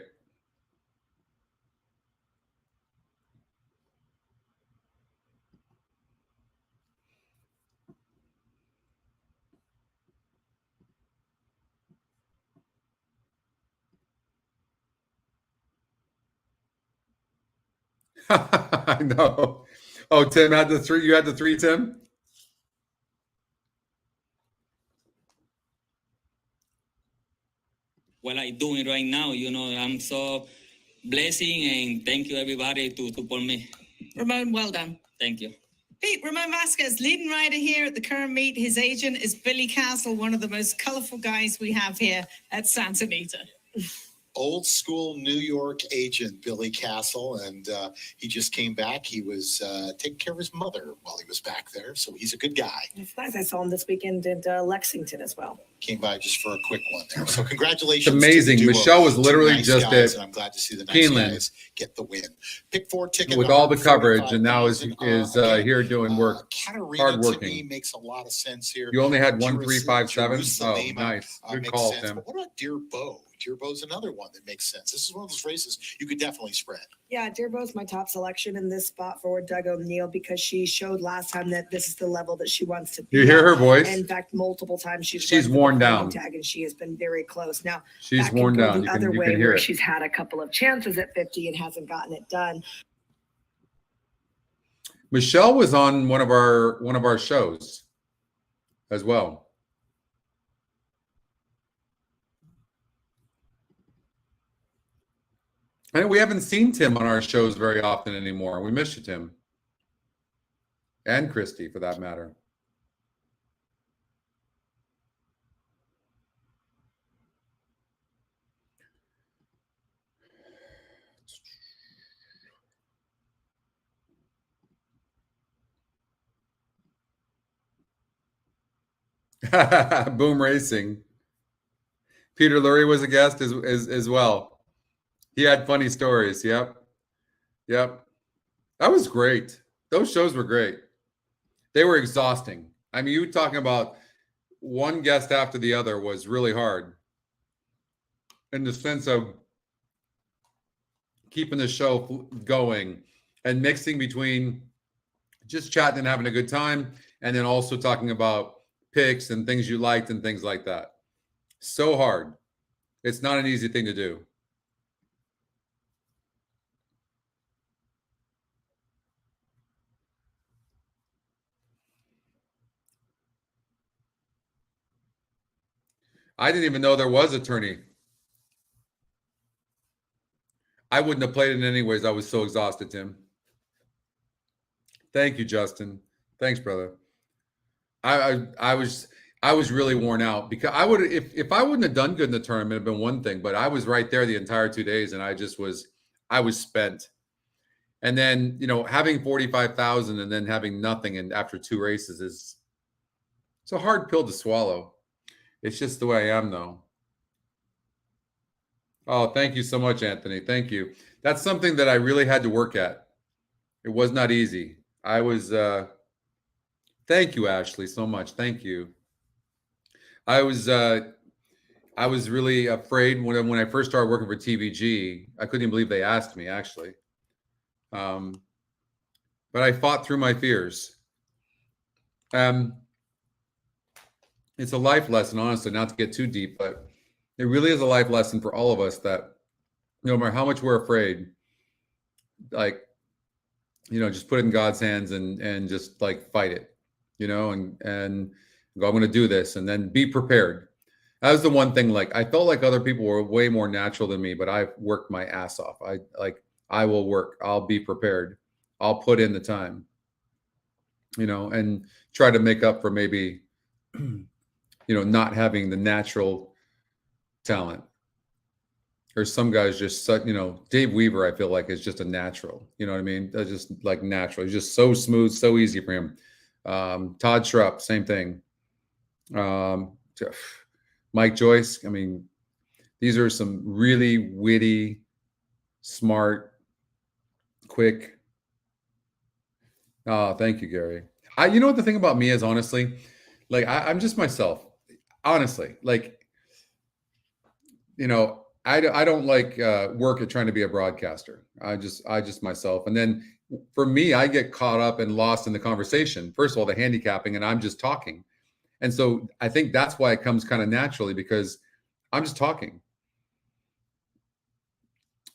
I know. Oh, Tim had the 3. You had the 3, Tim? What I'm doing right now, I'm so blessing and thank you everybody to support me. Ramon, well done. Thank you. Pete, Ramon Vasquez, leading rider here at the current meet. His agent is Billy Castle, one of the most colorful guys we have here at Santa Anita. Old school New York agent Billy Castle, and he just came back. He was taking care of his mother while he was back there, so he's a good guy. It's nice. I saw him this weekend at Lexington as well. Came by just for a quick one there. So congratulations. It's amazing. To the duo. Michelle was literally Two nice just guys, at and I'm glad to see the nice Keeneland guys get the win. Pick 4 ticket with all the coverage, and now is again, here doing work. Katerina hard to working. me makes a lot of sense here. You only had 1, 3, 5, 7. Oh, Jerusalem, nice. Good makes call, sense. Tim. But what about Deer Bow? Deer Bow's another one that makes sense. This is one of those races you could definitely spread. Yeah, Dearbow's my top selection in this spot for Doug O'Neill because she showed last time that this is the level that she wants to be. You hear her voice? And in fact, multiple times She's run the worn podium down. tag, and she has been very close. Now She's that could worn go down. the You other can way hear where it. she's had a couple of chances at 50 and hasn't gotten it done. Michelle was on one of our shows as well. And we haven't seen Tim on our shows very often anymore. We miss you, Tim. And Christy, for that matter. Boom Racing. Peter Lurie was a guest as well. He had funny stories. Yep. That was great. Those shows were great. They were exhausting. I mean, you talking about one guest after the other was really hard in the sense of keeping the show going and mixing between just chatting and having a good time and then also talking about picks and things you liked and things like that. So hard. It's not an easy thing to do. I didn't even know there was a tourney. I wouldn't have played it anyways. I was so exhausted, Tim. Thank you, Justin. Thanks, brother. I was really worn out because I would if I wouldn't have done good in the tournament, it'd been one thing, but I was right there the entire 2 days and I was spent. And then, having 45,000 and then having nothing and after 2 races it's a hard pill to swallow. It's just the way I am though. Oh, thank you so much, Anthony. Thank you. That's something that I really had to work at. It was not easy. I was thank you, Ashley, so much. Thank you. I was really afraid when I first started working for TVG. I couldn't even believe they asked me, actually. But I fought through my fears. It's a life lesson, honestly, not to get too deep, but it really is a life lesson for all of us that no matter how much we're afraid, just put it in God's hands and just fight it, and go, I'm going to do this, and then be prepared. That was the one thing. I felt like other people were way more natural than me, but I've worked my ass off. I will work. I'll be prepared. I'll put in the time, and try to make up for maybe, not having the natural talent. Or some guys just, Dave Weaver, I feel like is just a natural. You know what I mean? That's just natural. He's just so smooth, so easy for him. Todd Schrupp, same thing. Mike Joyce. I mean, these are some really witty, smart, quick. Oh, thank you, Gary. You know what the thing about me is, honestly, I'm just myself. Honestly, I don't like work at trying to be a broadcaster. I just myself. And then for me, I get caught up and lost in the conversation. First of all, the handicapping, and I'm just talking. And so I think that's why it comes kind of naturally because I'm just talking.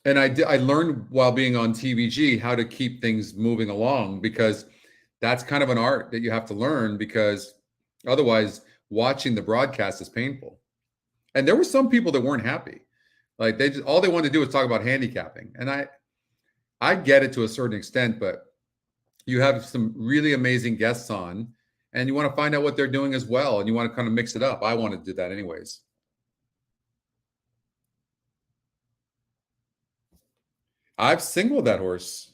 And I learned while being on TVG how to keep things moving along, because that's kind of an art that you have to learn, because otherwise watching the broadcast is painful. And there were some people that weren't happy. Like all they wanted to do was talk about handicapping. And I get it to a certain extent, but you have some really amazing guests on and you want to find out what they're doing as well. And you want to kind of mix it up. I want to do that anyways. I've singled that horse.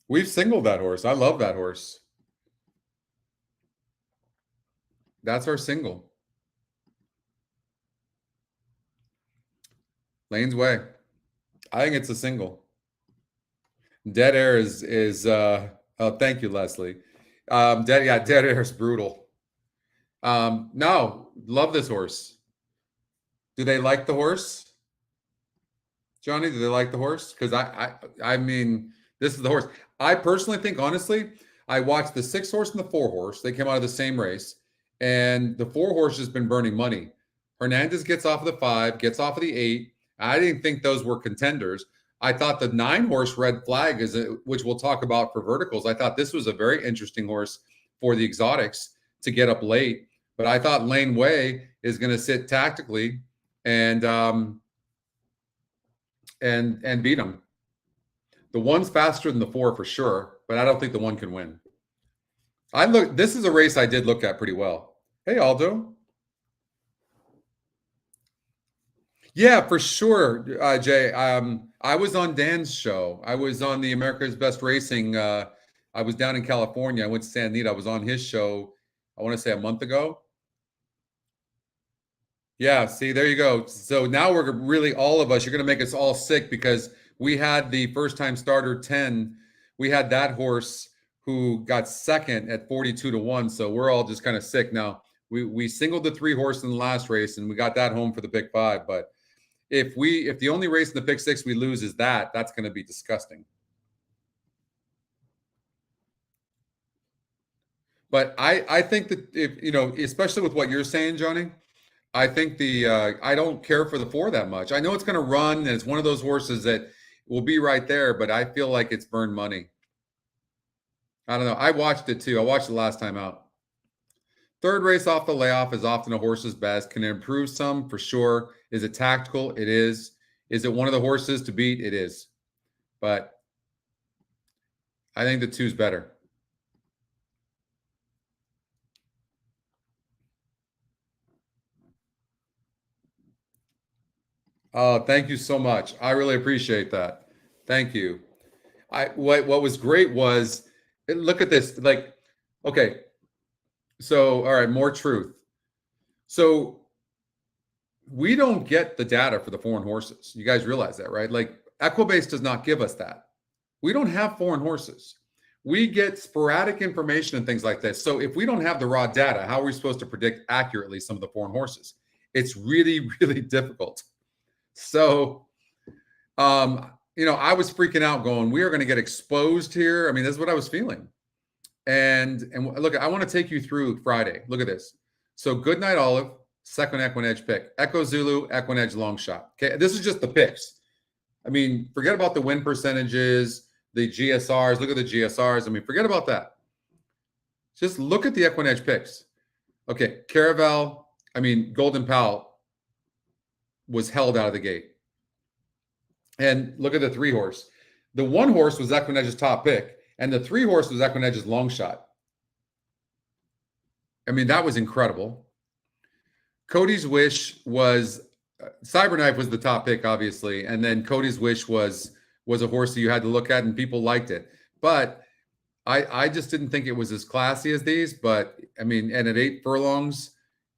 We've singled that horse. I love that horse. That's our single. Lane's Way. I think it's a single. Dead Air is oh, thank you, Leslie. Dead Air is brutal. No, love this horse. Do they like the horse? Johnny, do they like the horse? Because I mean, this is the horse. I personally think, honestly, I watched the 6 horse and the 4 horse. They came out of the same race, and the 4 horse has been burning money. Hernandez gets off of the 5, gets off of the 8. I didn't think those were contenders. I thought the 9 horse Red Flag which we'll talk about for verticals. I thought this was a very interesting horse for the exotics to get up late, but I thought Lane Way is going to sit tactically and beat him. The 1's faster than the 4 for sure, but I don't think the 1 can win. This is a race I did look at pretty well. Hey, Aldo. Yeah, for sure, Jay. I was on Dan's show. I was on the America's Best Racing. I was down in California. I went to Santa Anita. I was on his show, I want to say a month ago. Yeah, see, there you go. So now we're really, all of us, you're going to make us all sick, because we had the first-time starter 10. We had that horse who got second at 42-1. So we're all just kind of sick now. We singled the 3 horse in the last race, and we got that home for the pick 5. But if the only race in the pick 6 we lose is that's going to be disgusting. But I think that if, especially with what you're saying, Johnny, I think I don't care for the 4 that much. I know it's going to run, and it's one of those horses that will be right there, but I feel like it's burned money. I don't know. I watched it too. I watched it last time out. 3rd race off the layoff is often a horse's best. Can it improve some? For sure. Is it tactical? It is. Is it one of the horses to beat? It is. But I think the 2's better. Oh, thank you so much. I really appreciate that. Thank you. What was great was, look at this. Like, okay. So, all right, more truth. So we don't get the data for the foreign horses. You guys realize that, right? Like, Equibase does not give us that. We don't have foreign horses. We get sporadic information and things like this. So if we don't have the raw data, how are we supposed to predict accurately some of the foreign horses? It's really, really difficult. So, I was freaking out going, we are going to get exposed here. I mean, that's what I was feeling. And look, I want to take you through Friday. Look at this. So Goodnight Olive, second EquinEdge pick. Echo Zulu, EquinEdge long shot. Okay, this is just the picks. I mean, forget about the win percentages, the GSRs. Look at the GSRs. I mean, forget about that. Just look at the EquinEdge picks. Okay, Caravel, Golden Pal was held out of the gate. And look at the 3 horse. The 1 horse was EquinEdge's top pick, and the 3 horse was EquinEdge's long shot. I mean, that was incredible. Cody's Wish was Cyberknife was the top pick, obviously, and then Cody's Wish was a horse that you had to look at, and people liked it. But I just didn't think it was as classy as these. But and at 8 furlongs,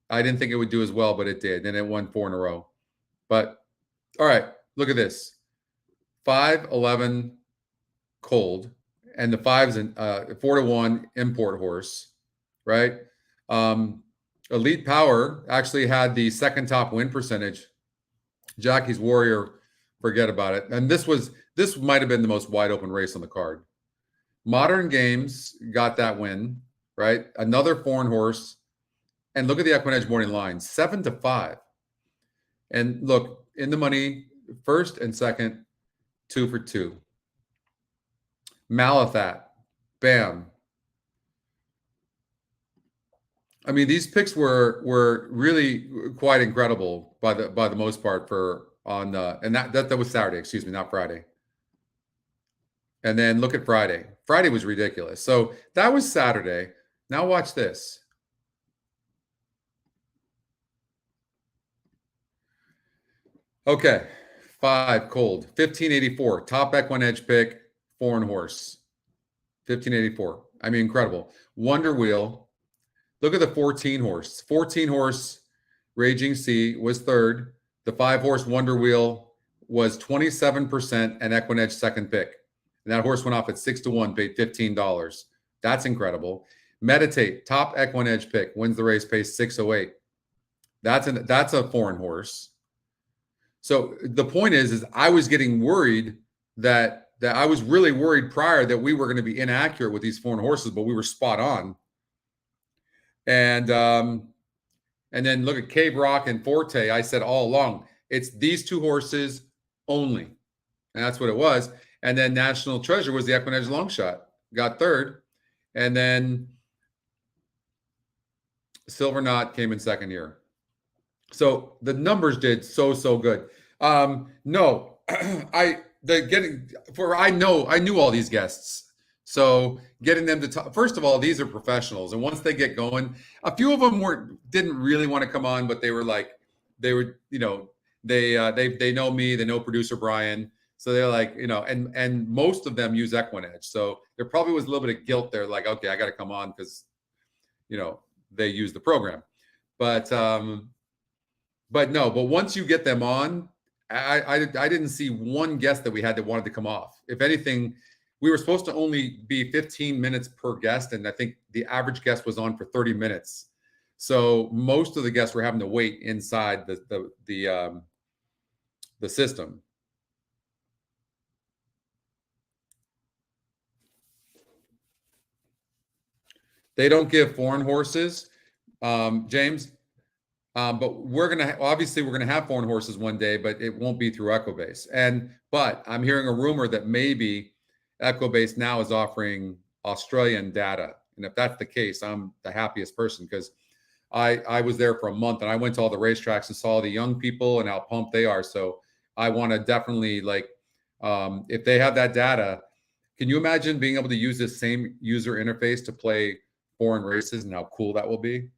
I didn't think it would do as well, but it did, and it won 4 in a row. But all right, look at this: 5-11 cold, and the 5's an 4-1 import horse, right? Elite Power actually had the second top win percentage. Jackie's Warrior, forget about it. And this might have been the most wide open race on the card. Modern Games got that win, right? Another foreign horse. And look at the EquinEdge morning line, 7-5. And look, in the money, first and second, 2 for 2. Malathat, bam. I mean, these picks were really quite incredible by the most part and that was Saturday, excuse me, not Friday. And then look at Friday. Friday was ridiculous. So that was Saturday. Now watch this. Okay, 5 cold, 1584, top EquinEdge pick, foreign horse, 1584. I mean, incredible. Wonder Wheel. Look at the 14 horse. 14 horse Raging Sea was third. The 5 horse Wonder Wheel was 27% and EquinEdge second pick. And that horse went off at 6-1, paid $15. That's incredible. Meditate, top EquinEdge pick, wins the race, pays 608. That's a foreign horse. So the point is I was getting worried that I was really worried prior that we were going to be inaccurate with these foreign horses, but we were spot on. And then look at Cave Rock and Forte. I said all along, it's these 2 horses only. And that's what it was. And then National Treasure was the EquinEdge long shot, got third. And then Silver Knot came in second year. So the numbers did so good. No, I knew all these guests. So getting them to talk, first of all, these are professionals, and once they get going, a few of them didn't really want to come on, but they know me, they know producer Brian, so they're like, and most of them use EquinEdge, so there probably was a little bit of guilt there, like, okay, I got to come on because they use the program, but once you get them on, I didn't see one guest that we had that wanted to come off. If anything, we were supposed to only be 15 minutes per guest, and I think the average guest was on for 30 minutes. So most of the guests were having to wait inside the system. They don't give foreign horses, James. But we're gonna have foreign horses one day, but it won't be through Equibase. But I'm hearing a rumor that maybe Equibase now is offering Australian data, and if that's the case, I'm the happiest person because I was there for a month and I went to all the racetracks and saw the young people and how pumped they are. So I want to definitely if they have that data, can you imagine being able to use this same user interface to play foreign races and how cool that will be?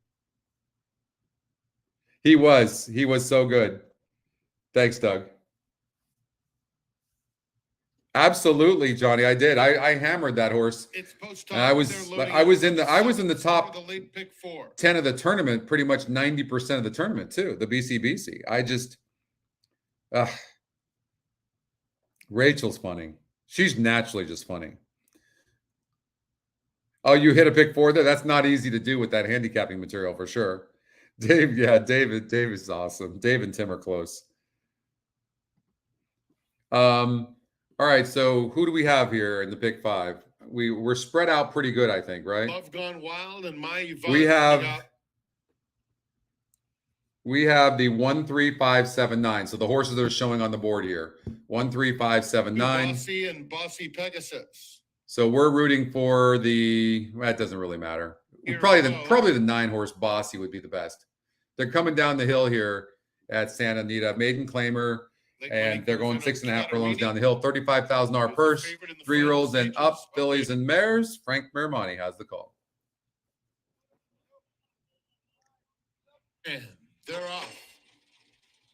He was so good. Thanks, Doug. Absolutely, Johnny. I did. I hammered that horse. And I was in the top 10 of the tournament, pretty much 90% of the tournament too. The BCBC. Rachel's funny. She's naturally just funny. Oh, you hit a pick 4 there? That's not easy to do with that handicapping material for sure. Dave is awesome. Dave and Tim are close. All right, so who do we have here in the pick 5? We're spread out pretty good, I think, right? Love Gone Wild and My we have the 13579. So the horses that are showing on the board here. 13579. Bossy and Bossy Pegasus. So we're rooting for that doesn't really matter. Probably the 9 horse Bossy would be the best. They're coming down the hill here at Santa Anita. Maiden Claimer. And they're going 6.5 furlongs down the hill. $35,000 purse. 3-year-olds and up, fillies and mares. Frank Miramonte has the call. And they're off.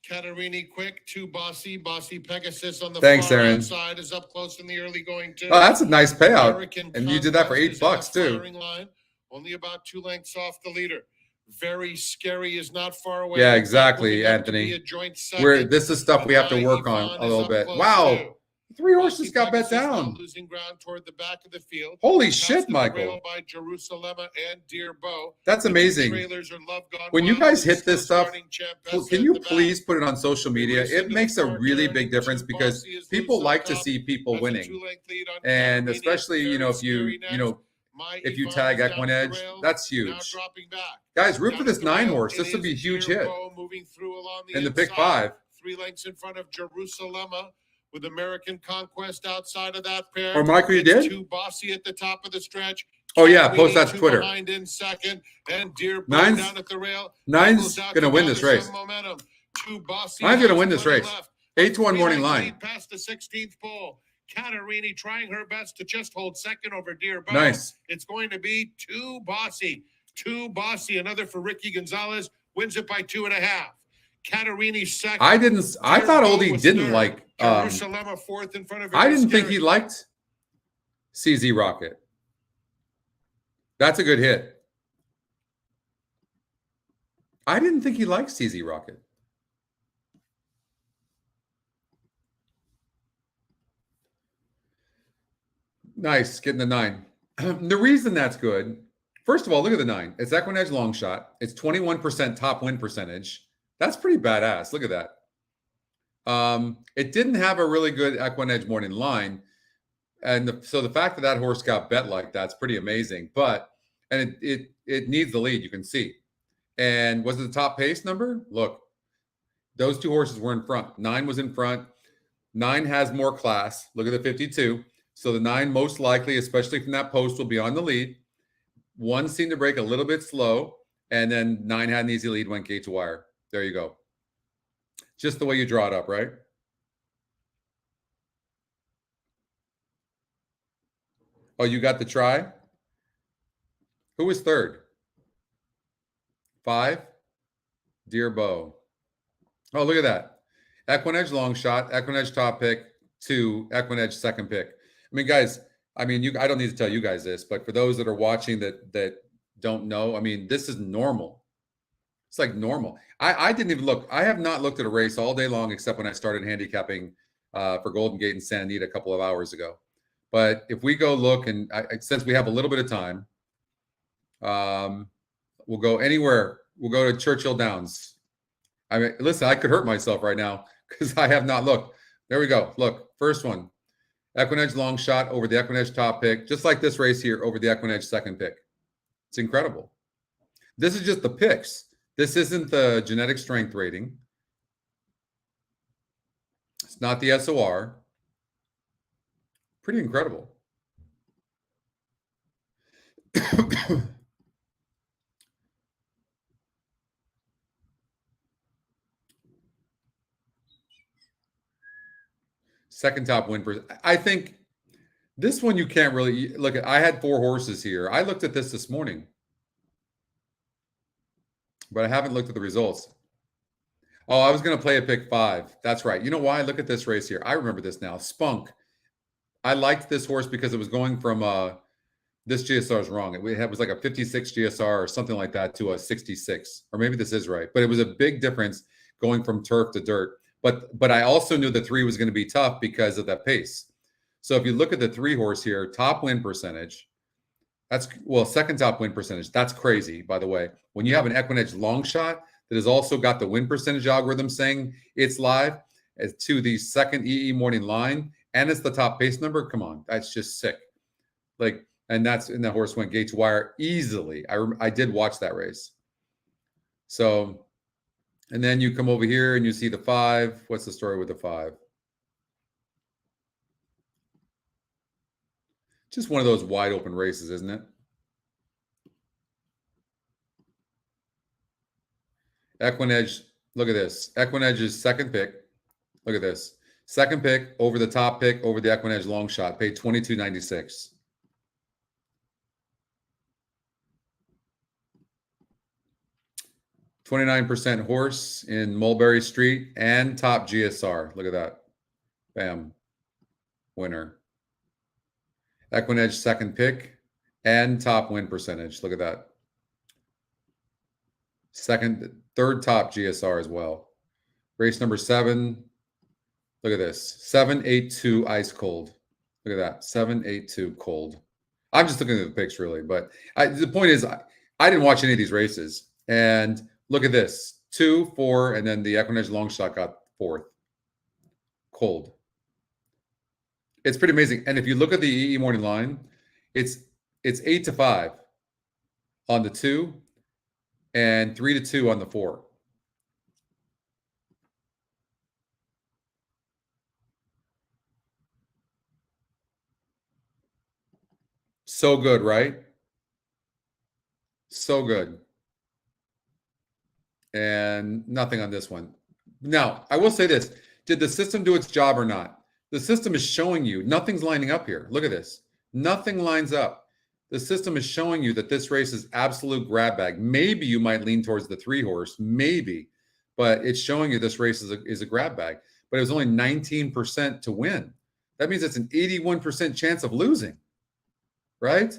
Catarini Quick, 2 Bossy Pegasus on the far outside is up close in the early going too. Oh, that's a nice payout. And you did that for $8 too. Line, only about 2 lengths off the leader. Very Scary is not far away. Yeah, exactly, Anthony. This is stuff we have to work on a little bit. Wow. 3 horses got bet down. Losing ground toward the back of the field. Holy shit, Michael. By Jerusalem and Deer Bow. That's amazing. When you guys hit this stuff, can you please put it on social media? It makes a really big difference because people like to see people winning. And especially, if you tag EquinEdge, that's huge. Guys, root for this 9 horse. This would be a huge hit in the pick 5. 3 lengths in front of Jerusalema, with American Conquest outside of that pair. Oh, Michael, you It's did? Too Bossy at the top of the stretch. Oh, yeah, post Catarina that to two Twitter. Behind in second, and Deer Nine's- down at the rail. Nine's Angles out gonna to win this gather race. some momentum. Too Bossy Nine's gonna has win this plenty race. left. 8-1 3 morning length line. lead past the 16th pole. Catarina trying her best to just hold second over Deer Bow. Nice. It's going to be Too Bossy. Too Bossy, another for Ricky Gonzalez, wins it by 2.5. Catarina second. I thought Oldie didn't like, Jerusalema fourth in front of I Very didn't think Scary. he liked CZ Rocket. That's a good hit. I didn't think he liked CZ Rocket. Nice, getting the 9. The reason that's good, first of all, look at the 9. It's EquinEdge long shot. It's 21% top win percentage. That's pretty badass. Look at that. It didn't have a really good EquinEdge morning line. And so the fact that that horse got bet like that's pretty amazing. But, and it needs the lead, you can see. And was it the top pace number? Look, those 2 horses were in front. 9 was in front. 9 has more class. Look at the 52. So the 9 most likely, especially from that post, will be on the lead. 1 seemed to break a little bit slow. And then 9 had an easy lead, went gate to wire. There you go. Just the way you draw it up, right? Oh, you got the try? Who was third? 5? Deer Bow. Oh, look at that. EquinEdge long shot, EquinEdge top pick, 2, EquinEdge second pick. I mean, guys, I don't need to tell you guys this, but for those that are watching that don't know, I mean, this is normal. It's like normal. I didn't even look. I have not looked at a race all day long except when I started handicapping for Golden Gate and Santa Anita a couple of hours ago. But if we go look, and since we have a little bit of time, we'll go anywhere. We'll go to Churchill Downs. I mean, listen, I could hurt myself right now because I have not looked. There we go. Look, first one. EquinEdge long shot over the EquinEdge top pick, just like this race here over the EquinEdge second pick. It's incredible. This is just the picks. This isn't the genetic strength rating. It's not the SOR. Pretty incredible. Second top win. I think this one you can't really look at. I had 4 horses here. I looked at this morning, but I haven't looked at the results. Oh, I was going to play a pick 5. That's right. You know why? Look at this race here. I remember this now. Spunk. I liked this horse because it was going from this GSR is wrong. It was like a 56 GSR or something like that to a 66, or maybe this is right. But it was a big difference going from turf to dirt. But I also knew the 3 was going to be tough because of that pace. So if you look at the 3 horse here, top win percentage, second top win percentage. That's crazy, by the way. When you have an EquinEdge long shot that has also got the win percentage algorithm saying it's live as to the second EE morning line, and it's the top pace number. Come on, that's just sick. And the horse went gate to wire easily. I did watch that race. So, and then you come over here and you see the 5. What's the story with the 5? Just one of those wide open races, isn't it? EquinEdge, look at this. EquinEdge's second pick. Look at this. Second pick over the top pick over the EquinEdge long shot. Paid $22.96. $29% horse in Mulberry Street and top GSR. Look at that. Bam. Winner. EquinEdge second pick and top win percentage. Look at that. Third top GSR as well. Race number 7. Look at this. 782 ice cold. Look at that. 782 cold. I'm just looking at the picks really, but the point is I didn't watch any of these races. And look at this. 2, 4, and then the EquinEdge long shot got 4th. Cold. It's pretty amazing. And if you look at the EE morning line, it's 8-5 on the 2 and 3-2 on the 4. So good, right? So good. And nothing on this one. Now, I will say this. Did the system do its job or not? The system is showing you nothing's lining up here. Look at this. Nothing lines up. The system is showing you that this race is absolute grab bag. Maybe you might lean towards the 3-horse, maybe, but it's showing you this race is a grab bag. But it was only 19% to win. That means it's an 81% chance of losing, right?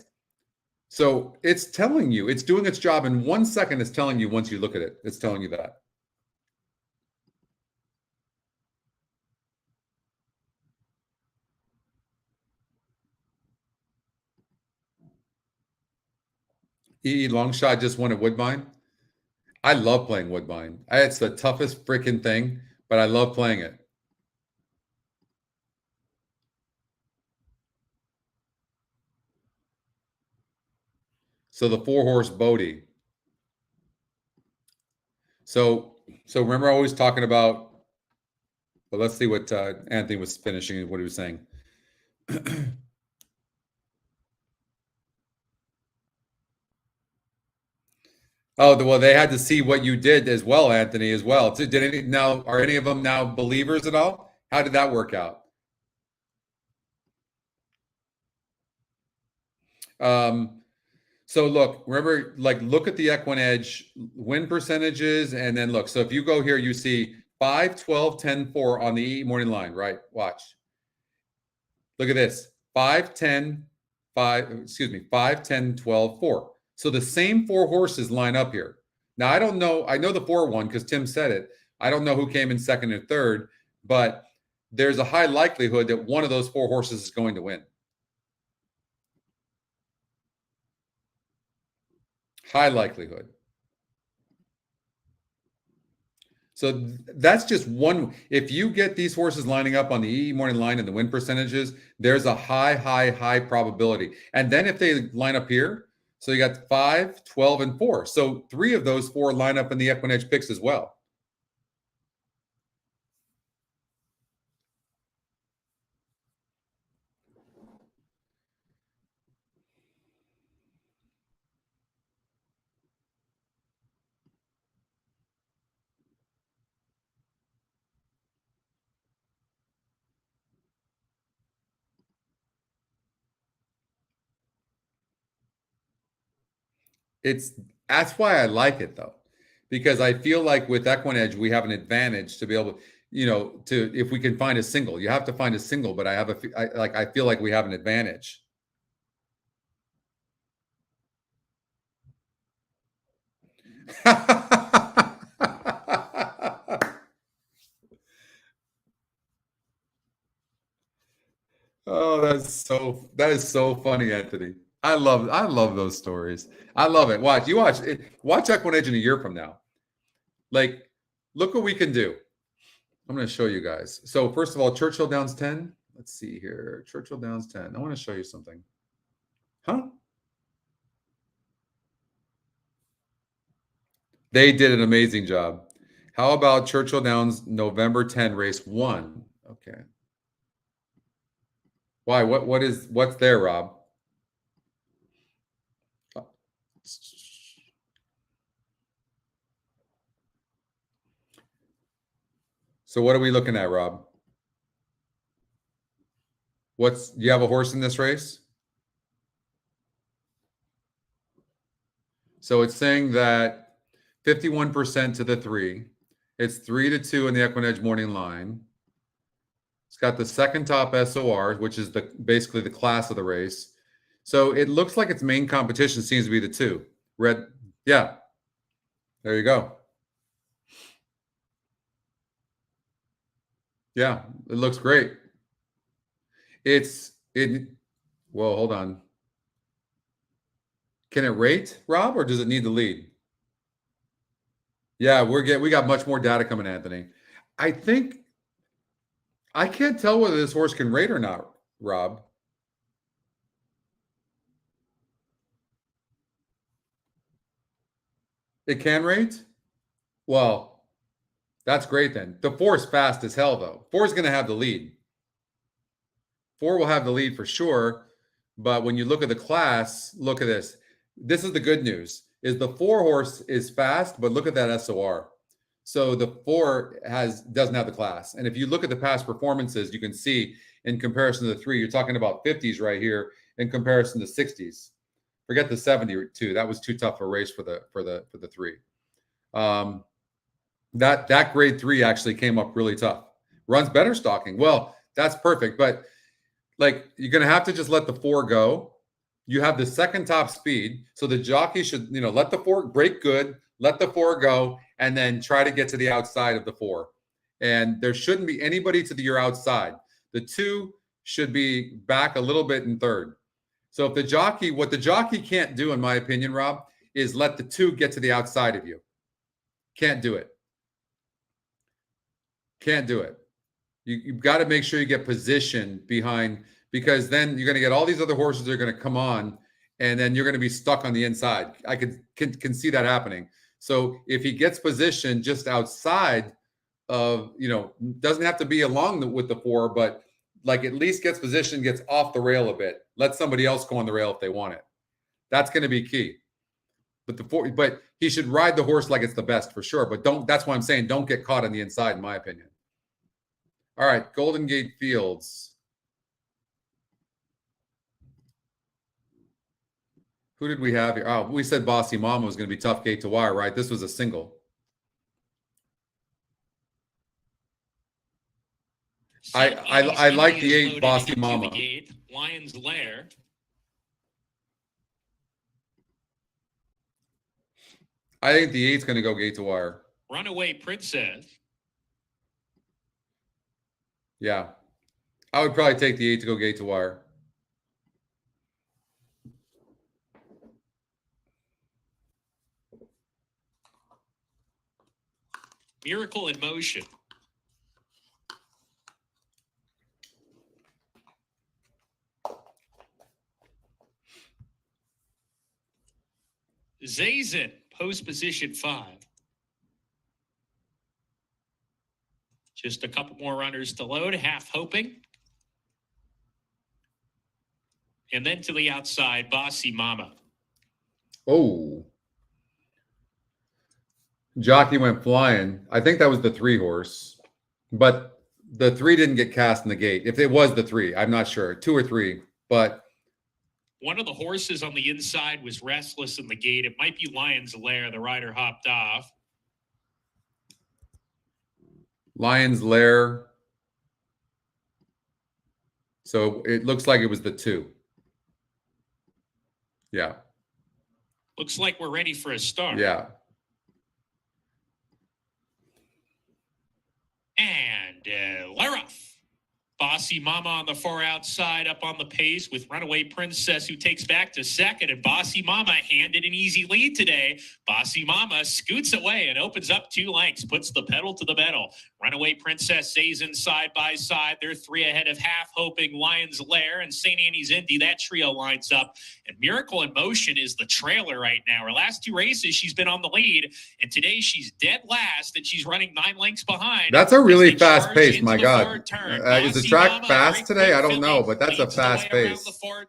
So it's telling you, it's doing its job in 1 second. It's telling you once you look at it, it's telling you that. Long shot just won at Woodbine. I love playing Woodbine. It's the toughest freaking thing, but I love playing it. So the 4-horse Bodie. So remember always talking about, well, let's see what Anthony was finishing, what he was saying. Oh, well, they had to see what you did as well, Anthony, as well. Are any of them now believers at all? How did that work out? So look, remember, look at the EquinEdge win percentages, and then look. So if you go here, you see 5, 12, 10, 4 on the morning line, right? Watch. Look at this. 5, 10, 5, 10, 12, 4. So the same 4 horses line up here. Now, I don't know. I know the 4 one because Tim said it. I don't know who came in second and third, but there's a high likelihood that one of those 4 horses is going to win. High likelihood. So that's just one. If you get these horses lining up on the EE morning line and the win percentages, there's a high probability. And then if they line up here, so you got 5, 12, and 4. So 3 of those 4 line up in the EquinEdge picks as well. That's why I like it though, because I feel like with EquinEdge we have an advantage to be able to, if we can find a single. You have to find a single, but I feel like we have an advantage. Oh, that is so funny, Anthony. I love those stories. I love it. Watch EquinEdge in a year from now. Look what we can do. I'm going to show you guys. So first of all, Churchill Downs 10. Let's see here. Churchill Downs 10. I want to show you something. Huh? They did an amazing job. How about Churchill Downs November 10 race 1? Okay. Why? What's there, Rob? So what are we looking at, Rob? Do you have a horse in this race? So it's saying that 51% to the 3. It's 3-2 in the EquinEdge morning line. It's got the second top SOR, which is basically the class of the race. So it looks like its main competition seems to be the 2. Red. Yeah. There you go. Yeah, it looks great. Well, hold on. Can it rate, Rob, or does it need the lead? Yeah, we got much more data coming, Anthony. I can't tell whether this horse can rate or not, Rob. It can rate? Well, that's great then. The 4 is fast as hell, though. 4 is going to have the lead. 4 will have the lead for sure, But when you look at the class, look at this. This is the good news, is the 4 horse is fast, but look at that SOR. So the 4 doesn't have the class. And if you look at the past performances, you can see in comparison to the 3, you're talking about 50s right here in comparison to 60s. Forget the 72. That was too tough a race for the 3. That grade 3 actually came up really tough. Runs better stalking. Well, that's perfect. But like, you're going to have to just let the 4 go. You have the second top speed. So the jockey should, let the 4 break good, let the 4 go, and then try to get to the outside of the 4. And there shouldn't be anybody to your outside. The 2 should be back a little bit in third. So if what the jockey can't do, in my opinion, Rob, is let the 2 get to the outside of you. Can't do it. Can't do it. You've got to make sure you get positioned behind, because then you're going to get all these other horses that are going to come on, and then you're going to be stuck on the inside. I can see that happening. So if he gets positioned just outside of, doesn't have to be along with the 4, but like at least gets positioned, gets off the rail a bit. Let somebody else go on the rail if they want it. That's going to be key. But he should ride the horse like it's the best for sure. But that's why I'm saying don't get caught on the inside, in my opinion. All right, Golden Gate Fields. Who did we have here? Oh, we said Bossy Mama was going to be tough gate to wire, right? This was a single. I like the 8 Bossy Mama. Lion's Lair. I think the 8's going to go gate to wire. Runaway Princess. Yeah. I would probably take the 8 to go gate to wire. Miracle in Motion. Zazen, post position 5. Just a couple more runners to load, half hoping. And then to the outside, Bossy Mama. Oh. Jockey went flying. I think that was the 3 horse, but the 3 didn't get cast in the gate. If it was the 3, I'm not sure, 2 or 3, but one of the horses on the inside was restless in the gate. It might be Lion's Lair. The rider hopped off. Lion's Lair. So it looks like it was the 2. Yeah. Looks like we're ready for a start. Yeah. And Laroff. Bossy Mama on the far outside, up on the pace with Runaway Princess, who takes back to second. And Bossy Mama handed an easy lead today. Bossy Mama scoots away and opens up 2 lengths, puts the pedal to the metal. Runaway Princess stays in side by side. They're 3 ahead of half hoping Lion's Lair and St. Annie's Indy. That trio lines up. And Miracle in Motion is the trailer right now. Her last 2 races, she's been on the lead. And today she's dead last, and she's running 9 lengths behind. That's a really fast pace, my God. Is the track fast today? I don't know, but that's a fast pace.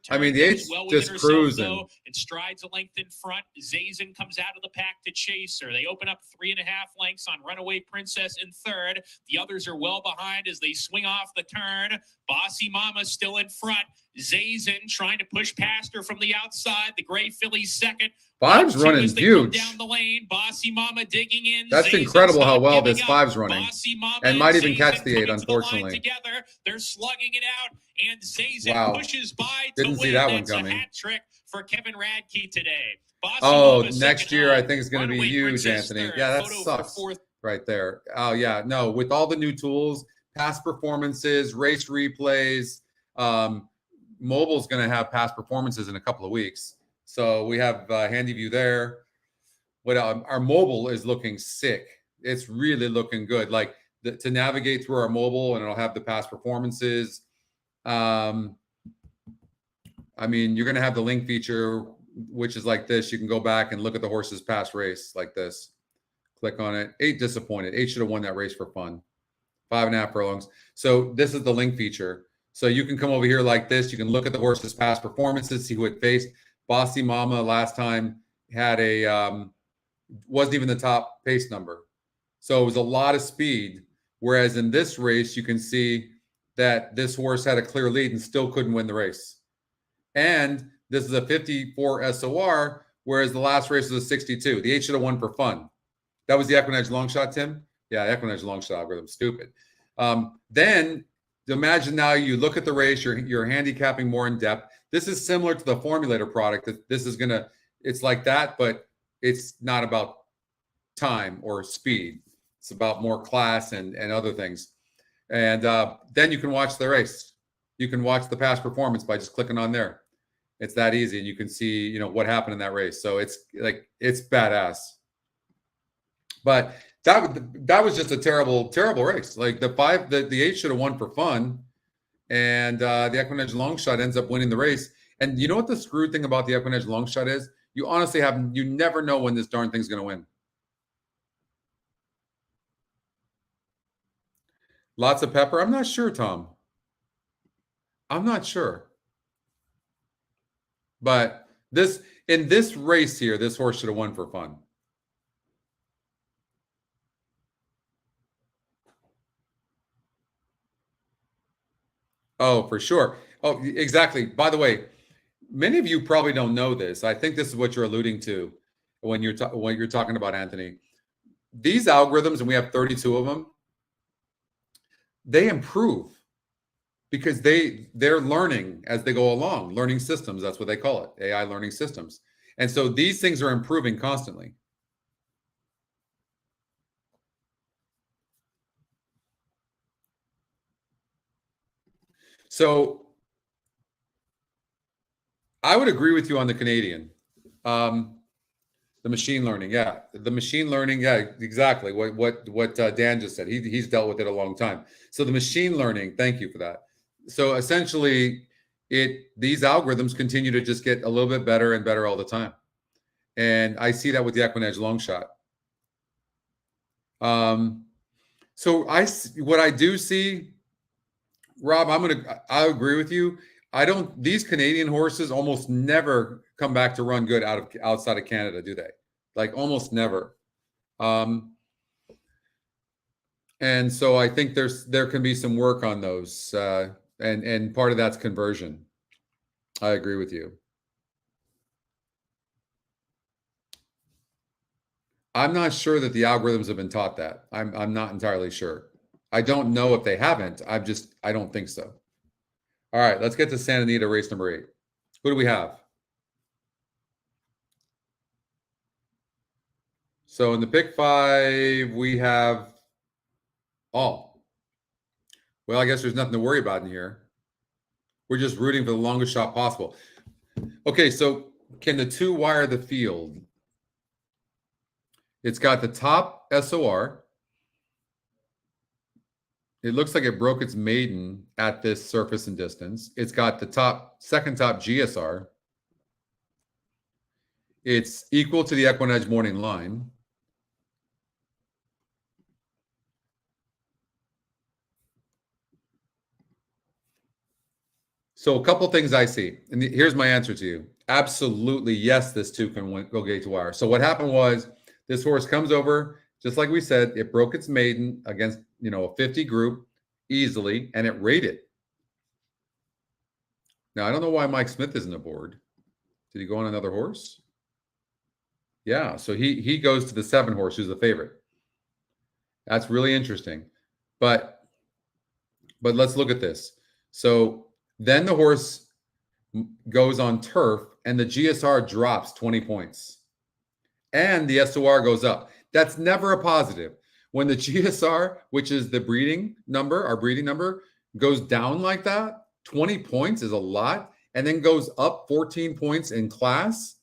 I mean, the 8's just cruising. And strides a length in front. Zazen comes out of the pack to chase her. They open up 3.5 lengths on Runaway Princess in third. The others are well behind as they swing off the turn. Bossy Mama still in front. Zazen trying to push past her from the outside. The Gray Fillies second. 5's running huge. Down the lane. Bossy Mama digging in. That's Zazen's incredible how well this up. 5's running. And might even catch the 8, unfortunately. Together. They're slugging it out, and Zazen pushes by to Didn't win. see that one That's coming. A hat trick for Kevin Radke today. Oh, next year I think it's going to be huge, Anthony. Yeah, that sucks right there. Oh, yeah. No, with all the new tools, past performances, race replays, mobile's going to have past performances in a couple of weeks. So we have Handy View there. What our mobile is looking sick. It's really looking good. Like to navigate through our mobile, and it'll have the past performances. I mean, you're going to have the link feature, which is like this. You can go back and look at the horse's past race like this. Click on it. 8 disappointed. 8 should have won that race for fun. 5.5 furlongs. So this is the link feature. So you can come over here like this. You can look at the horse's past performances, see who it faced. Bossy Mama last time had a wasn't even the top pace number. So it was a lot of speed. Whereas in this race, you can see that this horse had a clear lead and still couldn't win the race. And this is a 54 SOR, whereas the last race was a 62. The 8 should have won for fun. That was the EquinEdge long shot, Tim? Yeah, EquinEdge long shot algorithm. Stupid. Then imagine now you look at the race, you're handicapping more in depth. This is similar to the formulator product. This is going to, it's like that, but it's not about time or speed. It's about more class and other things. And then you can watch the race. You can watch the past performance by just clicking on there. It's that easy. And you can see, you know, what happened in that race. So it's like, it's badass. But that was just a terrible race. Like the 8 should have won for fun. And the EquinEdge long shot ends up winning the race. And you know what the screwed thing about the EquinEdge long shot is? You honestly you never know when this darn thing's going to win. Lots of pepper? I'm not sure, Tom. I'm not sure. But in this race here, this horse should have won for fun. Oh, for sure. Oh, exactly. By the way, many of you probably don't know this. I think this is what you're alluding to when you're talking about Anthony. These algorithms, and we have 32 of them, they improve because they're learning as they go along. Learning systems, that's what they call it, AI learning systems. And so these things are improving constantly. So I would agree with you on the Canadian. The machine learning, yeah. The machine learning, yeah, exactly. What Dan just said. He's dealt with it a long time. So the machine learning, thank you for that. So essentially, these algorithms continue to just get a little bit better and better all the time. And I see that with the EquinEdge long shot. So what I do see, Rob, I agree with you. These Canadian horses almost never come back to run good outside of Canada, do they? Like almost never. And so I think there can be some work on those. And part of that's conversion. I agree with you. I'm not sure that the algorithms have been taught that. I'm not entirely sure. I don't know if they haven't. I don't think so. All right, let's get to Santa Anita race number 8. Who do we have? So in the pick 5, we have all. Well, I guess there's nothing to worry about in here. We're just rooting for the longest shot possible. Okay, so can the 2 wire the field? It's got the top SOR. It looks like it broke its maiden at this surface and distance. It's got the second top GSR. It's equal to the EquinEdge morning line. So a couple things I see, and here's my answer to you. Absolutely, yes, this 2 can go gate to wire. So what happened was this horse comes over, just like we said, it broke its maiden against, a 50 group easily, and it rated. Now, I don't know why Mike Smith isn't aboard. Did he go on another horse? Yeah, so he goes to the 7 horse, who's the favorite. That's really interesting. But let's look at this. So then the horse goes on turf, and the GSR drops 20 points. And the SOR goes up. That's never a positive. When the GSR, which is the breeding number, our breeding number, goes down like that, 20 points is a lot, and then goes up 14 points in class.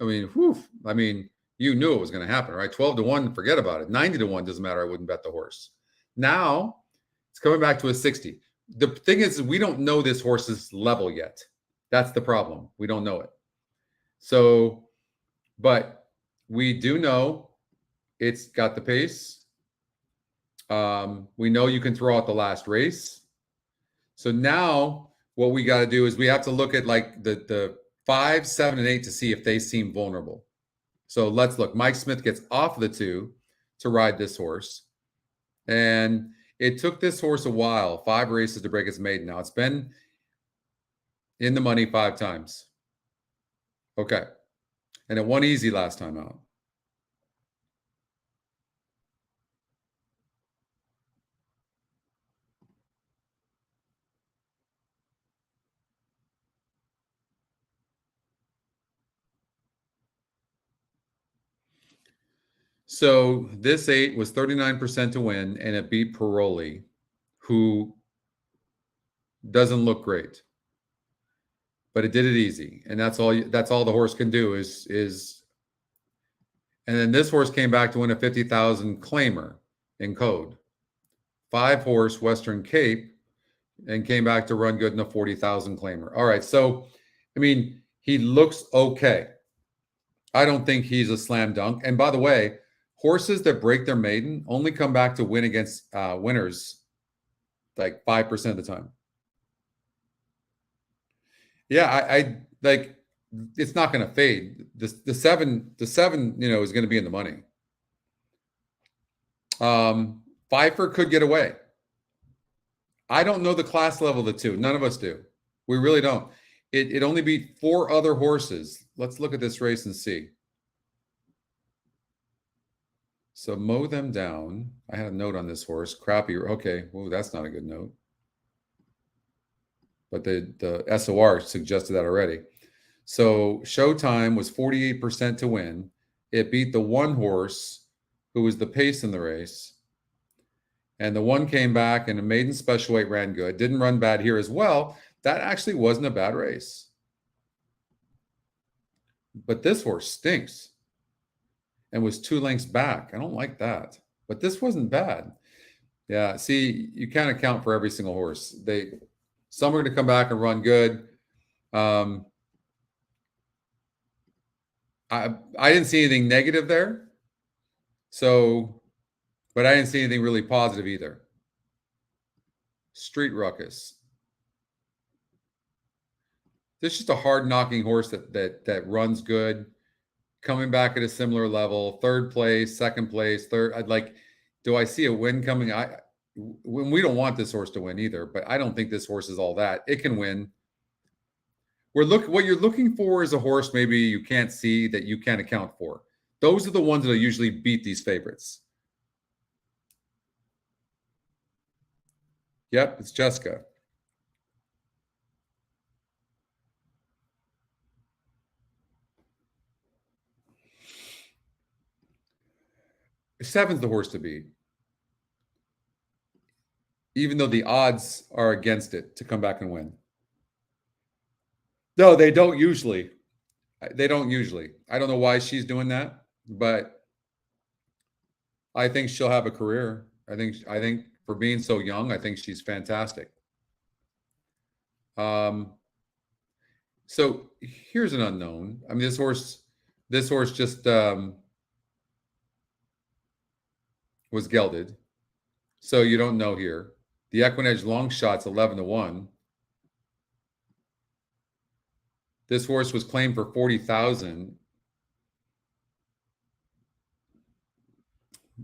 I mean, you knew it was going to happen, right? 12-1, forget about it. 90-1, doesn't matter. I wouldn't bet the horse. Now it's coming back to a 60. The thing is, we don't know this horse's level yet. That's the problem. We don't know it. So, but we do know it's got the pace. We know you can throw out the last race. So now what we got to do is we have to look at like the 5, 7, and 8 to see if they seem vulnerable. So let's look. Mike Smith gets off the 2 to ride this horse. And it took this horse a while, 5 races to break its maiden. Now it's been in the money 5 times. Okay. And it won easy last time out. So this 8 was 39% to win, and it beat Paroli, who doesn't look great. But it did it easy, and that's all the horse can do is. And then this horse came back to win a 50,000 claimer in code. 5 horse Western Cape, and came back to run good in a 40,000 claimer. All right, so I mean, he looks okay. I don't think he's a slam dunk. And by the way, horses that break their maiden only come back to win against winners like 5% of the time. Yeah, I like, it's not going to fade. The seven, you know, is going to be in the money. Pfeiffer could get away. I don't know the class level of the 2. None of us do. We really don't. It only beat 4 other horses. Let's look at this race and see. So mow them down. I had a note on this horse. Crappy. Okay. Well, that's not a good note. But the SOR suggested that already. So Showtime was 48% to win. It beat the 1 horse who was the pace in the race. And the 1 came back, and a maiden special weight ran good. Didn't run bad here as well. That actually wasn't a bad race. But this horse stinks and was 2 lengths back. I don't like that. But this wasn't bad. Yeah, see, you can't account for every single horse. Some are going to come back and run good. I didn't see anything negative there. So, but I didn't see anything really positive either. Street Ruckus. This is just a hard knocking horse that runs good, coming back at a similar level. 3rd place, 2nd place, 3rd. Do I see a win coming? We don't want this horse to win either, but I don't think this horse is all that. It can win. What you're looking for is a horse maybe you can't see, that you can't account for. Those are the ones that usually beat these favorites. Yep, it's Jessica. Seven's the horse to beat, even though the odds are against it to come back and win. No, they don't usually. They don't usually. I don't know why she's doing that, but I think she'll have a career. I think for being so young, I think she's fantastic. So here's an unknown. I mean, this horse just was gelded. So you don't know here. The EquinEdge long shot's 11-1. This horse was claimed for 40,000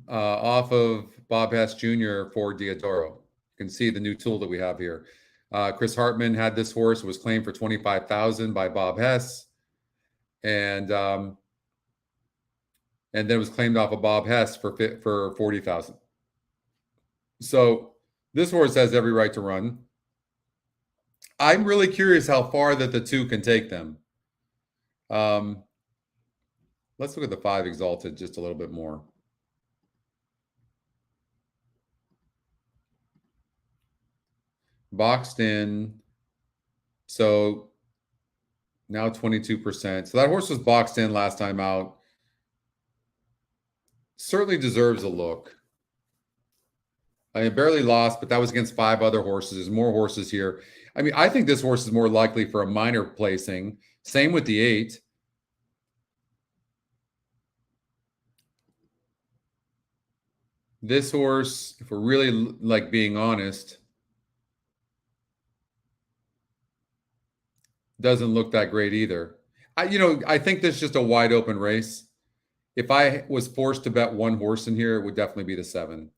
off of Bob Hess Jr. for Diodoro. You can see the new tool that we have here. Chris Hartman had this horse, was claimed for 25,000 by Bob Hess, and then it was claimed off of Bob Hess for 40,000. So this horse has every right to run. I'm really curious how far that the 2 can take them. Let's look at the 5 Exalted just a little bit more. Boxed in. So now 22%. So that horse was boxed in last time out. Certainly deserves a look. I mean, barely lost, but that was against 5 other horses. There's more horses here. I mean, I think this horse is more likely for a minor placing. Same with the 8. This horse, if we're really being honest, doesn't look that great either. I think this is just a wide open race. If I was forced to bet one horse in here, it would definitely be the 7.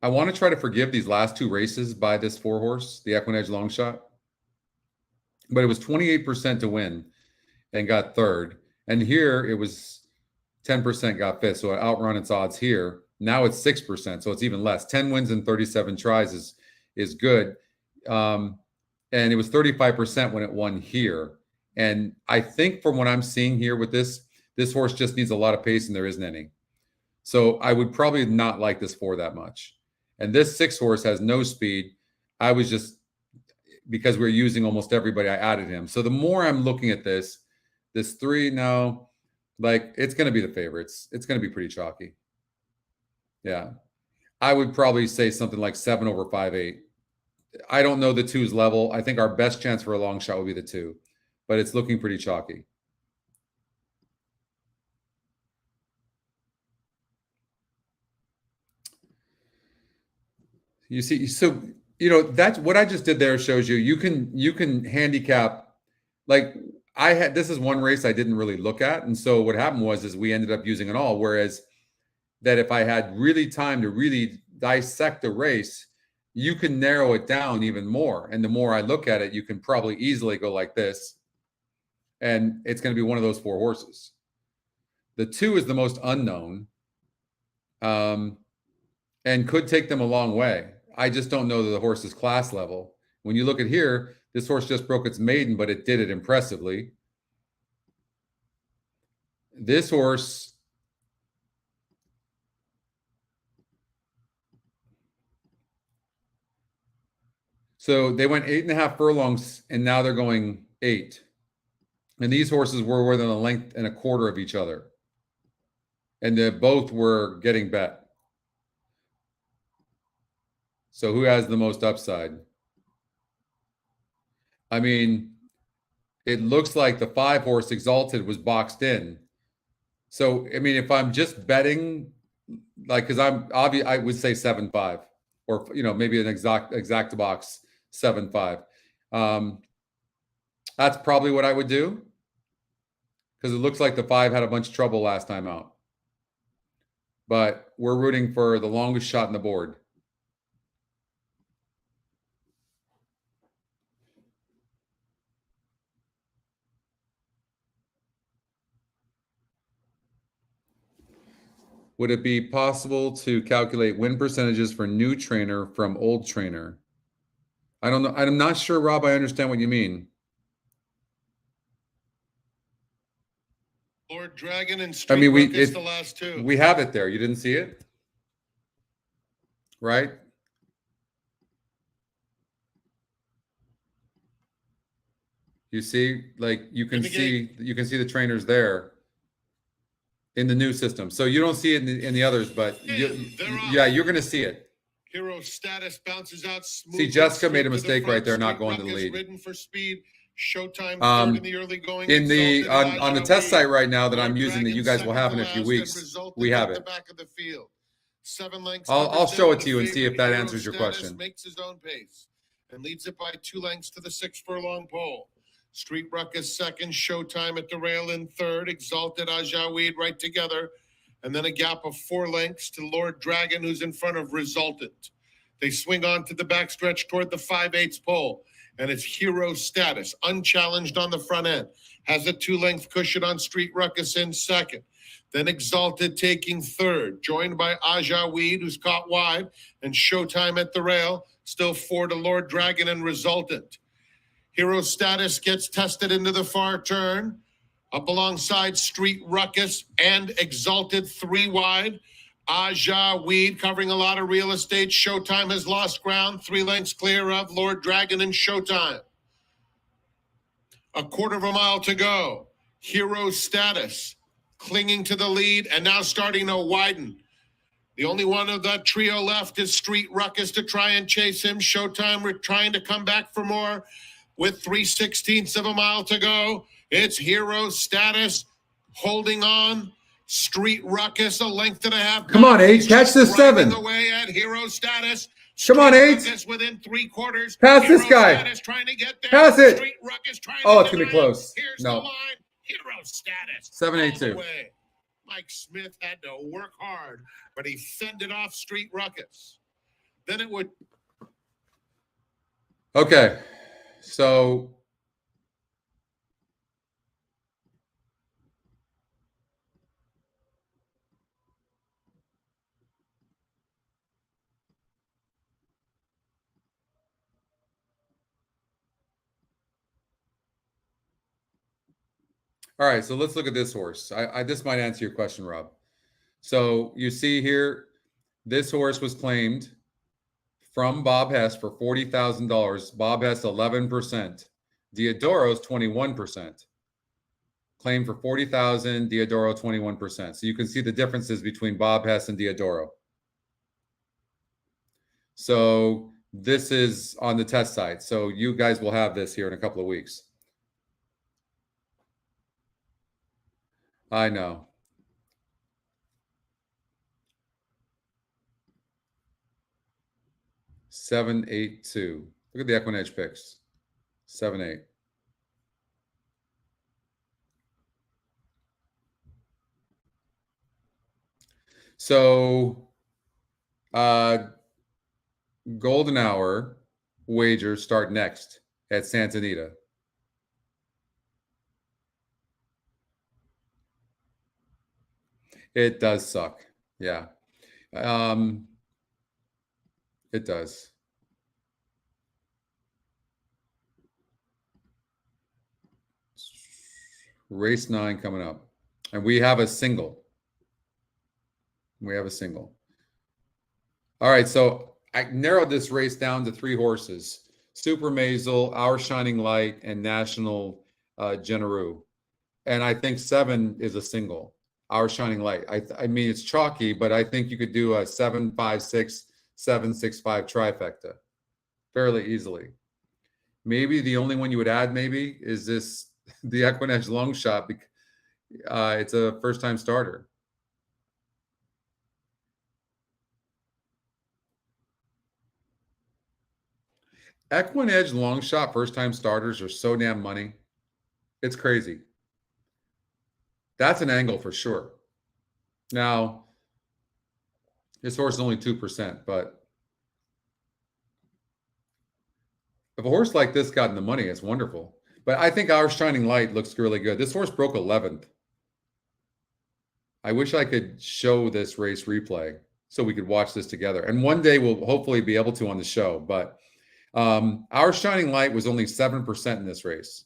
I want to try to forgive these last 2 races by this 4 horse, the EquinEdge long shot. But it was 28% to win and got 3rd. And here it was 10% got 5th. So it outrun its odds here. Now it's 6%. So it's even less. 10 wins and 37 tries is good. And it was 35% when it won here. And I think from what I'm seeing here with this horse just needs a lot of pace and there isn't any. So I would probably not like this 4 that much. And this 6 horse has no speed. I was just, because we're using almost everybody, I added him. So the more I'm looking at this 3 now, like it's going to be the favorites. It's going to be pretty chalky. Yeah. I would probably say something like 7 over 5/8. I don't know the 2's level. I think our best chance for a long shot would be the 2, but it's looking pretty chalky. You see, so that's what I just did there. Shows you can handicap. Like this is one race I didn't really look at, and so what happened is we ended up using it all. Whereas that if I had really time to really dissect the race, you can narrow it down even more. And the more I look at it, you can probably easily go like this, and it's going to be one of those 4 horses. The 2 is the most unknown, and could take them a long way. I just don't know the horse's class level. When you look at here, this horse just broke its maiden, but it did it impressively. This horse, so they went 8.5 furlongs, and now they're going 8. And these horses were within a length and a quarter of each other. And they both were getting bet. So who has the most upside? I mean, it looks like the 5 horse Exalted was boxed in. So, I mean, if I'm just betting, like, because I would say 7-5, or maybe an exact box 7-5. That's probably what I would do, because it looks like the 5 had a bunch of trouble last time out. But we're rooting for the longest shot in the board. Would it be possible to calculate win percentages for new trainer from old trainer? I don't know. I'm not sure, Rob, I understand what you mean. Lord Dragon and Street Ruckus, the last 2. We have it there. You didn't see it? Right? You see, like you can see the trainers there in the new system. So you don't see it in the others, but you're going to see it. Hero Status bounces out smooth. See, Jessica made a mistake right there, not going to the lead. Ridden for speed. Showtime third in the early going. On the test site right now that I'm using, that you guys will have in a few weeks, we have it. Back of the field. 7 lengths. I'll show it to you and see if that answers your question. Makes his own pace and leads it by 2 lengths to the 6 furlong pole. Street Ruckus second, Showtime at the rail in third, Exalted Ajaweed right together, and then a gap of 4 lengths to Lord Dragon, who's in front of Resultant. They swing on to the backstretch toward the 5/8 pole, and it's Hero Status, unchallenged on the front end, has a 2-length cushion on Street Ruckus in second. Then Exalted taking third, joined by Ajaweed, who's caught wide, and Showtime at the rail, still 4 to Lord Dragon and Resultant. Hero Status gets tested into the far turn, up alongside Street Ruckus and Exalted 3 wide. Ajaweed covering a lot of real estate. Showtime has lost ground, 3 lengths clear of Lord Dragon and Showtime. A quarter of a mile to go. Hero Status clinging to the lead and now starting to widen. The only one of that trio left is Street Ruckus to try and chase him. Showtime trying to come back for more. With 3/16 of a mile to go, it's Hero Status holding on. Street Ruckus, a length and a half. Come on, H, catch the 7. Away at Hero Status. Come on, Street 8. Ruckus within 3/4. Pass this Hero guy. Status trying to get there. Pass it. Street Ruckus trying Oh, to it's gonna be deny it. close. Here's No. the line. Hero Status. 7-8-2. all the way. Mike Smith had to work hard, but he fended off Street Ruckus. Then it would. Okay, so all right, so let's look at this horse. This might answer your question, Rob. So you see here, this horse was claimed from Bob Hess for $40,000. Bob Hess 11%. Diodoro's 21%. Claimed for $40,000. Diodoro 21%. So you can see the differences between Bob Hess and Diodoro. So this is on the test site. So you guys will have this here in a couple of weeks. I know. Seven, 8, 2. Look at the EquinEdge picks. 7, 8. So, golden hour wagers start next at Santa Anita. It does suck. Yeah. It does. Race 9 coming up. And we have a single. We have a single. All right, so I narrowed this race down to 3 horses. Super Maisel, Our Shining Light, and National Generou. And I think 7 is a single. Our Shining Light. I mean, it's chalky, but I think you could do a 7, 5, 6, 7, 6, 5 trifecta fairly easily. Maybe the only one you would add maybe is this, the EquinEdge long shot. It's a first-time starter. EquinEdge long shot first-time starters are so damn money. It's crazy. That's an angle for sure. Now, this horse is only 2%, but if a horse like this got in the money, it's wonderful. But I think Our Shining Light looks really good. This horse broke 11th. I wish I could show this race replay so we could watch this together. And one day we'll hopefully be able to on the show. But Our Shining Light was only 7% in this race.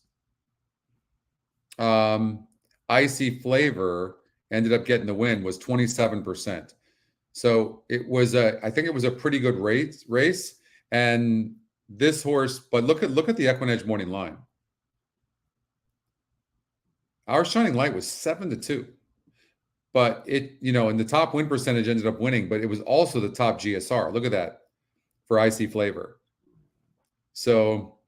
Icy Flavor ended up getting the win, was 27%. So it was I think it was a pretty good race. And this horse, but look at the EquinEdge morning line. Our Shining Light was 7-2. But it, in the top win percentage ended up winning, but it was also the top GSR. Look at that for Icy Flavor. So,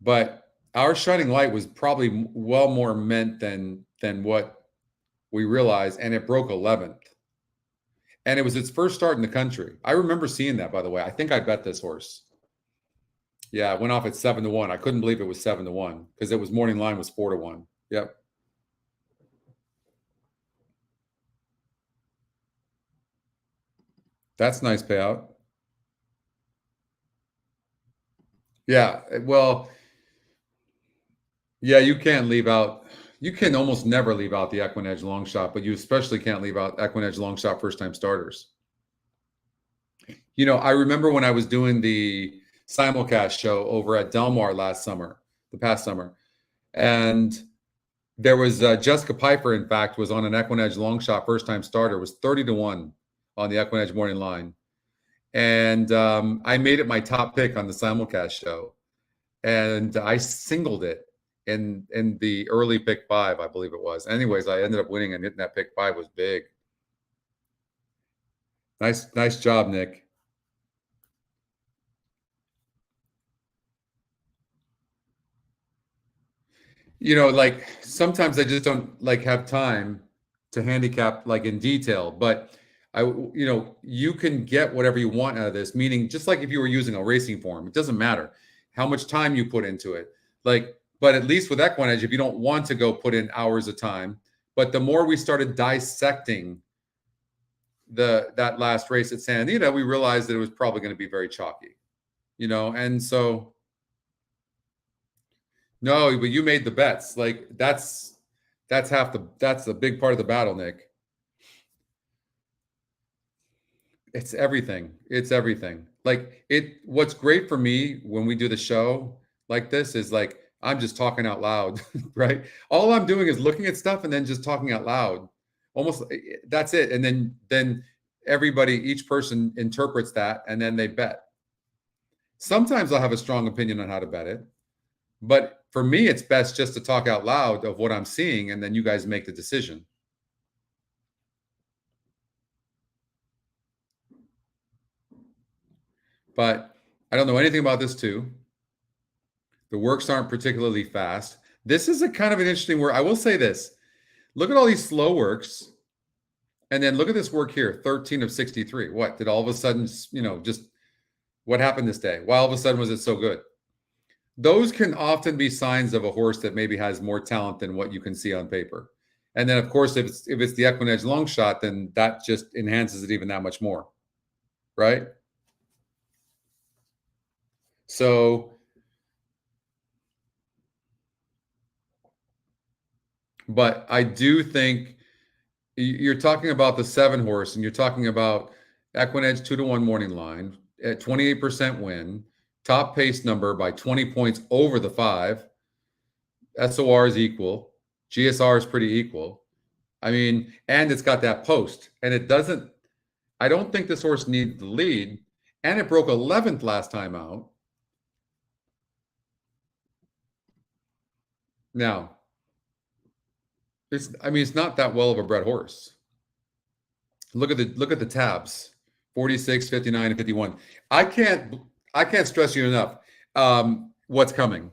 but Our Shining Light was probably well more meant than what we realized, and it broke 11th. And it was its first start in the country. I remember seeing that, by the way. I think I bet this horse. Yeah, it went off at 7-1. I couldn't believe it was 7-1 because it was morning line was 4-1. Yep. That's nice payout. Yeah, well, yeah, you can't leave out. You can almost never leave out the EquinEdge long shot, but you especially can't leave out EquinEdge long shot first-time starters. I remember when I was doing the simulcast show over at Del Mar the past summer, and there was Jessica Piper, in fact, was on an EquinEdge long shot first-time starter, was 30-1 on the EquinEdge morning line. And I made it my top pick on the simulcast show. And I singled it in the early pick 5, I believe it was. Anyways, I ended up winning and hitting that pick 5 was big. Nice job, Nick. Sometimes I just don't have time to handicap in detail, but you can get whatever you want out of this, meaning just like if you were using a racing form, it doesn't matter how much time you put into it. But at least with EquinEdge, if you don't want to go put in hours of time, but the more we started dissecting that last race at Santa Anita, we realized that it was probably going to be very chalky, and so no, but you made the bets. Like that's a big part of the battle, Nick. It's everything. It's everything. What's great for me when we do the show like this is like, I'm just talking out loud, right? All I'm doing is looking at stuff and then just talking out loud. Almost that's it. And then each person interprets that and then they bet. Sometimes I'll have a strong opinion on how to bet it, but for me, it's best just to talk out loud of what I'm seeing, and then you guys make the decision. But I don't know anything about this too. The works aren't particularly fast. This is a kind of an interesting work. I will say this. Look at all these slow works. And then look at this work here, 13 of 63. What did all of a sudden, just what happened this day? Why all of a sudden was it so good? Those can often be signs of a horse that maybe has more talent than what you can see on paper. And then, of course, if it's the EquinEdge long shot, then that just enhances it even that much more, right? So, but I do think you're talking about the 7 horse, and you're talking about EquinEdge 2-1 morning line at 28% win, top pace number by 20 points over the 5. SOR is equal. GSR is pretty equal. I mean, and it's got that post, and I don't think this horse needs the lead, and it broke 11th last time out. Now, it's not that well of a bred horse. Look at the tabs, 46, 59, and 51. I can't stress you enough what's coming.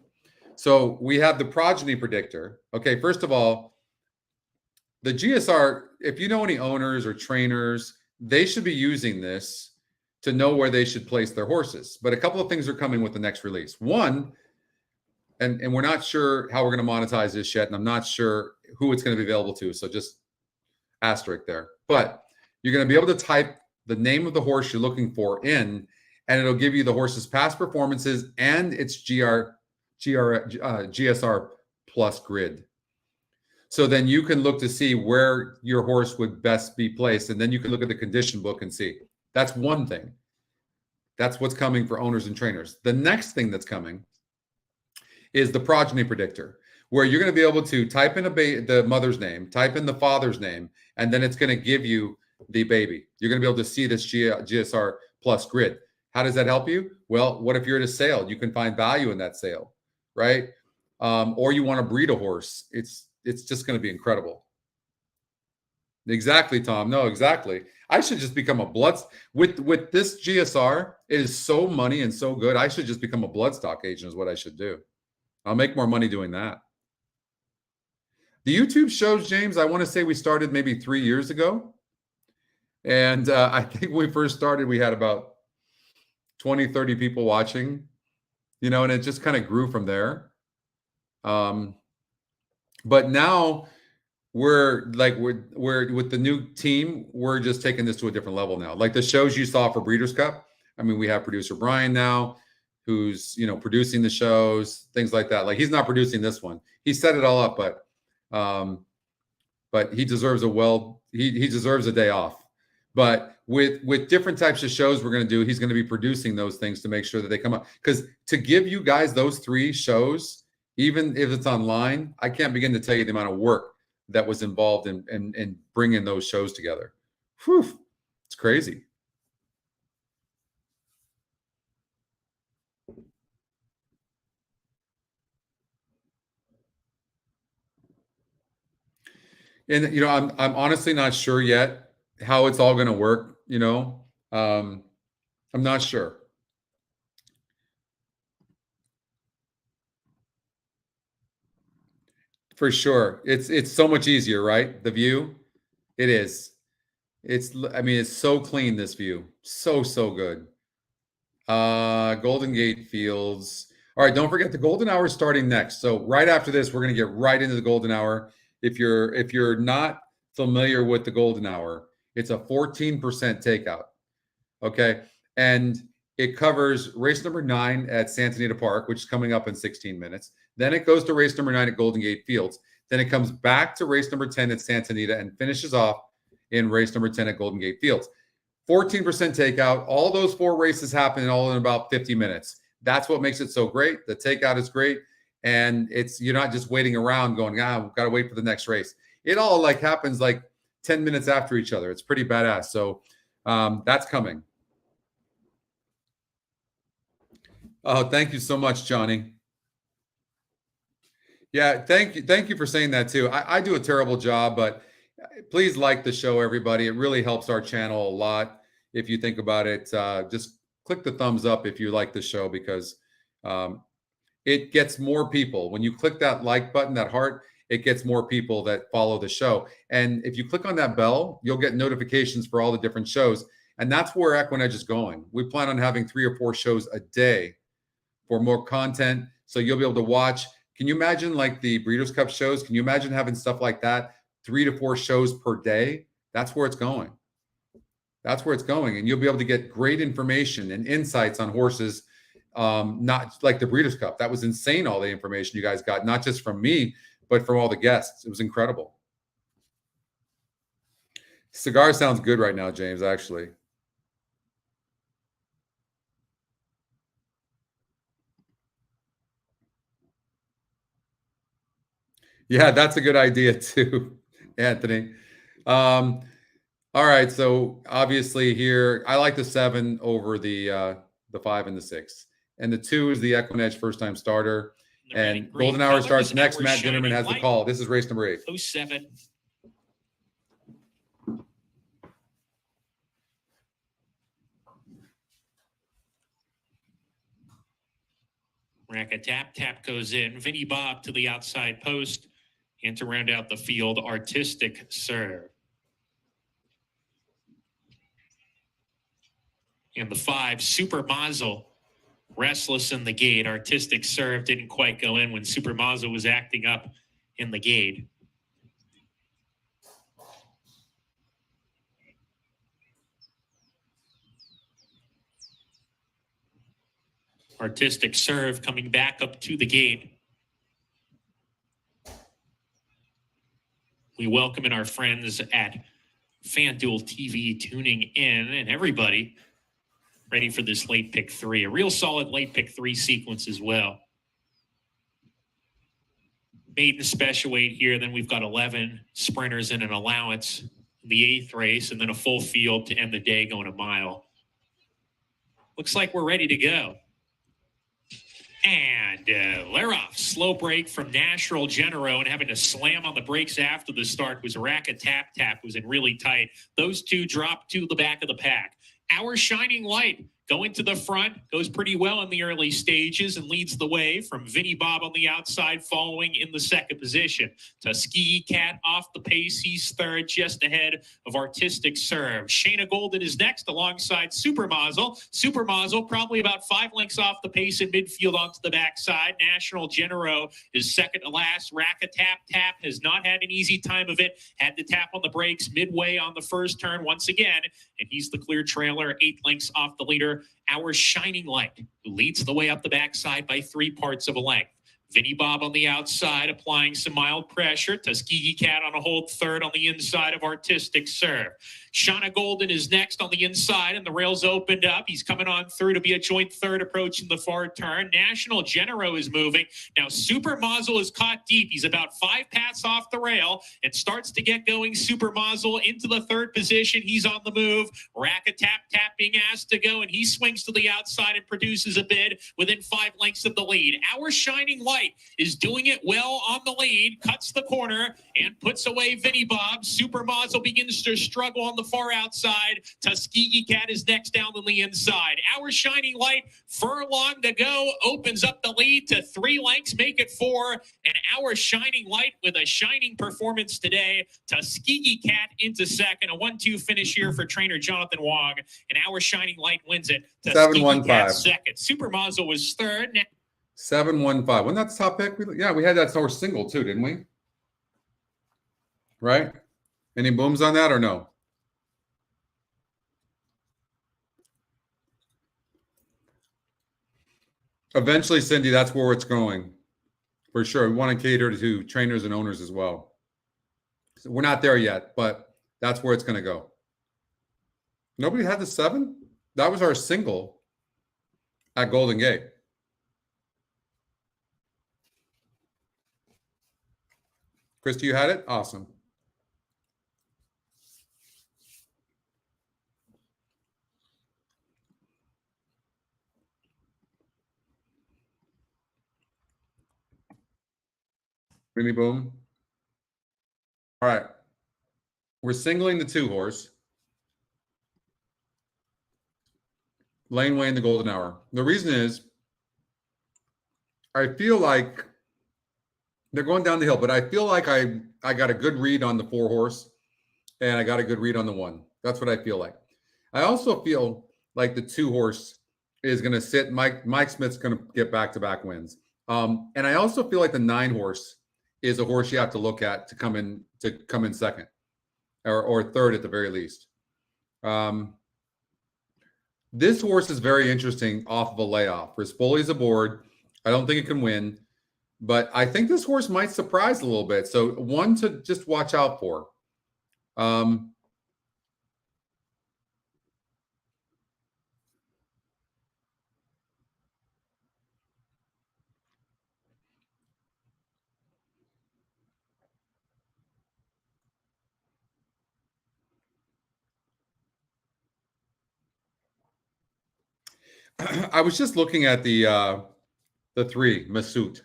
So we have the progeny predictor. Okay, first of all, the GSR, if you know any owners or trainers, they should be using this to know where they should place their horses. But a couple of things are coming with the next release. One, and we're not sure how we're going to monetize this yet, and I'm not sure who it's going to be available to. So just asterisk there. But you're going to be able to type the name of the horse you're looking for in, and it'll give you the horse's past performances and its GSR plus grid. So then you can look to see where your horse would best be placed, and then you can look at the condition book and see. That's one thing. That's what's coming for owners and trainers. The next thing that's coming is the progeny predictor, where you're going to be able to type in the mother's name, type in the father's name, and then it's going to give you the baby. You're going to be able to see this GSR plus grid. How does that help you? Well, what if you're at a sale? You can find value in that sale, right? Or you want to breed a horse. It's just going to be incredible. Exactly, Tom. No, exactly. I should just become a with this GSR. It is so money and so good. I should just become a bloodstock agent is what I should do. I'll make more money doing that. The YouTube shows, James, I want to say we started maybe 3 years ago. And I think when we first started, we had about 20, 30 people watching, and it just kind of grew from there. But now we're with the new team, we're just taking this to a different level now. Like the shows you saw for Breeders' Cup. I mean, we have producer Brian now, who's, producing the shows, things like that. Like he's not producing this one. He set it all up, but he deserves he deserves a day off. But with different types of shows we're going to do, he's going to be producing those things to make sure that they come up. Because to give you guys those 3 shows, even if it's online, I can't begin to tell you the amount of work that was involved in bringing those shows together. Whew, it's crazy. And I'm honestly not sure yet how it's all going to work. I'm not sure. For sure. It's so much easier, right? The view, it is. I mean, it's so clean, this view. So good. Golden Gate Fields. All right, don't forget the golden hour is starting next. So right after this, we're going to get right into the golden hour. If you're not familiar with the golden hour, it's a 14% takeout. Okay. And it covers race number 9 at Santa Anita Park, which is coming up in 16 minutes. Then it goes to race number 9 at Golden Gate Fields. Then it comes back to race number 10 at Santa Anita and finishes off in race number 10 at Golden Gate Fields. 14% takeout. All those 4 races happen all in about 50 minutes. That's what makes it so great. The takeout is great. And you're not just waiting around going, we've got to wait for the next race. It all happens 10 minutes after each other. It's pretty badass. So that's coming. Oh, thank you so much, Johnny. Yeah, thank you for saying that too. I do a terrible job, but please like the show, everybody. It really helps our channel a lot. If you think about it, just click the thumbs up if you like the show, because it gets more people. When you click that like button, that heart, it gets more people that follow the show. And if you click on that bell, you'll get notifications for all the different shows. And that's where EquinEdge is going. We plan on having 3 or 4 shows a day for more content. So you'll be able to watch. Can you imagine the Breeders' Cup shows? Can you imagine having stuff like that? 3 to 4 shows per day? That's where it's going. That's where it's going. And you'll be able to get great information and insights on horses, not like the Breeders' Cup. That was insane, all the information you guys got, not just from me, but from all the guests. It was incredible. Cigar sounds good right now, James, actually. Yeah, that's a good idea too, Anthony. All right, so obviously here, I like the 7 over the 5 and the 6. And the 2 is the EquinEdge first-time starter. And golden hour starts next. Matt Ginnerman has the call. This is race number 8. 07. Rack a tap goes in. Vinny Bob to the outside post. And to round out the field, Artistic Serve. And the 5, Super Mazel, restless in the gate. Artistic Serve didn't quite go in when Super Mazel was acting up in the gate. Artistic Serve coming back up to the gate. We welcome in our friends at FanDuel TV tuning in, and everybody ready for this late pick 3. A real solid late pick 3 sequence as well. Maiden special weight here. Then we've got 11 sprinters and an allowance in the 8th race, and then a full field to end the day going a mile. Looks like we're ready to go. And Leroff, slow break from National Genero, and having to slam on the brakes after the start was Rack a Tap was in really tight. Those 2 dropped to the back of the pack. Our Shining Light going to the front, goes pretty well in the early stages and leads the way from Vinny Bob on the outside, following in the 2nd position. Tuskegee Cat off the pace. He's 3rd, just ahead of Artistic Serve. Shayna Golden is next alongside Super Mazel. Super Mazel probably about 5 lengths off the pace in midfield onto the backside. National Genero is 2nd to last. Rack a Tap has not had an easy time of it. Had to tap on the brakes midway on the first turn once again, and he's the clear trailer, 8 lengths off the leader. Our Shining Light, who leads the way up the backside by 3 parts of a length. Vinny Bob on the outside, applying some mild pressure. Tuskegee Cat on a hold 3rd on the inside of Artistic Serve. Shauna Golden is next on the inside, and the rails opened up. He's coming on through to be a joint 3rd approaching the far turn. National Genero is moving. Now Super Mazel is caught deep. He's about 5 paths off the rail and starts to get going. Super Mazel into the 3rd position. He's on the move. Rack a Tap being asked to go, and he swings to the outside and produces a bid within 5 lengths of the lead. Our Shining Light is doing it well on the lead, cuts the corner and puts away Vinny Bob. Super Mazel begins to struggle on the the far outside. Tuskegee Cat is next down on the inside. Our Shining Light, furlong to go, opens up the lead to 3 lengths, make it 4. And Our Shining Light with a shining performance today. Tuskegee Cat into second, a 1-2 finish here for trainer Jonathan Wong. And Our Shining Light wins it. Tuskegee Cat second. Super Mazel was third. 715. Wasn't that the top pick? Yeah, we had that horse single too, didn't we? Right? Any booms on that or no? Eventually, Cindy, that's where it's going. For sure. We want to cater to trainers and owners as well. So we're not there yet, but that's where it's going to go. Nobody had the 7? That was our single at Golden Gate. Christy, you had it? Awesome. Really boom. All right. We're singling the 2 horse. Laneway in the Golden Hour. The reason is I feel like they're going down the hill, but I feel like I got a good read on the 4 horse and I got a good read on the 1. That's what I feel like. I also feel like the 2 horse is going to sit. Mike Smith's going to get back-to-back wins. And I also feel like the 9 horse is a horse you have to look at to come in second or third at the very least. This horse is very interesting off of a layoff. Rispoli's aboard. I don't think it can win, but I think this horse might surprise a little bit. So one to just watch out for. I was just looking at the 3, Masoot.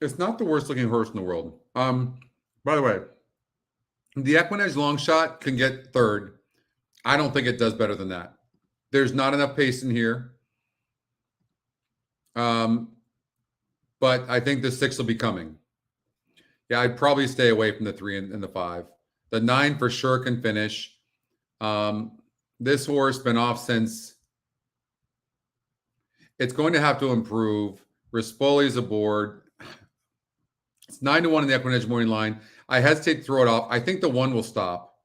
It's not the worst looking horse in the world. By the way, the EquinEdge long shot can get third. I don't think it does better than that. There's not enough pace in here. But I think the 6 will be coming. Yeah, I'd probably stay away from the 3 and the 5. The 9 for sure can finish. This horse been off since. It's going to have to improve. Rispoli's aboard. It's 9-1 in the EquinEdge morning line. I hesitate to throw it off. I think the 1 will stop.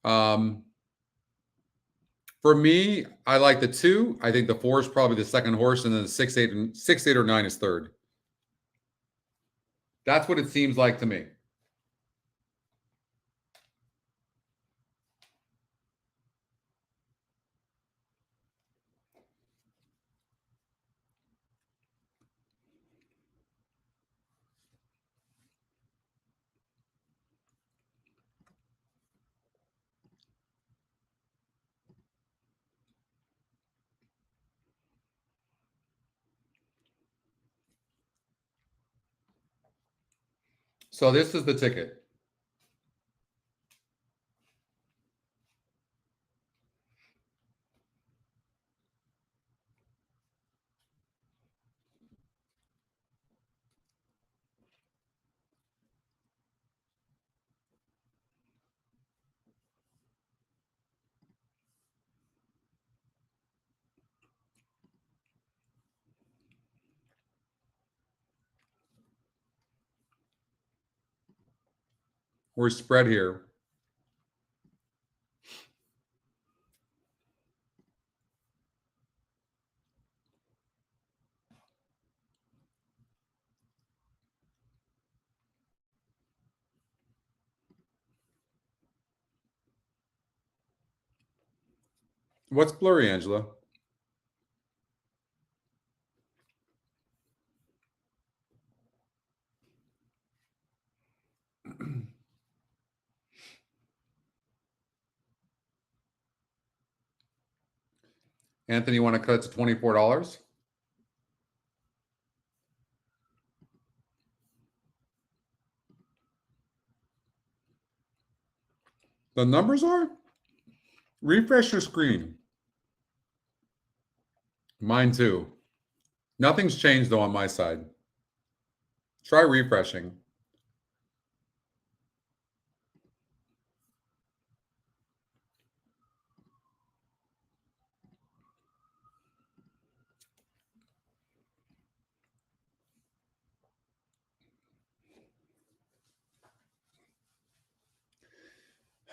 For me, I like the 2. I think the 4 is probably the second horse, and then the 6, 8, or 9 is third. That's what it seems like to me. So this is the ticket. We're spread here. What's blurry, Angela? Anthony, you want to cut it to $24? The numbers are? Refresh your screen. Mine too. Nothing's changed though on my side. Try refreshing.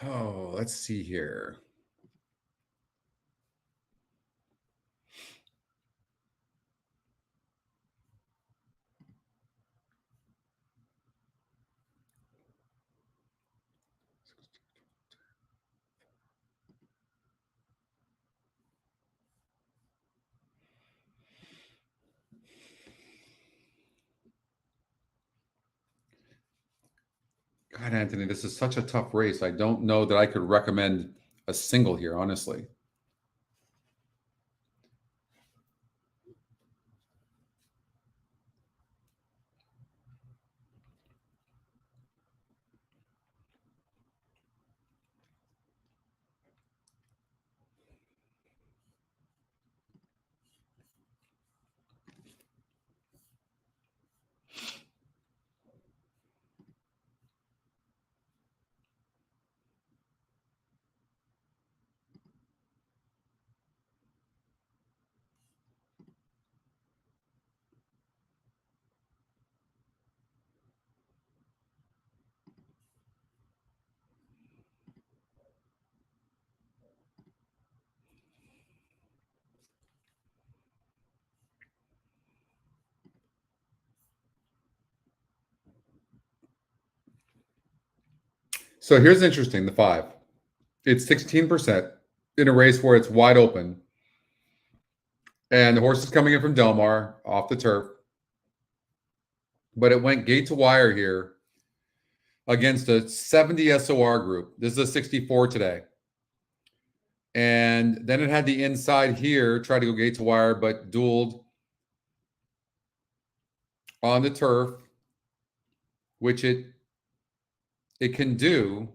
Oh, let's see here. God, Anthony, this is such a tough race. I don't know that I could recommend a single here, honestly. So here's interesting, the 5. It's 16% in a race where it's wide open. And the horse is coming in from Del Mar off the turf. But it went gate to wire here against a 70 SOR group. This is a 64 today. And then it had the inside here, tried to go gate to wire, but dueled on the turf, which it can do.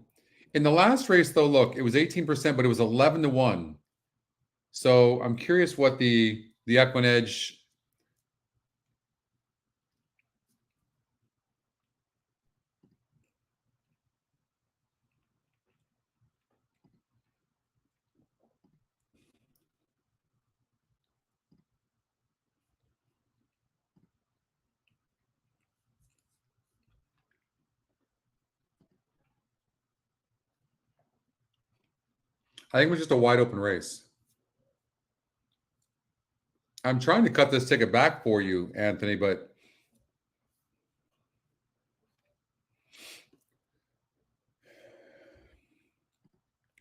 In the last race, though, look, it was 18%, but it was 11-1. So I'm curious what the EquinEdge. I think it was just a wide open race. I'm trying to cut this ticket back for you, Anthony, but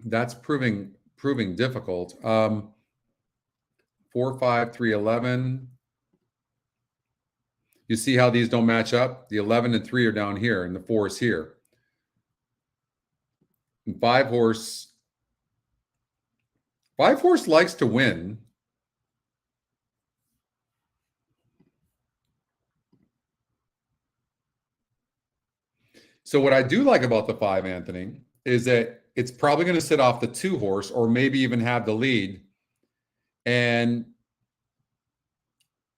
that's proving difficult. 4, 5, 3, 11. You see how these don't match up? The 11 and 3 are down here, and the 4 is here. And 5 horse likes to win. So what I do like about the 5, Anthony, is that it's probably going to sit off the 2 horse or maybe even have the lead. And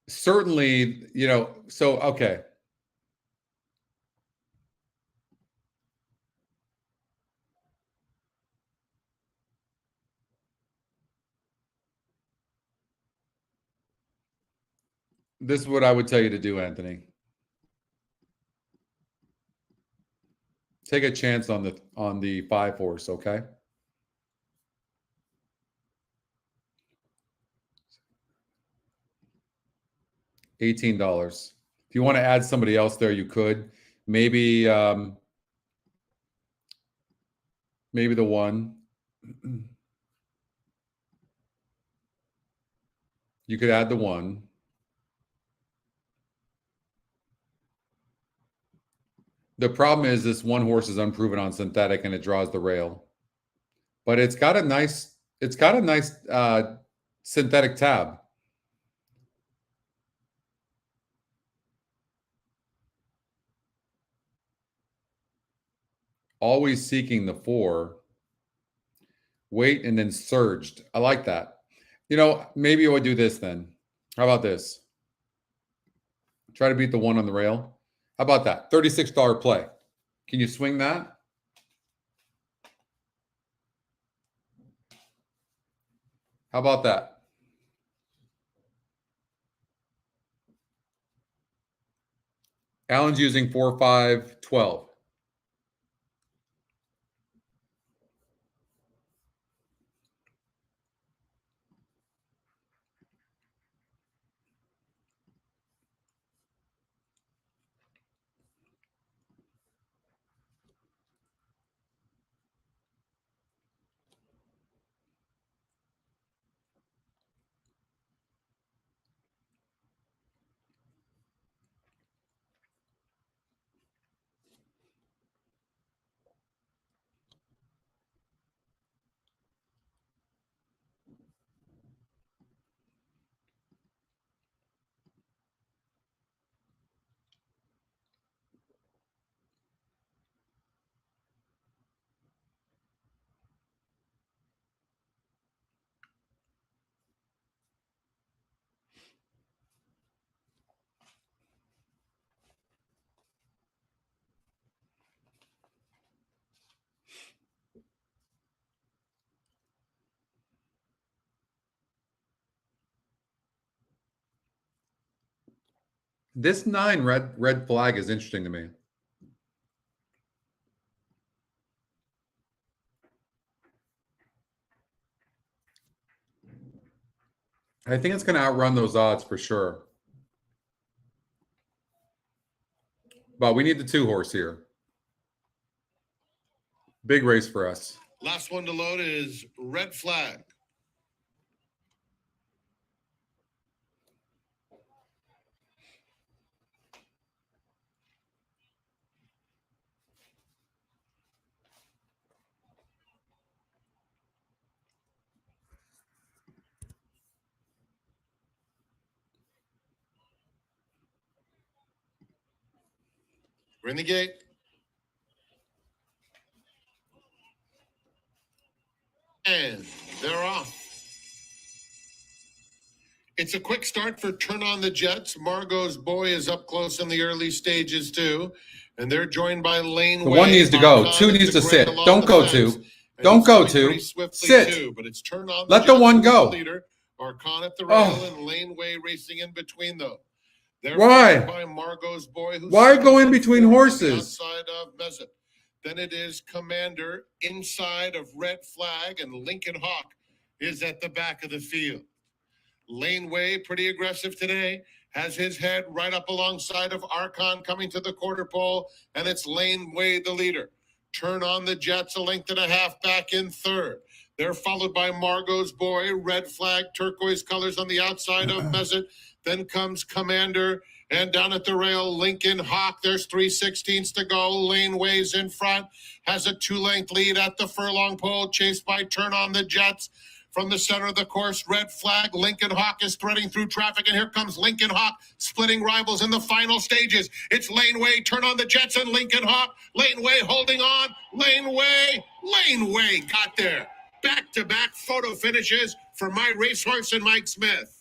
certainly, so, okay. This is what I would tell you to do, Anthony. Take a chance on the 5 horse, okay? $18. If you want to add somebody else there, you could. Maybe maybe the 1. You could add the 1. The problem is this 1 horse is unproven on synthetic and it draws the rail. But it's got a nice synthetic tab. Always seeking the 4. wait, and then surged. I like that. You know, maybe I would do this then. How about this? Try to beat the one on the rail. How about that? $36 play. Can you swing that? How about that? Alan's using 4, 5, 12. This 9 red flag is interesting to me. I think it's going to outrun those odds for sure. But we need the 2 horse here. Big race for us. Last one to load is red flag. We're in the gate. And they're off. It's a quick start for Turn on the Jets. Margot's Boy is up close in the early stages too. And they're joined by Lane Way. 1 needs to go. 2 needs to sit. Don't go 2. Don't go 2. Sit. But it's Turn on Let the 1 go. Leader. Arcon at the rail and Lane Way racing in between though. They're Why? by Margot's Boy. Why go in between horses? Outside of Mezet. Then it is Commander inside of Red Flag, and Lincoln Hawk is at the back of the field. Laneway, pretty aggressive today, has his head right up alongside of Archon coming to the quarter pole, and it's Laneway the leader. Turn on the Jets, 1.5 lengths back in third. They're followed by Margot's Boy, Red Flag, turquoise colors on the outside of Mezet. Then comes Commander, and down at the rail, Lincoln Hawk. There's 3/16 to go. Laneway's in front, has a 2-length lead at the furlong pole, chased by Turn on the Jets. From the center of the course, Red Flag, Lincoln Hawk is threading through traffic, and here comes Lincoln Hawk, splitting rivals in the final stages. It's Laneway, Turn on the Jets, and Lincoln Hawk. Laneway holding on. Laneway got there. Back-to-back photo finishes for my racehorse and Mike Smith.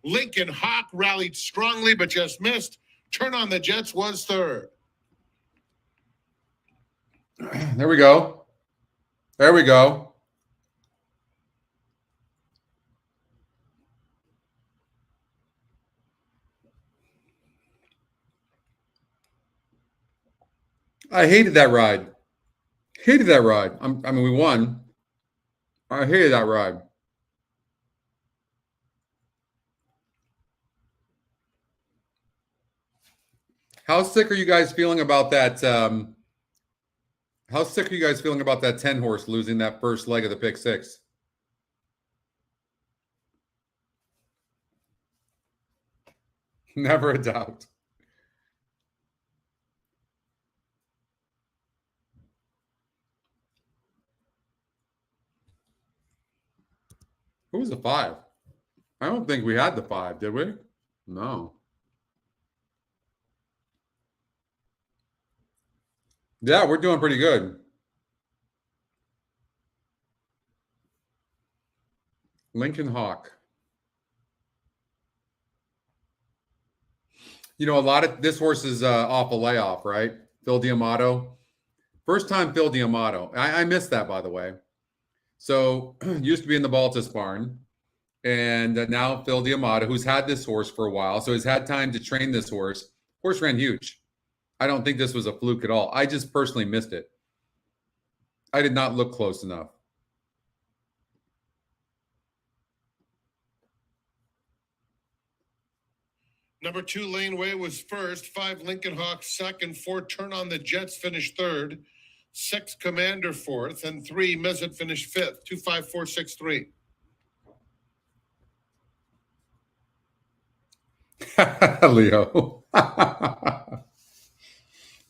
Lincoln Hawk rallied strongly, but just missed. Turn on the Jets was third. There we go. There we go. I hated that ride. Hated that ride. I mean, we won. I hated that ride. How sick are you guys feeling about that? How sick are you guys feeling about that 10 horse losing that first leg of the pick 6? Never a doubt. Who was the 5? I don't think we had the 5, did we? No. Yeah, we're doing pretty good. Lincoln Hawk. You know, a lot of this horse is off a layoff, right? Phil Diamato. First time Phil Diamato. I missed that, by the way. So used to be in the Baltus barn. And now Phil Diamato, who's had this horse for a while, so he's had time to train this horse. Horse ran huge. I don't think this was a fluke at all. I just personally missed it. I did not look close enough. Number 2, Laneway was first. 5, Lincoln Hawk second. 4, Turn on the Jets finished third. 6, Commander fourth. And 3, Mezit finished fifth. 2, 5, 4, 6, 3. Leo.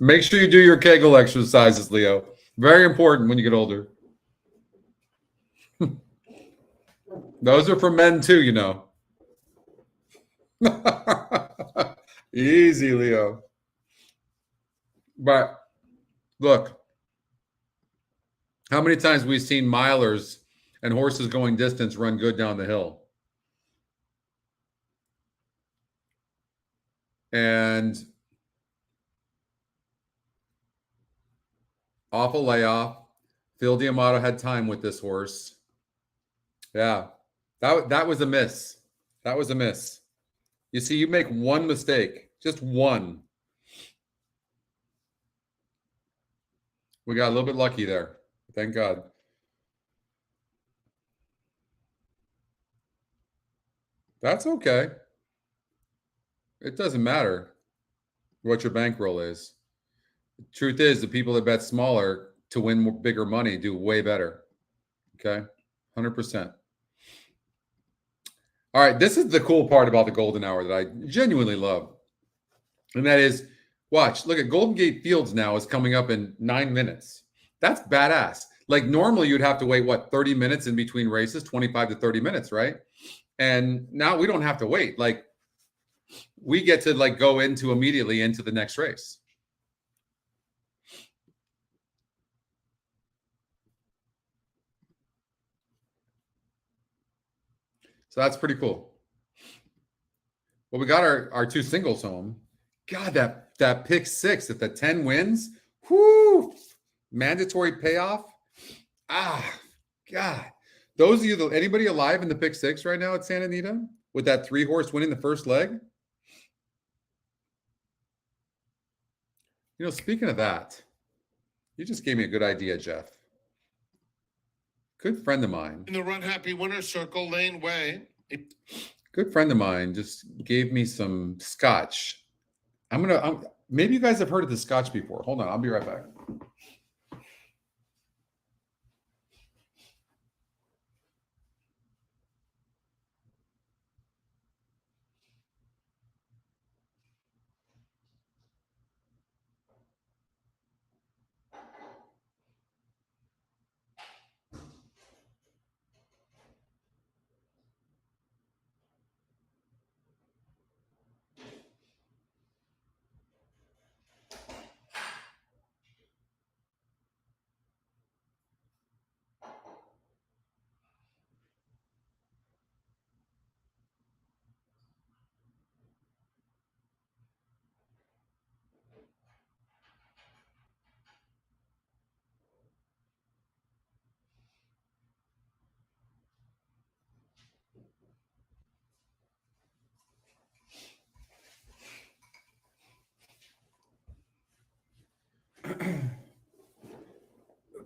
Make sure you do your Kegel exercises, Leo. Very important when you get older. Those are for men too, you know. Easy, Leo. But look, how many times we've seen milers and horses going distance run good down the hill. And off a layoff. Phil Diamato had time with this horse. Yeah, that was a miss. That was a miss. You see, you make one mistake, just one. We got a little bit lucky there. Thank God. That's okay. It doesn't matter what your bankroll is. The truth is, the people that bet smaller to win more, bigger money do way better. Okay? 100%. All right, this is the cool part about the Golden Hour that I genuinely love. And that is, watch, look at Golden Gate Fields now is coming up in 9 minutes. That's badass. Like normally you'd have to wait, what, 30 minutes in between races, 25 to 30 minutes, right? And now we don't have to wait. Like we get to like go into immediately into the next race. So that's pretty cool. Well, we got our 2 singles home. God, that pick 6 at the 10 wins. Whoo! Mandatory payoff. Ah, God. Those of you, anybody alive in the pick 6 right now at Santa Anita with that 3-horse winning the first leg? You know, speaking of that, you just gave me a good idea, Jeff. Good friend of mine. In the Run Happy Winner Circle, Lane Way. Good friend of mine just gave me some scotch. Maybe you guys have heard of the scotch before. Hold on, I'll be right back.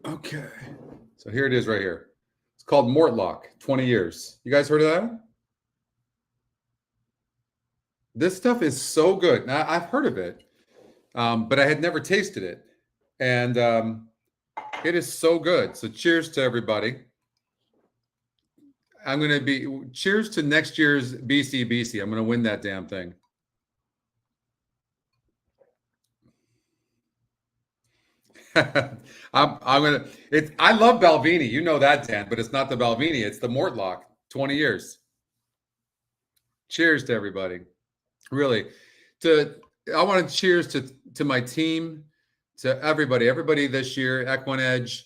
Okay. So here it is right here. It's called Mortlock, 20 years. You guys heard of that? This stuff is so good. Now, I've heard of it, but I had never tasted it. And it is so good. So cheers to everybody. Cheers to next year's BCBC. I'm going to win that damn thing. I love Balvenie. You know that, Dan, but it's not the Balvenie. It's the Mortlock. 20 years. Cheers to everybody. Really. I want to cheers to my team, to everybody this year, EquinEdge,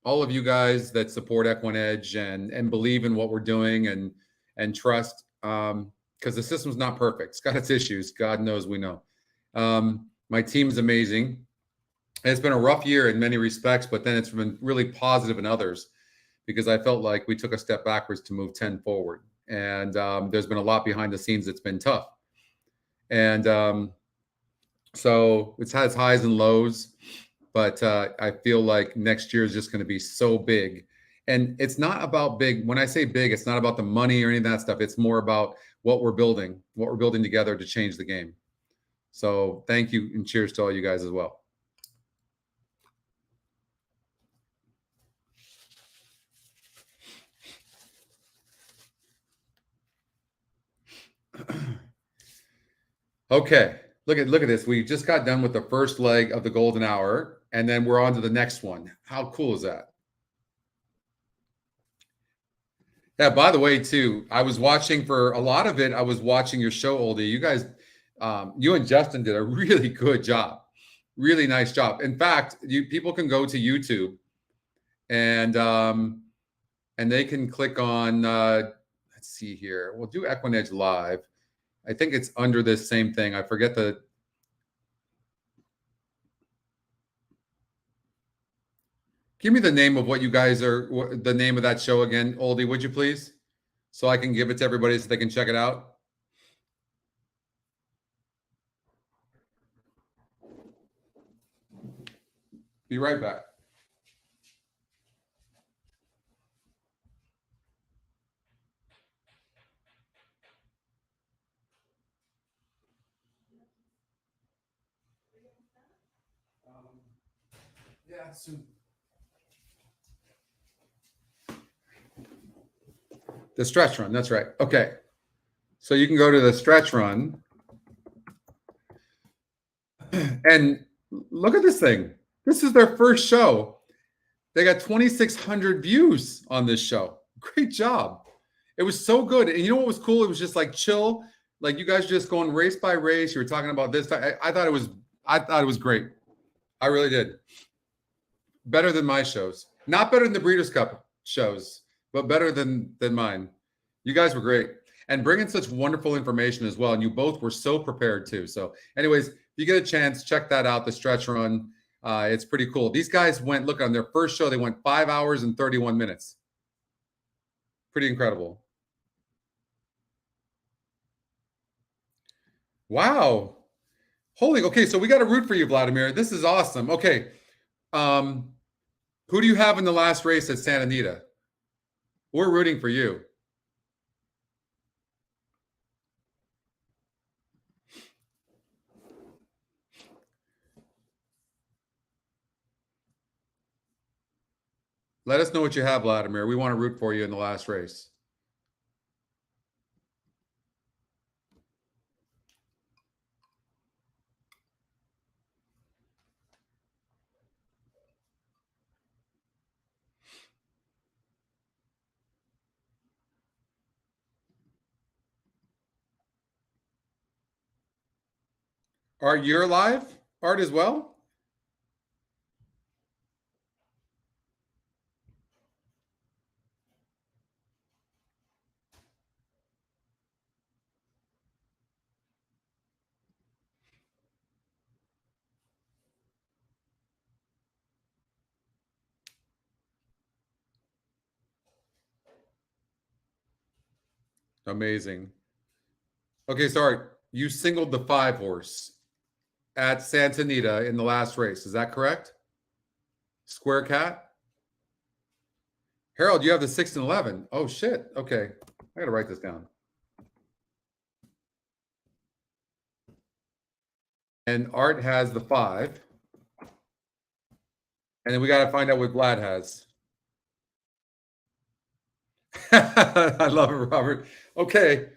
all of you guys that support EquinEdge and believe in what we're doing and trust, because the system's not perfect. It's got its issues. God knows we know. My team is amazing. It's been a rough year in many respects, but then it's been really positive in others, because I felt like we took a step backwards to move 10 forward. And there's been a lot behind the scenes that's been tough. And so it's has highs and lows. But I feel like next year is just going to be so big. And it's not about big. When I say big, it's not about the money or any of that stuff. It's more about what we're building together to change the game. So thank you and cheers to all you guys as well. Okay. Look at this. We just got done with the first leg of the golden hour, and then we're on to the next one. How cool is that? Yeah, by the way, too, I was watching for a lot of it. I was watching your show, Oldie. You guys, you and Justin did a really good job. Really nice job. In fact, people can go to YouTube and they can click on, let's see here. We'll do EquinEdge Live. I think it's under this same thing. I forget the. Give me the name of what you guys are, the name of that show again, Oldie, would you please? So I can give it to everybody so they can check it out. Be right back. Yeah, soon. The stretch run, that's right. Okay. So you can go to the stretch run. And look at this thing. This is their first show. They got 2,600 views on this show. Great job. It was so good. And you know what was cool? It was just like chill. Like you guys just going race by race. You were talking about this. I thought it was great. I really did. Better than my shows. Not better than the Breeders' Cup shows, but better than mine. You guys were great. And bringing such wonderful information as well. And you both were so prepared too. So anyways, if you get a chance, check that out, the stretch run. It's pretty cool. These guys went, look, on their first show, they went 5 hours and 31 minutes. Pretty incredible. Wow. Holy, okay, so we got to root for you, Vladimir. This is awesome. Okay. Who do you have in the last race at Santa Anita? We're rooting for you. Let us know what you have, Vladimir. We want to root for you in the last race. Art, you're live? Art as well? Amazing. Okay, so Art, you singled the 5 horse at Santa Anita in the last race. Is that correct? Square Cat? Harold, you have the 6 and 11. Oh, shit. Okay. I got to write this down. And Art has the 5. And then we got to find out what Vlad has. I love it, Robert. Okay.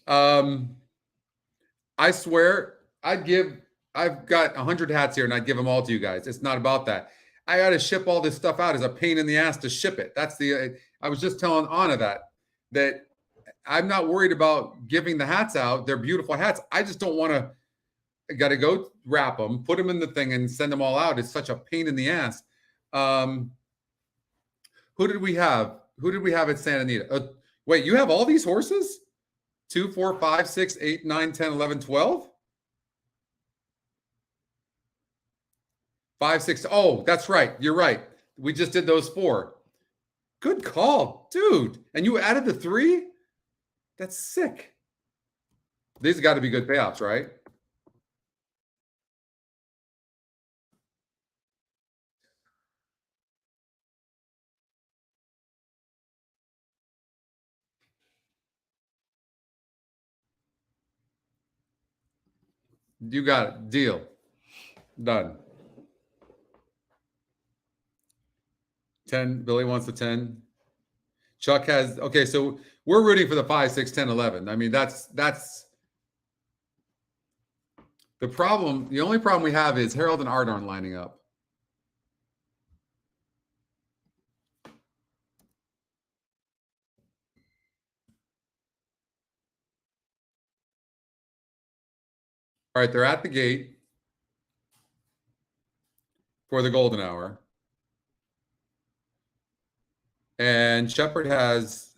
I swear I've got 100 hats here and I'd give them all to you guys. It's not about that. I got to ship all this stuff out. It's a pain in the ass to ship it. That's I was just telling Anna that I'm not worried about giving the hats out. They're beautiful hats. I just don't want to, got to go wrap them, put them in the thing and send them all out. It's such a pain in the ass. Who did we have? Who did we have at Santa Anita? Wait, you have all these horses? 2, 4, 5, 6, 8, 9, 10, 11, 12? 5, 6. Oh, that's right. You're right. We just did those 4. Good call, dude. And you added the 3? That's sick. These have got to be good payouts, right? You got it. Deal. Done. 10. Billy wants the 10. Chuck has, okay, so we're rooting for the 5, 6, 10, 11. I mean, that's the problem. The only problem we have is Harold and Art aren't lining up. All right, they're at the gate for the golden hour. And Shepard has,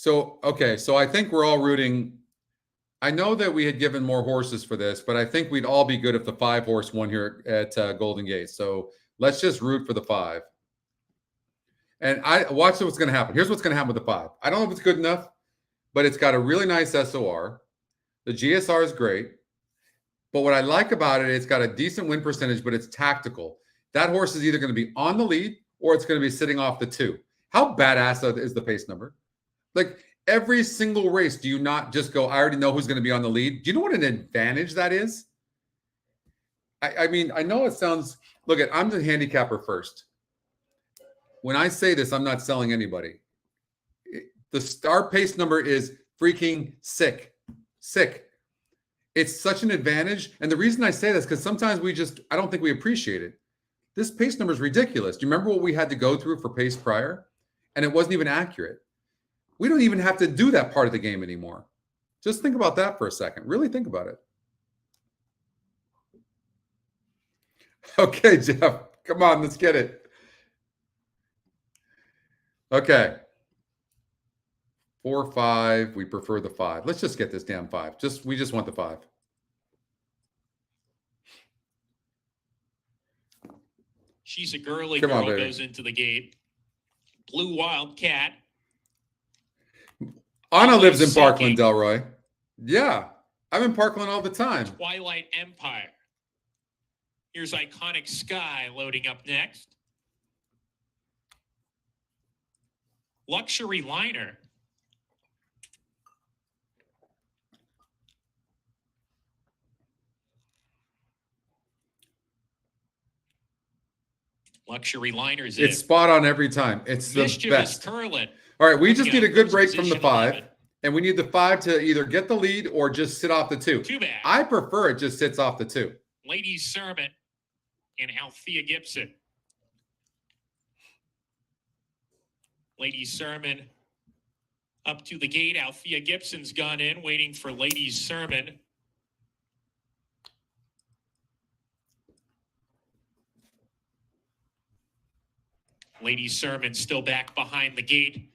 okay, so I think we're all rooting. I know that we had given more horses for this, but I think we'd all be good if the 5 horse won here at Golden Gate. So let's just root for the 5. And I watch what's going to happen. Here's what's going to happen with the 5. I don't know if it's good enough, but it's got a really nice SOR. The GSR is great. But what I like about it, it's got a decent win percentage, but it's tactical. That horse is either going to be on the lead or it's going to be sitting off the 2. How badass is the pace number? Like every single race, do you not just go, I already know who's going to be on the lead? Do you know what an advantage that is? I mean, I know it sounds, look, I'm the handicapper first. When I say this, I'm not selling anybody. The star pace number is freaking sick. Sick. It's such an advantage. And the reason I say this, because sometimes I don't think we appreciate it. This pace number is ridiculous. Do you remember what we had to go through for pace prior? And it wasn't even accurate. We don't even have to do that part of the game anymore. Just think about that for a second. Really think about it. Okay, Jeff, come on, let's get it. Okay. 4, 5. We prefer the 5. Let's just get this damn 5. We just want the 5. She's a girly Come on, girl, baby. goes into the gate. Blue Wildcat. Anna lives in Second. Parkland, Delroy. Yeah, I'm in Parkland all the time. Twilight Empire. Here's Iconic Sky loading up next. Luxury Liner. Luxury Liners. It's spot on every time. It's the Mischievous best. Curlin. All right, we just need a good break from the Position 5. 11. And we need the 5 to either get the lead or just sit off the 2. Too bad. I prefer it just sits off the 2. Ladies Sermon and Althea Gibson. Ladies Sermon up to the gate. Althea Gibson's gone in, waiting for Ladies Sermon. Lady Sermon still back behind the gate,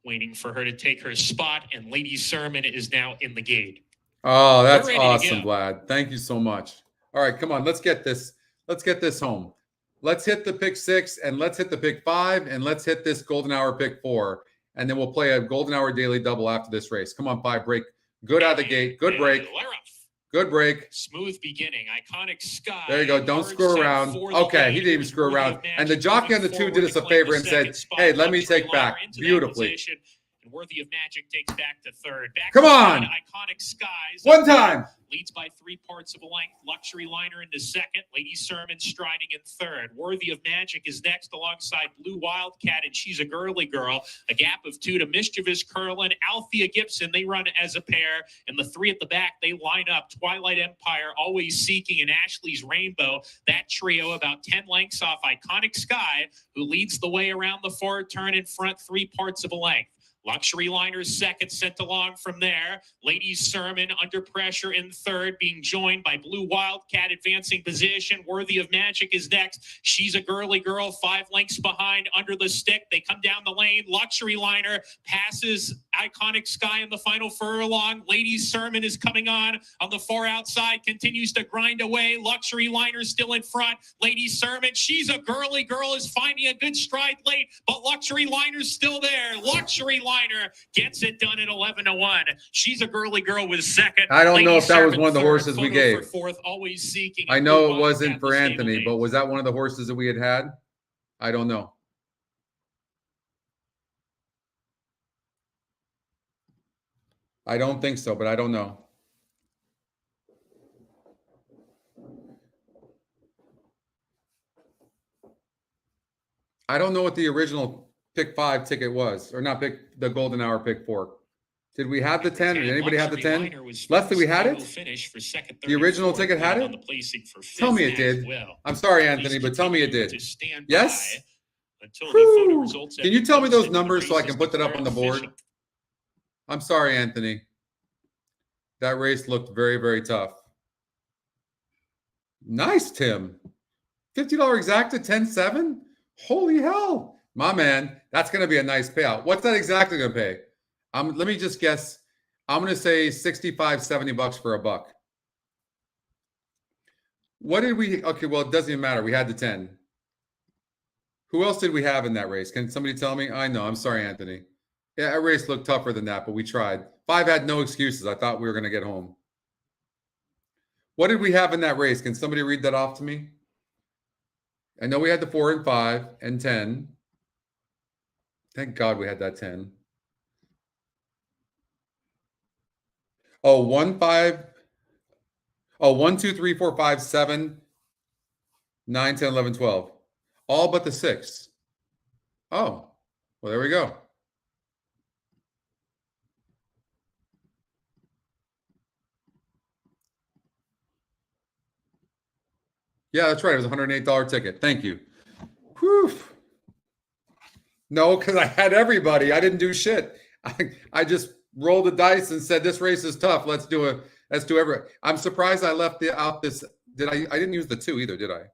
waiting for her to take her spot, and Lady Sermon is now in the gate. Oh, that's ready to awesome, go. Vlad. Thank you so much. All right, come on, let's get this. Let's get this home. Let's hit the pick 6, and let's hit the pick 5, and let's hit this golden hour pick 4, and then we'll play a golden hour daily double after this race. Come on, 5 break. Good out of the gate. Good break. Good break. Smooth beginning. Iconic Sky. There you go. Don't Hard screw set around. for the Okay, lead. he didn't even screw Worthy around. of Magic And the jockey on the 2 moving did us a forward to claim favor the and said, second spot. hey, let me Luxury take back. Liner into that Beautifully. position, and Worthy of Magic takes back to third. Back Come to on. third, Iconic Skies. One time. Leads by 3 parts of a length. Luxury Liner into second. Lady Sermon striding in third. Worthy of Magic is next alongside Blue Wildcat, and she's a girly girl. A gap of 2 to Mischievous Curlin. Althea Gibson, they run as a pair. And the 3 at the back, they line up. Twilight Empire, Always Seeking, and Ashley's Rainbow. That trio about 10 lengths off Iconic Sky, who leads the way around the forward turn in front, 3 parts of a length. Luxury Liners second, sent along from there. Ladies Sermon under pressure in third, being joined by Blue Wildcat advancing position. Worthy of Magic is next. She's a girly girl, 5 lengths behind under the stick. They come down the lane. Luxury Liner passes Iconic Sky in the final furlong. Ladies Sermon is coming on the far outside, continues to grind away. Luxury Liner still in front. Ladies Sermon, she's a girly girl, is finding a good stride late, but Luxury Liner's still there. Luxury Liner gets it done at 11-1. She's a girly girl with second. I don't know Ladies if that was Sermon one of the third. horses we Photo gave. for fourth, always seeking. I know Blue it wasn't Wildcat, for the stable Anthony, name. but was that one of the horses that we had? I don't know. I don't think so, but I don't know. I don't know what the original pick 5 ticket was, or not pick the golden hour pick 4. Did we have the 10? Did anybody have the 10? Leslie, we had it? The original ticket had it? Tell me it did. I'm sorry, Anthony, but tell me it did. Yes? Whew. Can you tell me those numbers so I can put that up on the board? I'm sorry, Anthony. That race looked very, very tough. Nice, Tim. $50 exacta, 10-7? Holy hell. My man, that's going to be a nice payout. What's that exactly going to pay? Let me just guess. I'm going to say 65, 70 bucks for a buck. What did we? Okay, well, it doesn't even matter. We had the 10. Who else did we have in that race? Can somebody tell me? I know. I'm sorry, Anthony. Yeah, that race looked tougher than that, but we tried. 5 had no excuses. I thought we were going to get home. What did we have in that race? Can somebody read that off to me? I know we had the 4 and 5 and 10. Thank God we had that 10. Oh, 1, 5. Oh, 1, 2, 3, 4, 5, 7, 9, 10, 11, 12. All but the 6. Oh, well, there we go. Yeah, that's right. It was a $108 ticket. Thank you. Whew. No, because I had everybody. I didn't do shit. I just rolled the dice and said this race is tough. Let's do every. I'm surprised I left out this. I didn't use the 2 either, did I?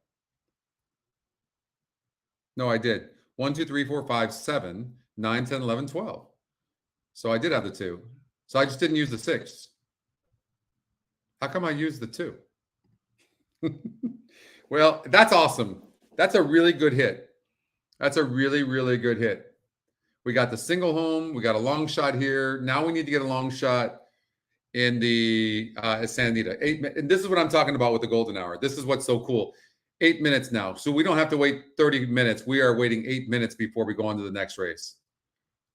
No, I did. 1, 2, 3, 4, 5, 7, 9, 10, 11, 12. So I did have the 2. So I just didn't use the 6. How come I used the 2? Well, that's awesome. That's a really good hit. That's a really, really good hit. We got the single home. We got a long shot here. Now we need to get a long shot in the San Anita. And this is what I'm talking about with the golden hour. This is what's so cool. 8 minutes now. So we don't have to wait 30 minutes. We are waiting 8 minutes before we go on to the next race.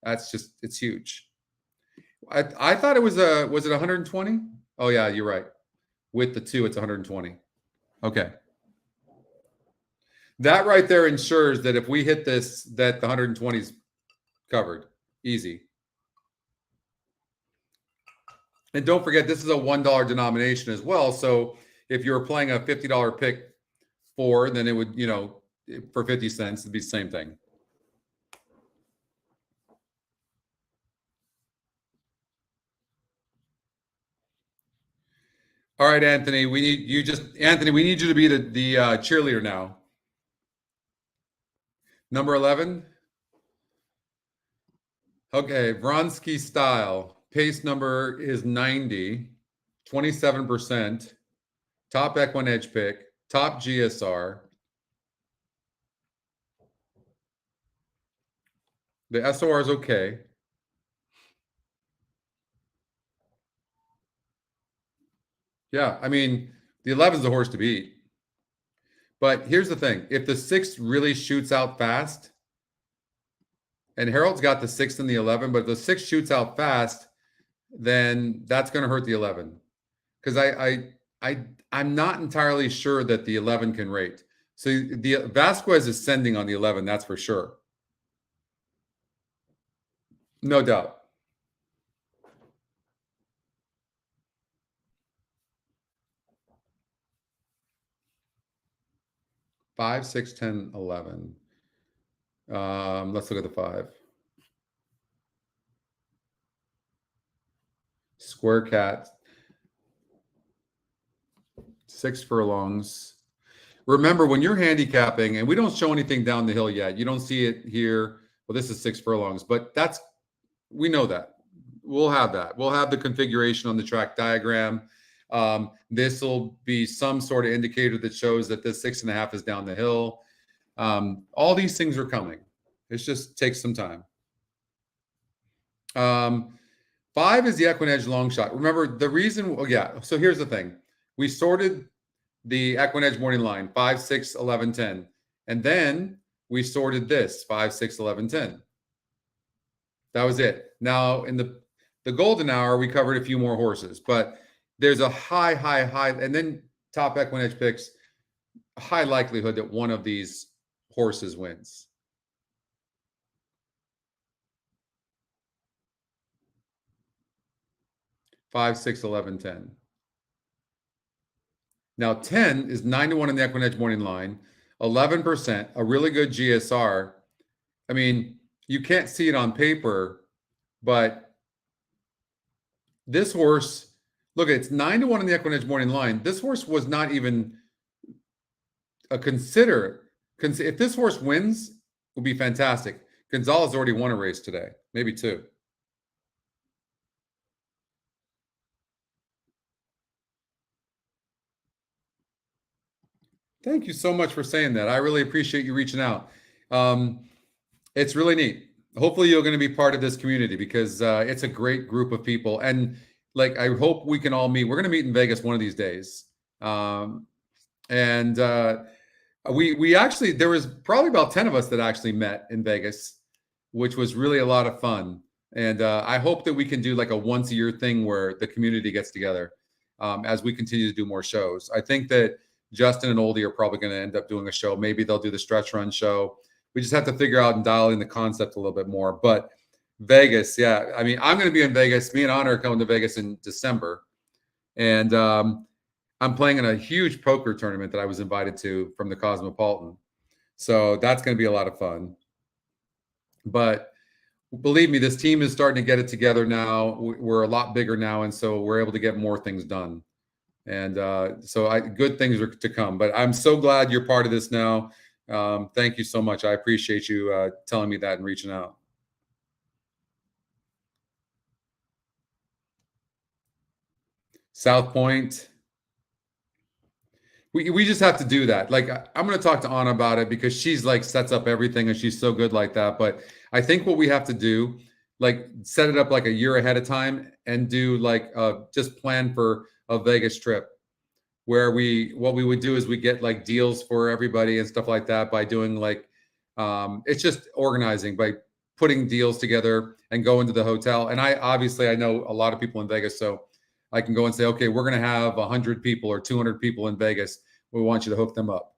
That's just, it's huge. I thought it was it 120? Oh yeah, you're right. With the 2, it's 120. Okay. That right there ensures that if we hit this, that the 120 is covered. Easy. And don't forget, this is a $1 denomination as well. So if you're playing a $50 pick 4, then it would, for 50 cents, it'd be the same thing. All right, Anthony, we need you to be the cheerleader now. Number 11. Okay, Vronsky style. Pace number is 90, 27%. Top EquinEdge pick, top GSR. The SOR is okay. Yeah, I mean, the 11 is the horse to beat. But here's the thing. If the 6 really shoots out fast, and Harold's got the 6 and the 11, but if the 6 shoots out fast, then that's going to hurt the 11. Because I'm not entirely sure that the 11 can rate. So the Vasquez is sending on the 11, that's for sure. No doubt. Five, 6, 10, 11. Let's look at the 5. Square Cat. 6 furlongs. Remember, when you're handicapping, and we don't show anything down the hill yet, you don't see it here. Well, this is 6 furlongs, but we know that. We'll have that. We'll have the configuration on the track diagram. This will be some sort of indicator that shows that this 6.5 is down the hill. All these things are coming. It just takes some time. 5 is the EquinEdge long shot. Remember the reason, so here's the thing. We sorted the EquinEdge morning line, 5, 6, 11, 10. And then we sorted this, 5, 6, 11, 10. That was it. Now, in the golden hour, we covered a few more horses, but there's a high, and then top EquinEdge picks, a high likelihood that one of these horses wins. Five, 6, 11, 10. Now 10 is 9-1 in the EquinEdge morning line, 11%, a really good GSR. I mean, you can't see it on paper, but this horse, look, it's 9-1 in the EquinEdge morning line. This horse was not even a consider. If this horse wins, it would be fantastic. Gonzalez already won a race today, maybe 2. Thank you so much for saying that. I really appreciate you reaching out. It's really neat. Hopefully you're going to be part of this community because it's a great group of people. And like, I hope we can all meet. We're going to meet in Vegas one of these days. We actually, there was probably about 10 of us that actually met in Vegas, which was really a lot of fun. And I hope that we can do like a once a year thing where the community gets together as we continue to do more shows. I think that Justin and Oldie are probably going to end up doing a show. Maybe they'll do the stretch run show. We just have to figure out and dial in the concept a little bit more. But Vegas, yeah. I mean, I'm going to be in Vegas. Me and Honor are coming to Vegas in December. And I'm playing in a huge poker tournament that I was invited to from the Cosmopolitan. So that's going to be a lot of fun. But believe me, this team is starting to get it together now. We're a lot bigger now. And so we're able to get more things done. And good things are to come. But I'm so glad you're part of this now. Thank you so much. I appreciate you telling me that and reaching out. South Point. We just have to do that. Like, I'm going to talk to Anna about it because she's like sets up everything and she's so good like that. But I think what we have to do, like set it up like a year ahead of time and do like just plan for a Vegas trip where what we would do is we get like deals for everybody and stuff like that by doing like, it's just organizing by putting deals together and go into the hotel. And I know a lot of people in Vegas, so I can go and say, okay, we're going to have 100 people or 200 people in Vegas. We want you to hook them up.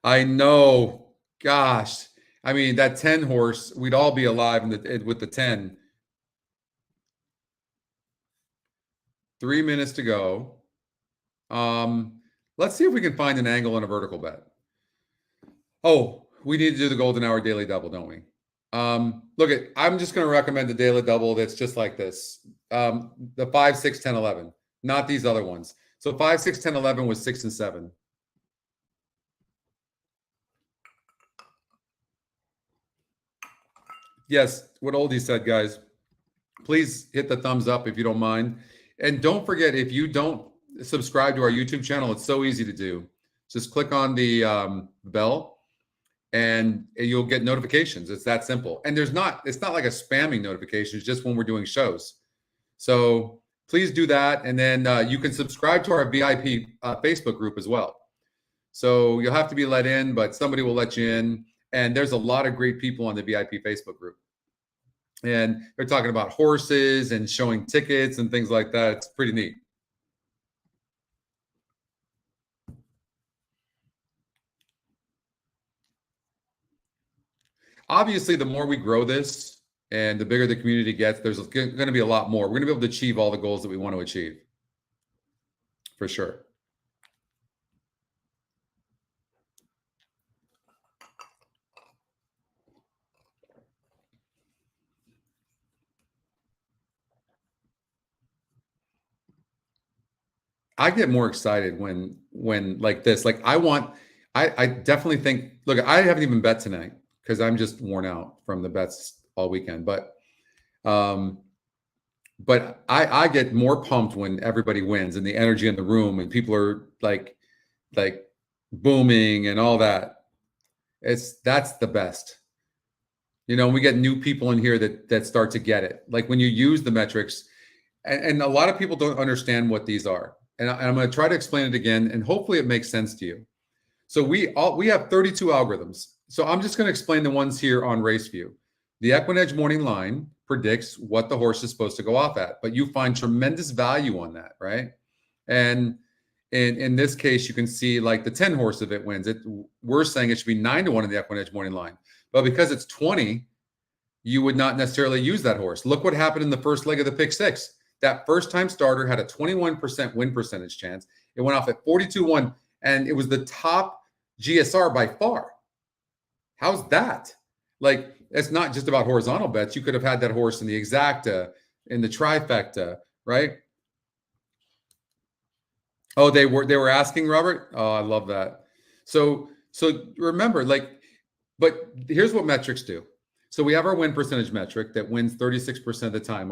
I know, gosh. I mean, that 10 horse, we'd all be alive with the 10. 3 minutes to go. Let's see if we can find an angle on a vertical bet. Oh, we need to do the golden hour daily double, don't we? I'm just going to recommend the daily double that's just like this. The 5, 6, 10, 11, not these other ones. So 5, 6, 10, 11 was 6 and 7. Yes, what Oldie said, guys. Please hit the thumbs up if you don't mind. And don't forget, if you don't subscribe to our YouTube channel, it's so easy to do. Just click on the bell and you'll get notifications. It's that simple. And it's not like a spamming notification. It's just when we're doing shows. So please do that. And then you can subscribe to our VIP Facebook group as well. So you'll have to be let in, but somebody will let you in. And there's a lot of great people on the VIP Facebook group. And they're talking about horses and showing tickets and things like that. It's pretty neat. Obviously, the more we grow this and the bigger the community gets, there's going to be a lot more. We're going to be able to achieve all the goals that we want to achieve. For sure. I get more excited when like this. Like I definitely think. Look, I haven't even bet tonight because I'm just worn out from the bets all weekend. But I get more pumped when everybody wins and the energy in the room and people are like booming and all that. That's the best. You know, we get new people in here that start to get it. Like when you use the metrics, and a lot of people don't understand what these are. And I'm going to try to explain it again, and hopefully it makes sense to you. So we have 32 algorithms. So I'm just going to explain the ones here on RaceView. The EquinEdge morning line predicts what the horse is supposed to go off at, but you find tremendous value on that, right? And in this case, you can see like the 10 horse if it wins. We're saying it should be 9-1 in the EquinEdge morning line. But because it's 20, you would not necessarily use that horse. Look what happened in the first leg of the pick six. That first time starter had a 21% win percentage chance. It went off at 42-1, and it was the top GSR by far. How's that? Like, it's not just about horizontal bets. You could have had that horse in the exacta, in the trifecta, right? Oh, they were asking, Robert? Oh, I love that. So remember, like, but here's what metrics do. So we have our win percentage metric that wins 36% of the time,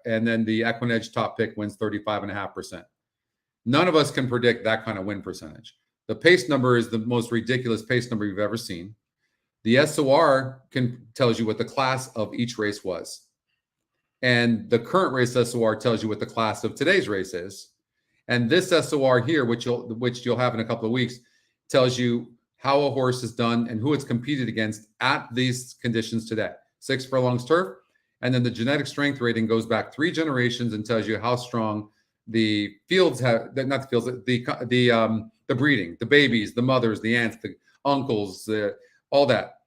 and then the EquinEdge top pick wins 35.5%. None of us can predict that kind of win percentage. The pace number is the most ridiculous pace number you've ever seen. The SOR tells you what the class of each race was. And the current race SOR tells you what the class of today's race is. And this SOR here, which you'll have in a couple of weeks, tells you how a horse is done and who it's competed against at these conditions today. 6 furlongs turf. And then the genetic strength rating goes back 3 generations and tells you how strong the fields have, not the fields, the breeding, the babies, the mothers, the aunts, the uncles, all that.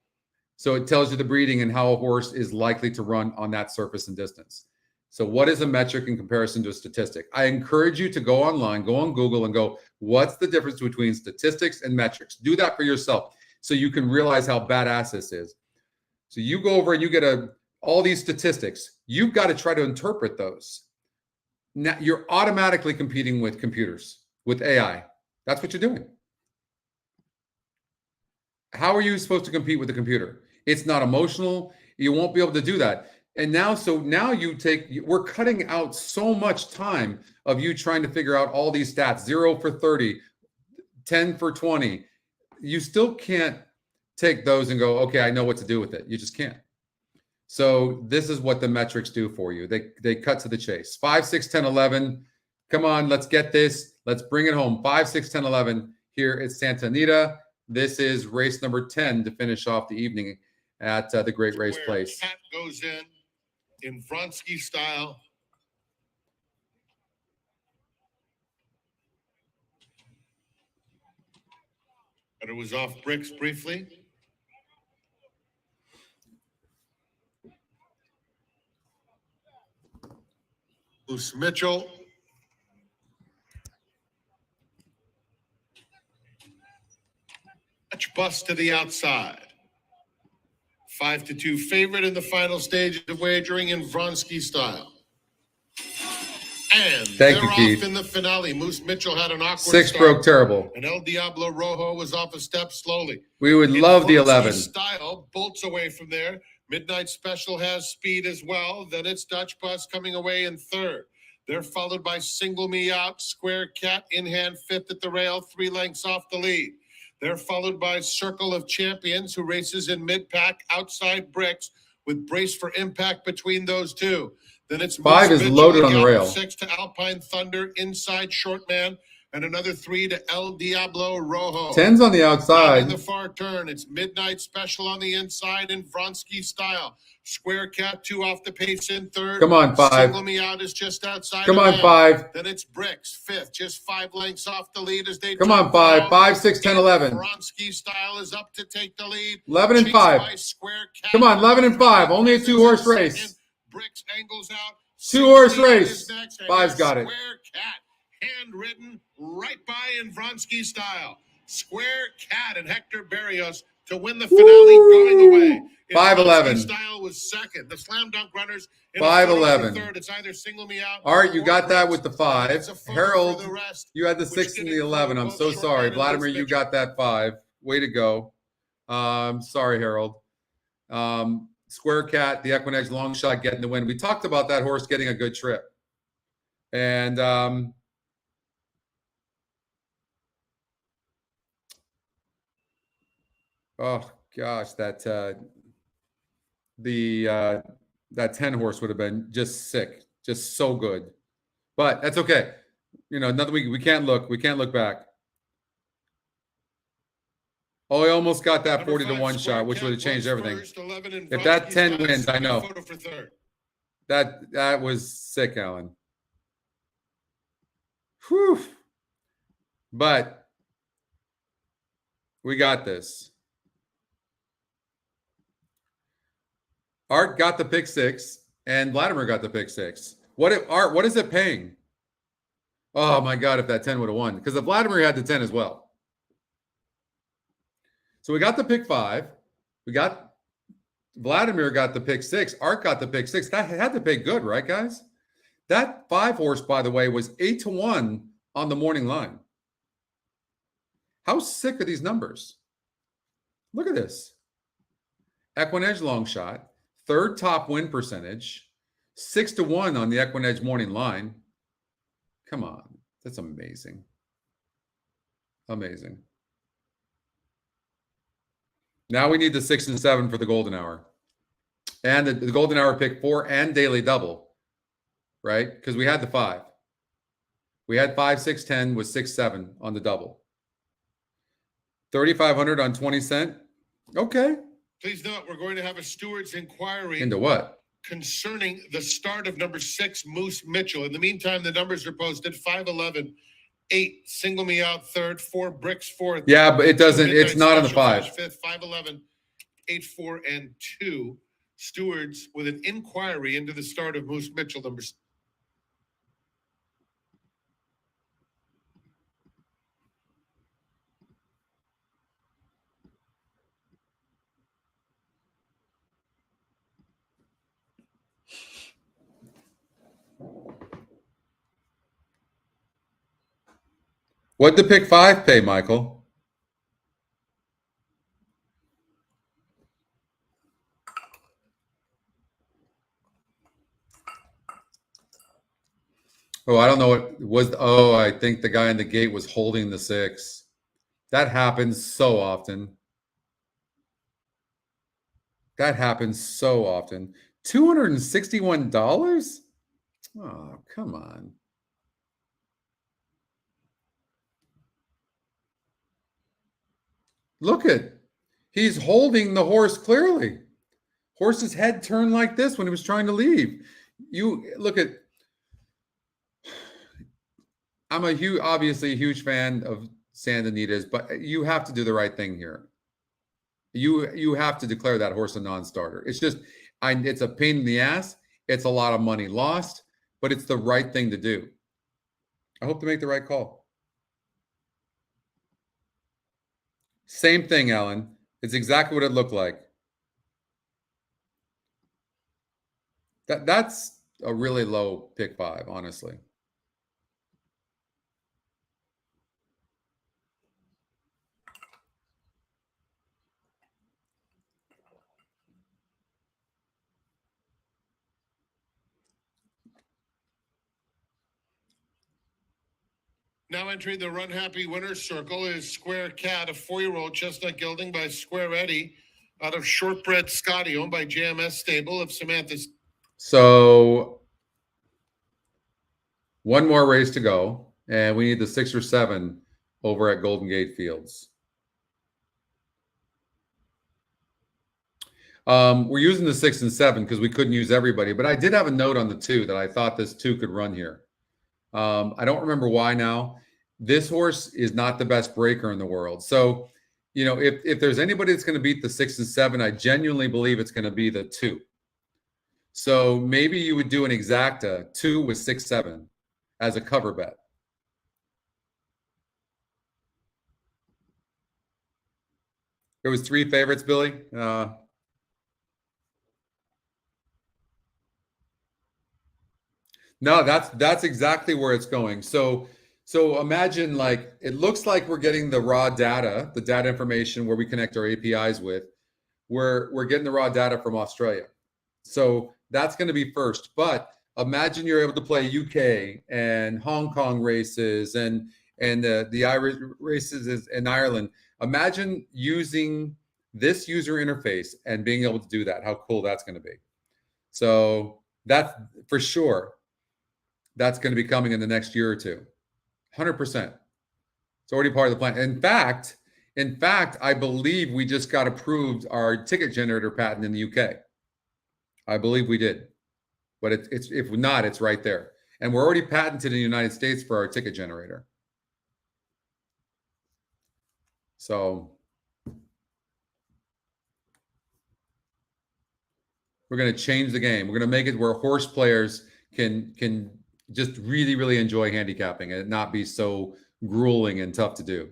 So it tells you the breeding and how a horse is likely to run on that surface and distance. So what is a metric in comparison to a statistic? I encourage you to go online, go on Google and go, what's the difference between statistics and metrics? Do that for yourself so you can realize how badass this is. So you go over and you get all these statistics. You've got to try to interpret those. Now you're automatically competing with computers, with AI. That's what you're doing. How are you supposed to compete with the computer? It's not emotional. You won't be able to do that. And now we're cutting out so much time of you trying to figure out all these stats, 0 for 30, 10 for 20. You still can't take those and go, okay, I know what to do with it. You just can't. So this is what the metrics do for you. They cut to the chase. 5, 6, 10, 11. Come on, let's get this. Let's bring it home. 5, 6, 10, 11 here at Santa Anita. This is race number 10 to finish off the evening at the Great Race Place. Cat goes in Vronsky style. But it was off bricks briefly. Bruce Mitchell. Touch bust to the outside. 5-2 favorite in the final stage of wagering in Vronsky style. And they're off Keith. In the finale. Moose Mitchell had an awkward 6 start, broke terrible. And El Diablo Rojo was off a step slowly. We would love the 11. Style bolts away from there. Midnight Special has speed as well. Then it's Dutch Bus coming away in third. They're followed by Single Me Out, Square Cat in hand, fifth at the rail, 3 lengths off the lead. They're followed by Circle of Champions, who races in mid-pack outside bricks with Brace for Impact between those two. Then it's 5 is loaded on the rail. 6 to Alpine Thunder, inside Short Man, and another 3 to El Diablo Rojo. 10's on the outside. In the far turn, it's Midnight Special on the inside in Vronsky style. Square Cat 2 off the pace in third. Come on, 5. Single Me Out is just outside. Come on, 5. Then it's Bricks, fifth, just 5 lengths off the lead as they come on, 5. 5, 6, 10, 11. Vronsky style is up to take the lead. 11 and 5. Come on, 11 and 5. Only a 2-horse race. Bricks angles out. 2-horse race. 5's got it. Square Cat, handwritten right by in Vronsky style. Square Cat and Hector Barrios to win the finale going away. 5'11". Style was second. The slam dunk runners in 5'11". third. It's either single me out. Art, you or got that Briggs. with the 5. It's a photo Harold, for the rest, you had the which 6 did and the include 11. I'm both so sorry. Shortman and Vladimir, Bruce you Mitchell. got that 5. Way to go. Sorry, Harold. Square Cat, the EquinEdge long shot getting the win. We talked about that horse getting a good trip. And oh gosh, that that 10 horse would have been just sick, just so good. But that's okay. You know, nothing we can't look back. Oh, he almost got that 40 to 1 shot, which would have changed everything. If that 10 wins, I know. That was sick, Alan. Whew. But we got this. Art got the pick 6, and Vladimir got the pick 6. Art, what is it paying? Oh my God, if that 10 would have won, because the Vladimir had the 10 as well. So we got the pick 5. We got Vladimir got the pick 6. Art got the pick 6. That had to pay good, right, guys? That 5 horse, by the way, was 8 to 1 on the morning line. How sick are these numbers? Look at this. EquinEdge long shot, 3rd top win percentage, 6 to 1 on the EquinEdge morning line. Come on, that's amazing. Amazing. Now we need the 6 and 7 for the golden hour. And the golden hour pick 4 and daily double, right? Because we had the 5. We had 5, 6, 10 with 6, 7 on the double. 3,500 on 20 cent. Okay. Please note, we're going to have a steward's inquiry. Into what? Concerning the start of number 6, Moose Mitchell. In the meantime, the numbers are posted 5-11, 8, single me out 3rd, 4, bricks 4th. Yeah, but it doesn't, it's not on the 5. 5th, 5-11, 8, 4, and 2. Stewards with an inquiry into the start of Moose Mitchell numbers. What'd the pick 5 pay, Michael? Oh, I don't know what was. Oh, I think the guy in the gate was holding the 6. That happens so often. That happens so often. $261? Oh, come on. Look at, he's holding the horse clearly. Horse's head turned like this when he was trying to leave. You look at, I'm obviously a huge fan of Sand Anita's, but you have to do the right thing here. You have to declare that horse a non-starter. It's just, it's a pain in the ass. It's a lot of money lost, but it's the right thing to do. I hope to make the right call. Same thing, Alan. It's exactly what it looked like. That's a really low pick 5, honestly. Now entering the Run Happy Winner's Circle is Square Cat, a 4-year-old chestnut gelding by Square Eddie out of Shortbread Scotty, owned by JMS Stable of Samantha's. So one more race to go, and we need the 6 or 7 over at Golden Gate Fields. We're using the 6 and 7 because we couldn't use everybody, but I did have a note on the 2 that I thought this 2 could run here. I don't remember why now. This horse is not the best breaker in the world. So, you know, if there's anybody that's going to beat the 6 and 7, I genuinely believe it's going to be the 2. So maybe you would do an exacta 2 with 6, 7 as a cover bet. There was 3 favorites, Billy. No, that's exactly where it's going. So imagine, like, it looks like we're getting the raw data, the data information where we connect our APIs with. We're getting the raw data from Australia. So that's going to be first. But imagine you're able to play UK and Hong Kong races and the Irish races in Ireland. Imagine using this user interface and being able to do that. How cool that's going to be. So that's for sure. That's going to be coming in the next year or two. 100%. It's already part of the plan. In fact, I believe we just got approved our ticket generator patent in the UK. I believe we did. But it's if not, it's right there. And we're already patented in the United States for our ticket generator. So we're going to change the game. We're going to make it where horse players can just really, really enjoy handicapping and not be so grueling and tough to do.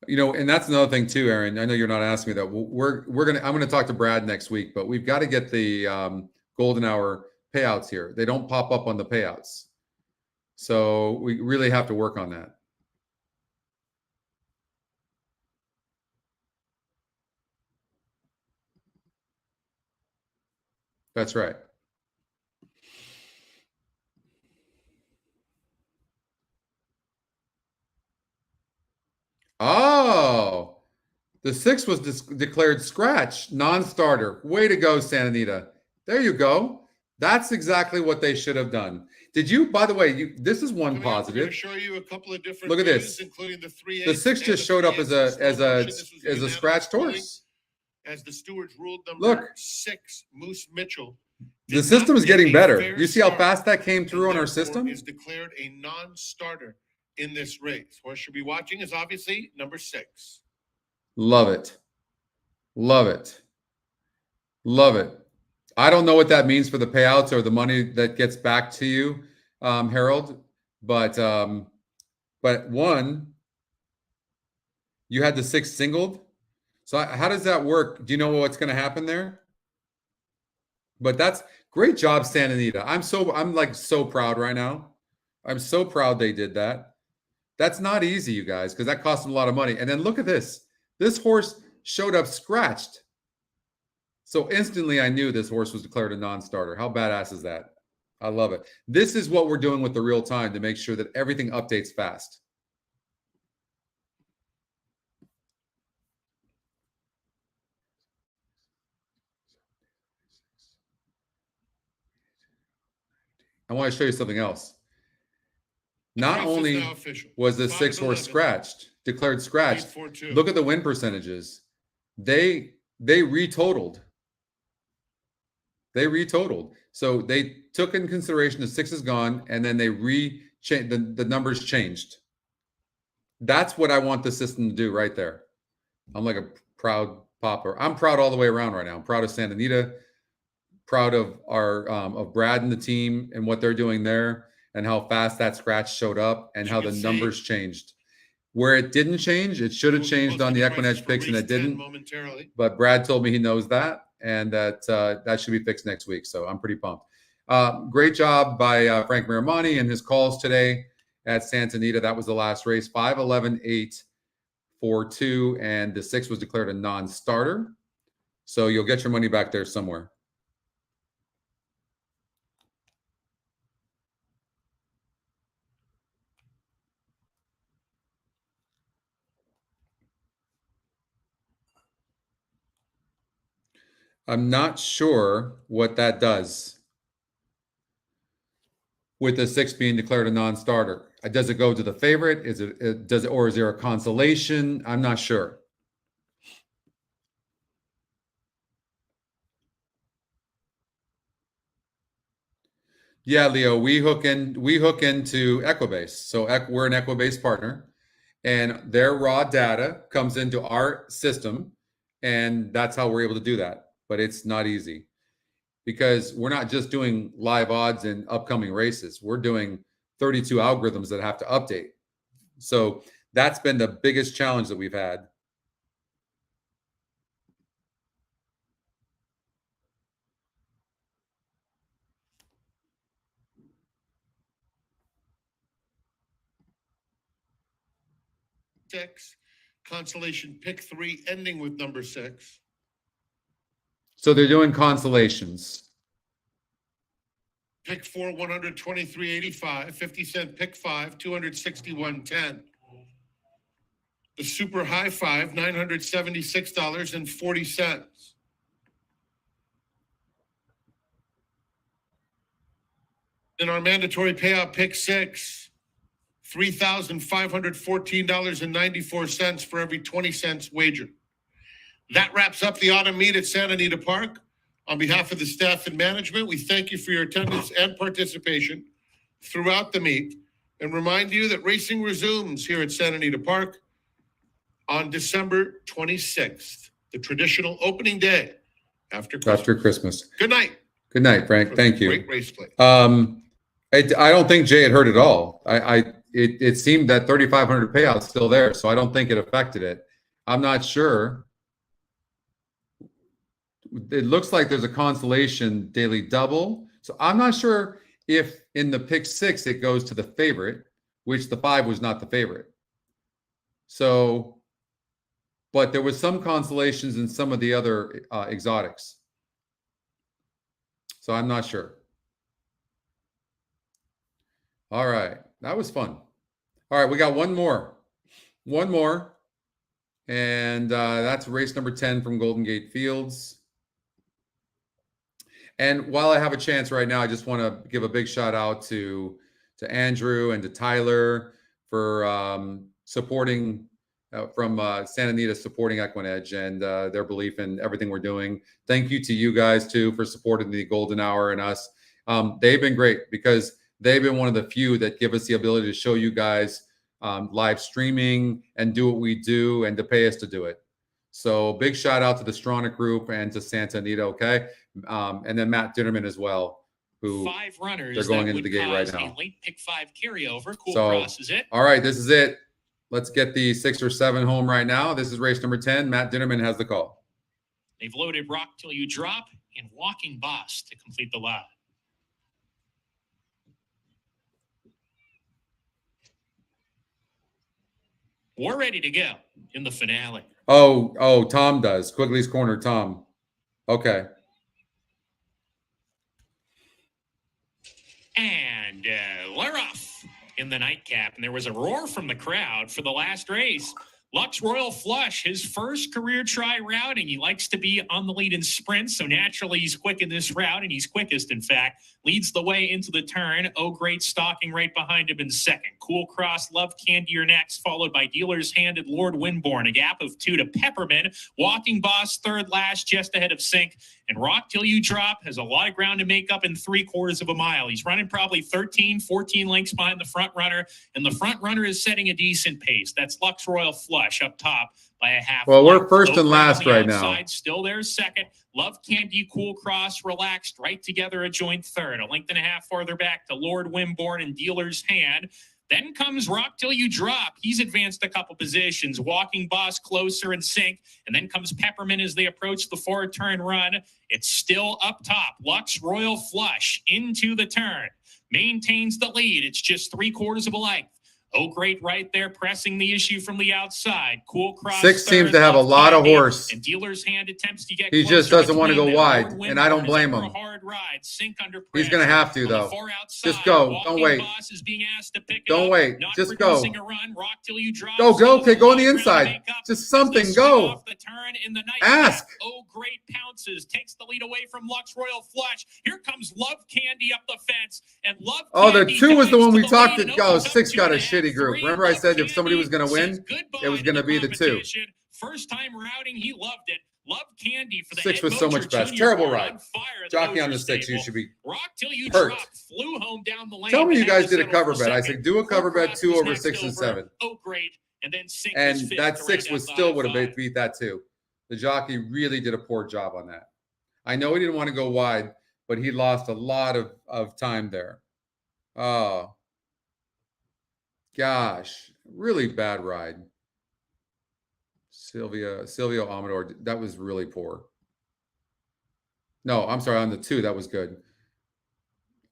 You know, and that's another thing too, Aaron. I know you're not asking me that. I'm gonna talk to Brad next week, but we've got to get the golden hour payouts here. They don't pop up on the payouts, so we really have to work on that. That's right. Oh, the 6 was declared scratch, non-starter. Way to go, Santa Anita. There you go. That's exactly what they should have done. Did you, by the way, this is one positive. I'm show you a couple of different Look at views, this. including the 3/8. The 6 just showed up as a scratched horse. As the stewards ruled number Look. 6, Moose Mitchell. The system is getting better. You see how fast that came through on our system? Is declared a non-starter in this race. Horse should be watching is obviously number 6. Love it. Love it. Love it. I don't know what that means for the payouts or the money that gets back to you, Harold, but one, you had the 6 singled. So how does that work? Do you know what's going to happen there? But that's great job, Santa Anita. I'm like so proud right now. I'm so proud they did that. That's not easy, you guys, because that cost them a lot of money. And then look at this. This horse showed up scratched. So instantly I knew this horse was declared a non-starter. How badass is that? I love it. This is what we're doing with the real time to make sure that everything updates fast. I want to show you something else. Not only was the 6 horse scratched, declared scratched, look at the win percentages. They retotaled. They retotaled. So they took in consideration the 6 is gone, and then they the numbers changed. That's what I want the system to do right there. I'm like a proud papa. I'm proud all the way around right now. I'm proud of Santa Anita, proud of our of Brad and the team and what they're doing there, and how fast that scratch showed up and how the numbers changed. Where it didn't change, it should have changed on the EquinEdge picks, and it didn't. But Brad told me he knows that, and that should be fixed next week. So I'm pretty pumped. Great job by Frank Miramani and his calls today at Santa Anita. That was the last race, 5-11-8-4-2, and the 6 was declared a non-starter. So you'll get your money back there somewhere. I'm not sure what that does with the 6 being declared a non-starter. Does it go to the favorite? Or is there a consolation? I'm not sure. Yeah, Leo, we hook into Equibase. So we're an Equibase partner, and their raw data comes into our system, and that's how we're able to do that. But it's not easy because we're not just doing live odds and upcoming races. We're doing 32 algorithms that have to update. So that's been the biggest challenge that we've had. Six, consolation pick 3, ending with number 6. So they're doing consolations. Pick 4, 123.85. 50-cent pick 5, 261.10. The super high 5, $976.40. In our mandatory payout pick 6, $3,514.94 for every 20 cents wager. That wraps up the autumn meet at Santa Anita Park. On behalf of the staff and management, we thank you for your attendance and participation throughout the meet and remind you that racing resumes here at Santa Anita Park on December 26th, the traditional opening day after Christmas. Good night. Good night, Frank. Thank you. Great race play. I don't think Jay had heard it all. It seemed that 3,500 payout's still there, so I don't think it affected it. I'm not sure. It looks like there's a consolation daily double. So I'm not sure if in the pick 6 it goes to the favorite, which the 5 was not the favorite. So, but there was some consolations in some of the other exotics. So I'm not sure. All right. That was fun. All right. We got one more. And that's race number 10 from Golden Gate Fields. And while I have a chance right now, I just want to give a big shout out to Andrew and to Tyler for supporting from Santa Anita, supporting EquinEdge and their belief in everything we're doing. Thank you to you guys too for supporting the Golden Hour and us. They've been great because they've been one of the few that give us the ability to show you guys live streaming and do what we do and to pay us to do it. So big shout out to the Stronach Group and to Santa Anita, okay? And then Matt Dinnerman as well, who 5 runners they're going that into the would gate right cause now. a late pick 5 carryover. Cool So, Cross is it. All right, this is it. Let's get the 6 or 7 home right now. This is race number 10. Matt Dinnerman has the call. They've loaded Rock Till You Drop and Walking Boss to complete the lot. We're ready to go in the finale. Oh, Tom does. Quigley's Corner, Tom. Okay. And we're off in the nightcap. And there was a roar from the crowd for the last race. Lux Royal Flush, his first career try route, and he likes to be on the lead in sprints, so naturally he's quick in this route, and he's quickest, in fact. Leads the way into the turn. Oh, Great stalking right behind him in second. Cool Cross, Love Candy are next, followed by Dealer's Handed, Lord Winborn. A gap of 2 to Peppermint. Walking Boss third last, just ahead of Sync. And Rock Till You Drop has a lot of ground to make up in 3/4 of a mile. He's running probably 13, 14 lengths behind the front runner, and the front runner is setting a decent pace. That's Lux Royal Flush up top by a half. Well, we're length. first Oak and Great on last the right now. outside, still there second. Love Candy, Cool Cross, Relaxed, right together a joint third. A length and a half farther back to Lord Winborn and Dealer's Hand. Then comes Rock Till You Drop. He's advanced a couple positions. Walking Boss closer and Sync. And then comes Peppermint as they approach the 4-turn run. It's still up top. Lux Royal Flush into the turn. Maintains the lead. It's just 3/4 of a length. Oh, Great right there, pressing the issue from the outside. Cool Cross. 6 seems third, to have a Love lot of Candy, horse. And Dealer's Hand attempts to get He just closer doesn't want to between go them. wide, Lord and I don't Winborn is blame under him. a hard ride. Sync under He's going to pressure. have to, On the though. far outside, Just go. Walking Don't wait. Boss is being asked to pick it Don't up, wait. not Just go. producing a run. Rock Till You Drop. Go. Okay, go on the Still a lot of ground to inside. make up Just as they something. swing Go. off the turn in the night. Ask. Oh, Great pounces, takes the lead away from Lux Royal Flush. Here comes Love Candy up the fence, and Love Oh, the Candy 2 was the dives one to we the talked lead to. and Oh, opens up 6 got a 2.5, shitty group. 3. Remember I Love said if somebody was Candy going to win, says goodbye it was going to the be the 2. competition. First time routing, he loved it. Love Candy for the 6 Ed was so Moser much best. Jr. Terrible car ride. on fire at the Jockey on the Moser 6, you stable. should be Rock Till You hurt. Drop flew home down the lane. Tell me you and guys had to did a settle cover for bet. I second. said do a cover Cool bet Cross 2 was over next 6 and over. 7. Oh, Great. And then Sync And was fifth that to 6 round was out still the would high have five. beat that too. The jockey really did a poor job on that. I know he didn't want to go wide, but he lost a lot of time there. Oh, gosh. really bad ride. Silvio Amador, that was really poor. No, I'm sorry, on the 2, that was good.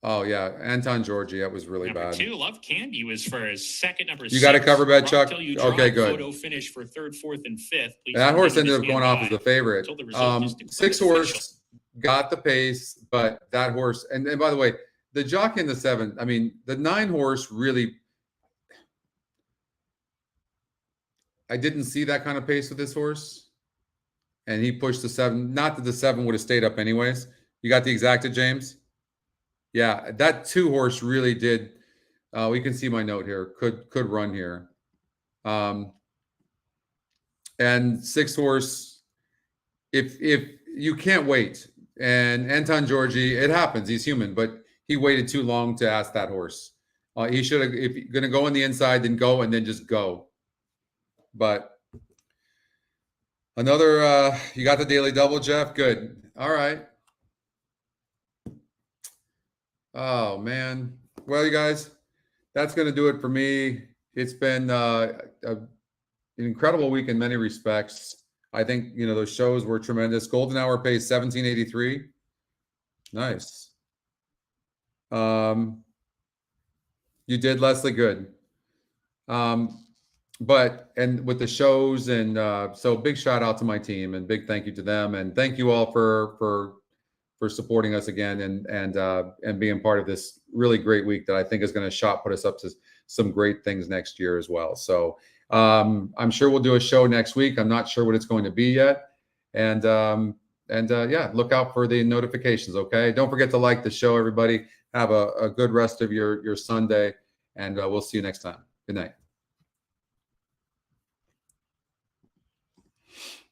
Oh yeah, Anton Georgi, that was really Number bad. 2, Love Candy was for his second. Number You got a 6, cover bet, Rock Chuck? Till You Okay, Drop, good. Photo finish for 3rd, 4th, and 5th. Please That horse continue ended to up going stand off as by the favorite. until the result is declared 6 official. horse got the pace, but that horse, and by the way, the jockey in the 7, I mean, the 9 horse really, I didn't see that kind of pace with this horse. And he pushed the 7. Not that the 7 would have stayed up anyways. You got the exacted, James? Yeah, that 2 horse really did. We can see my note here. Could run here. And 6 horse, if you can't wait. And Anton Georgi, it happens. He's human, but he waited too long to ask that horse. He should have, if you're going to go on the inside, then go and then just go. But another, you got the daily double, Jeff? Good. All right. Oh, man. Well, you guys, that's going to do it for me. It's been an incredible week in many respects. I think, you know, those shows were tremendous. Golden Hour pays $17.83. Nice. You did, Leslie. Good. But, and with the shows, and so big shout out to my team and big thank you to them. And thank you all for supporting us again and being part of this really great week that I think is going to put us up to some great things next year as well. So I'm sure we'll do a show next week. I'm not sure what it's going to be yet. And yeah, look out for the notifications. Okay. Don't forget to like the show, everybody. Have a good rest of your Sunday, and we'll see you next time. Good night.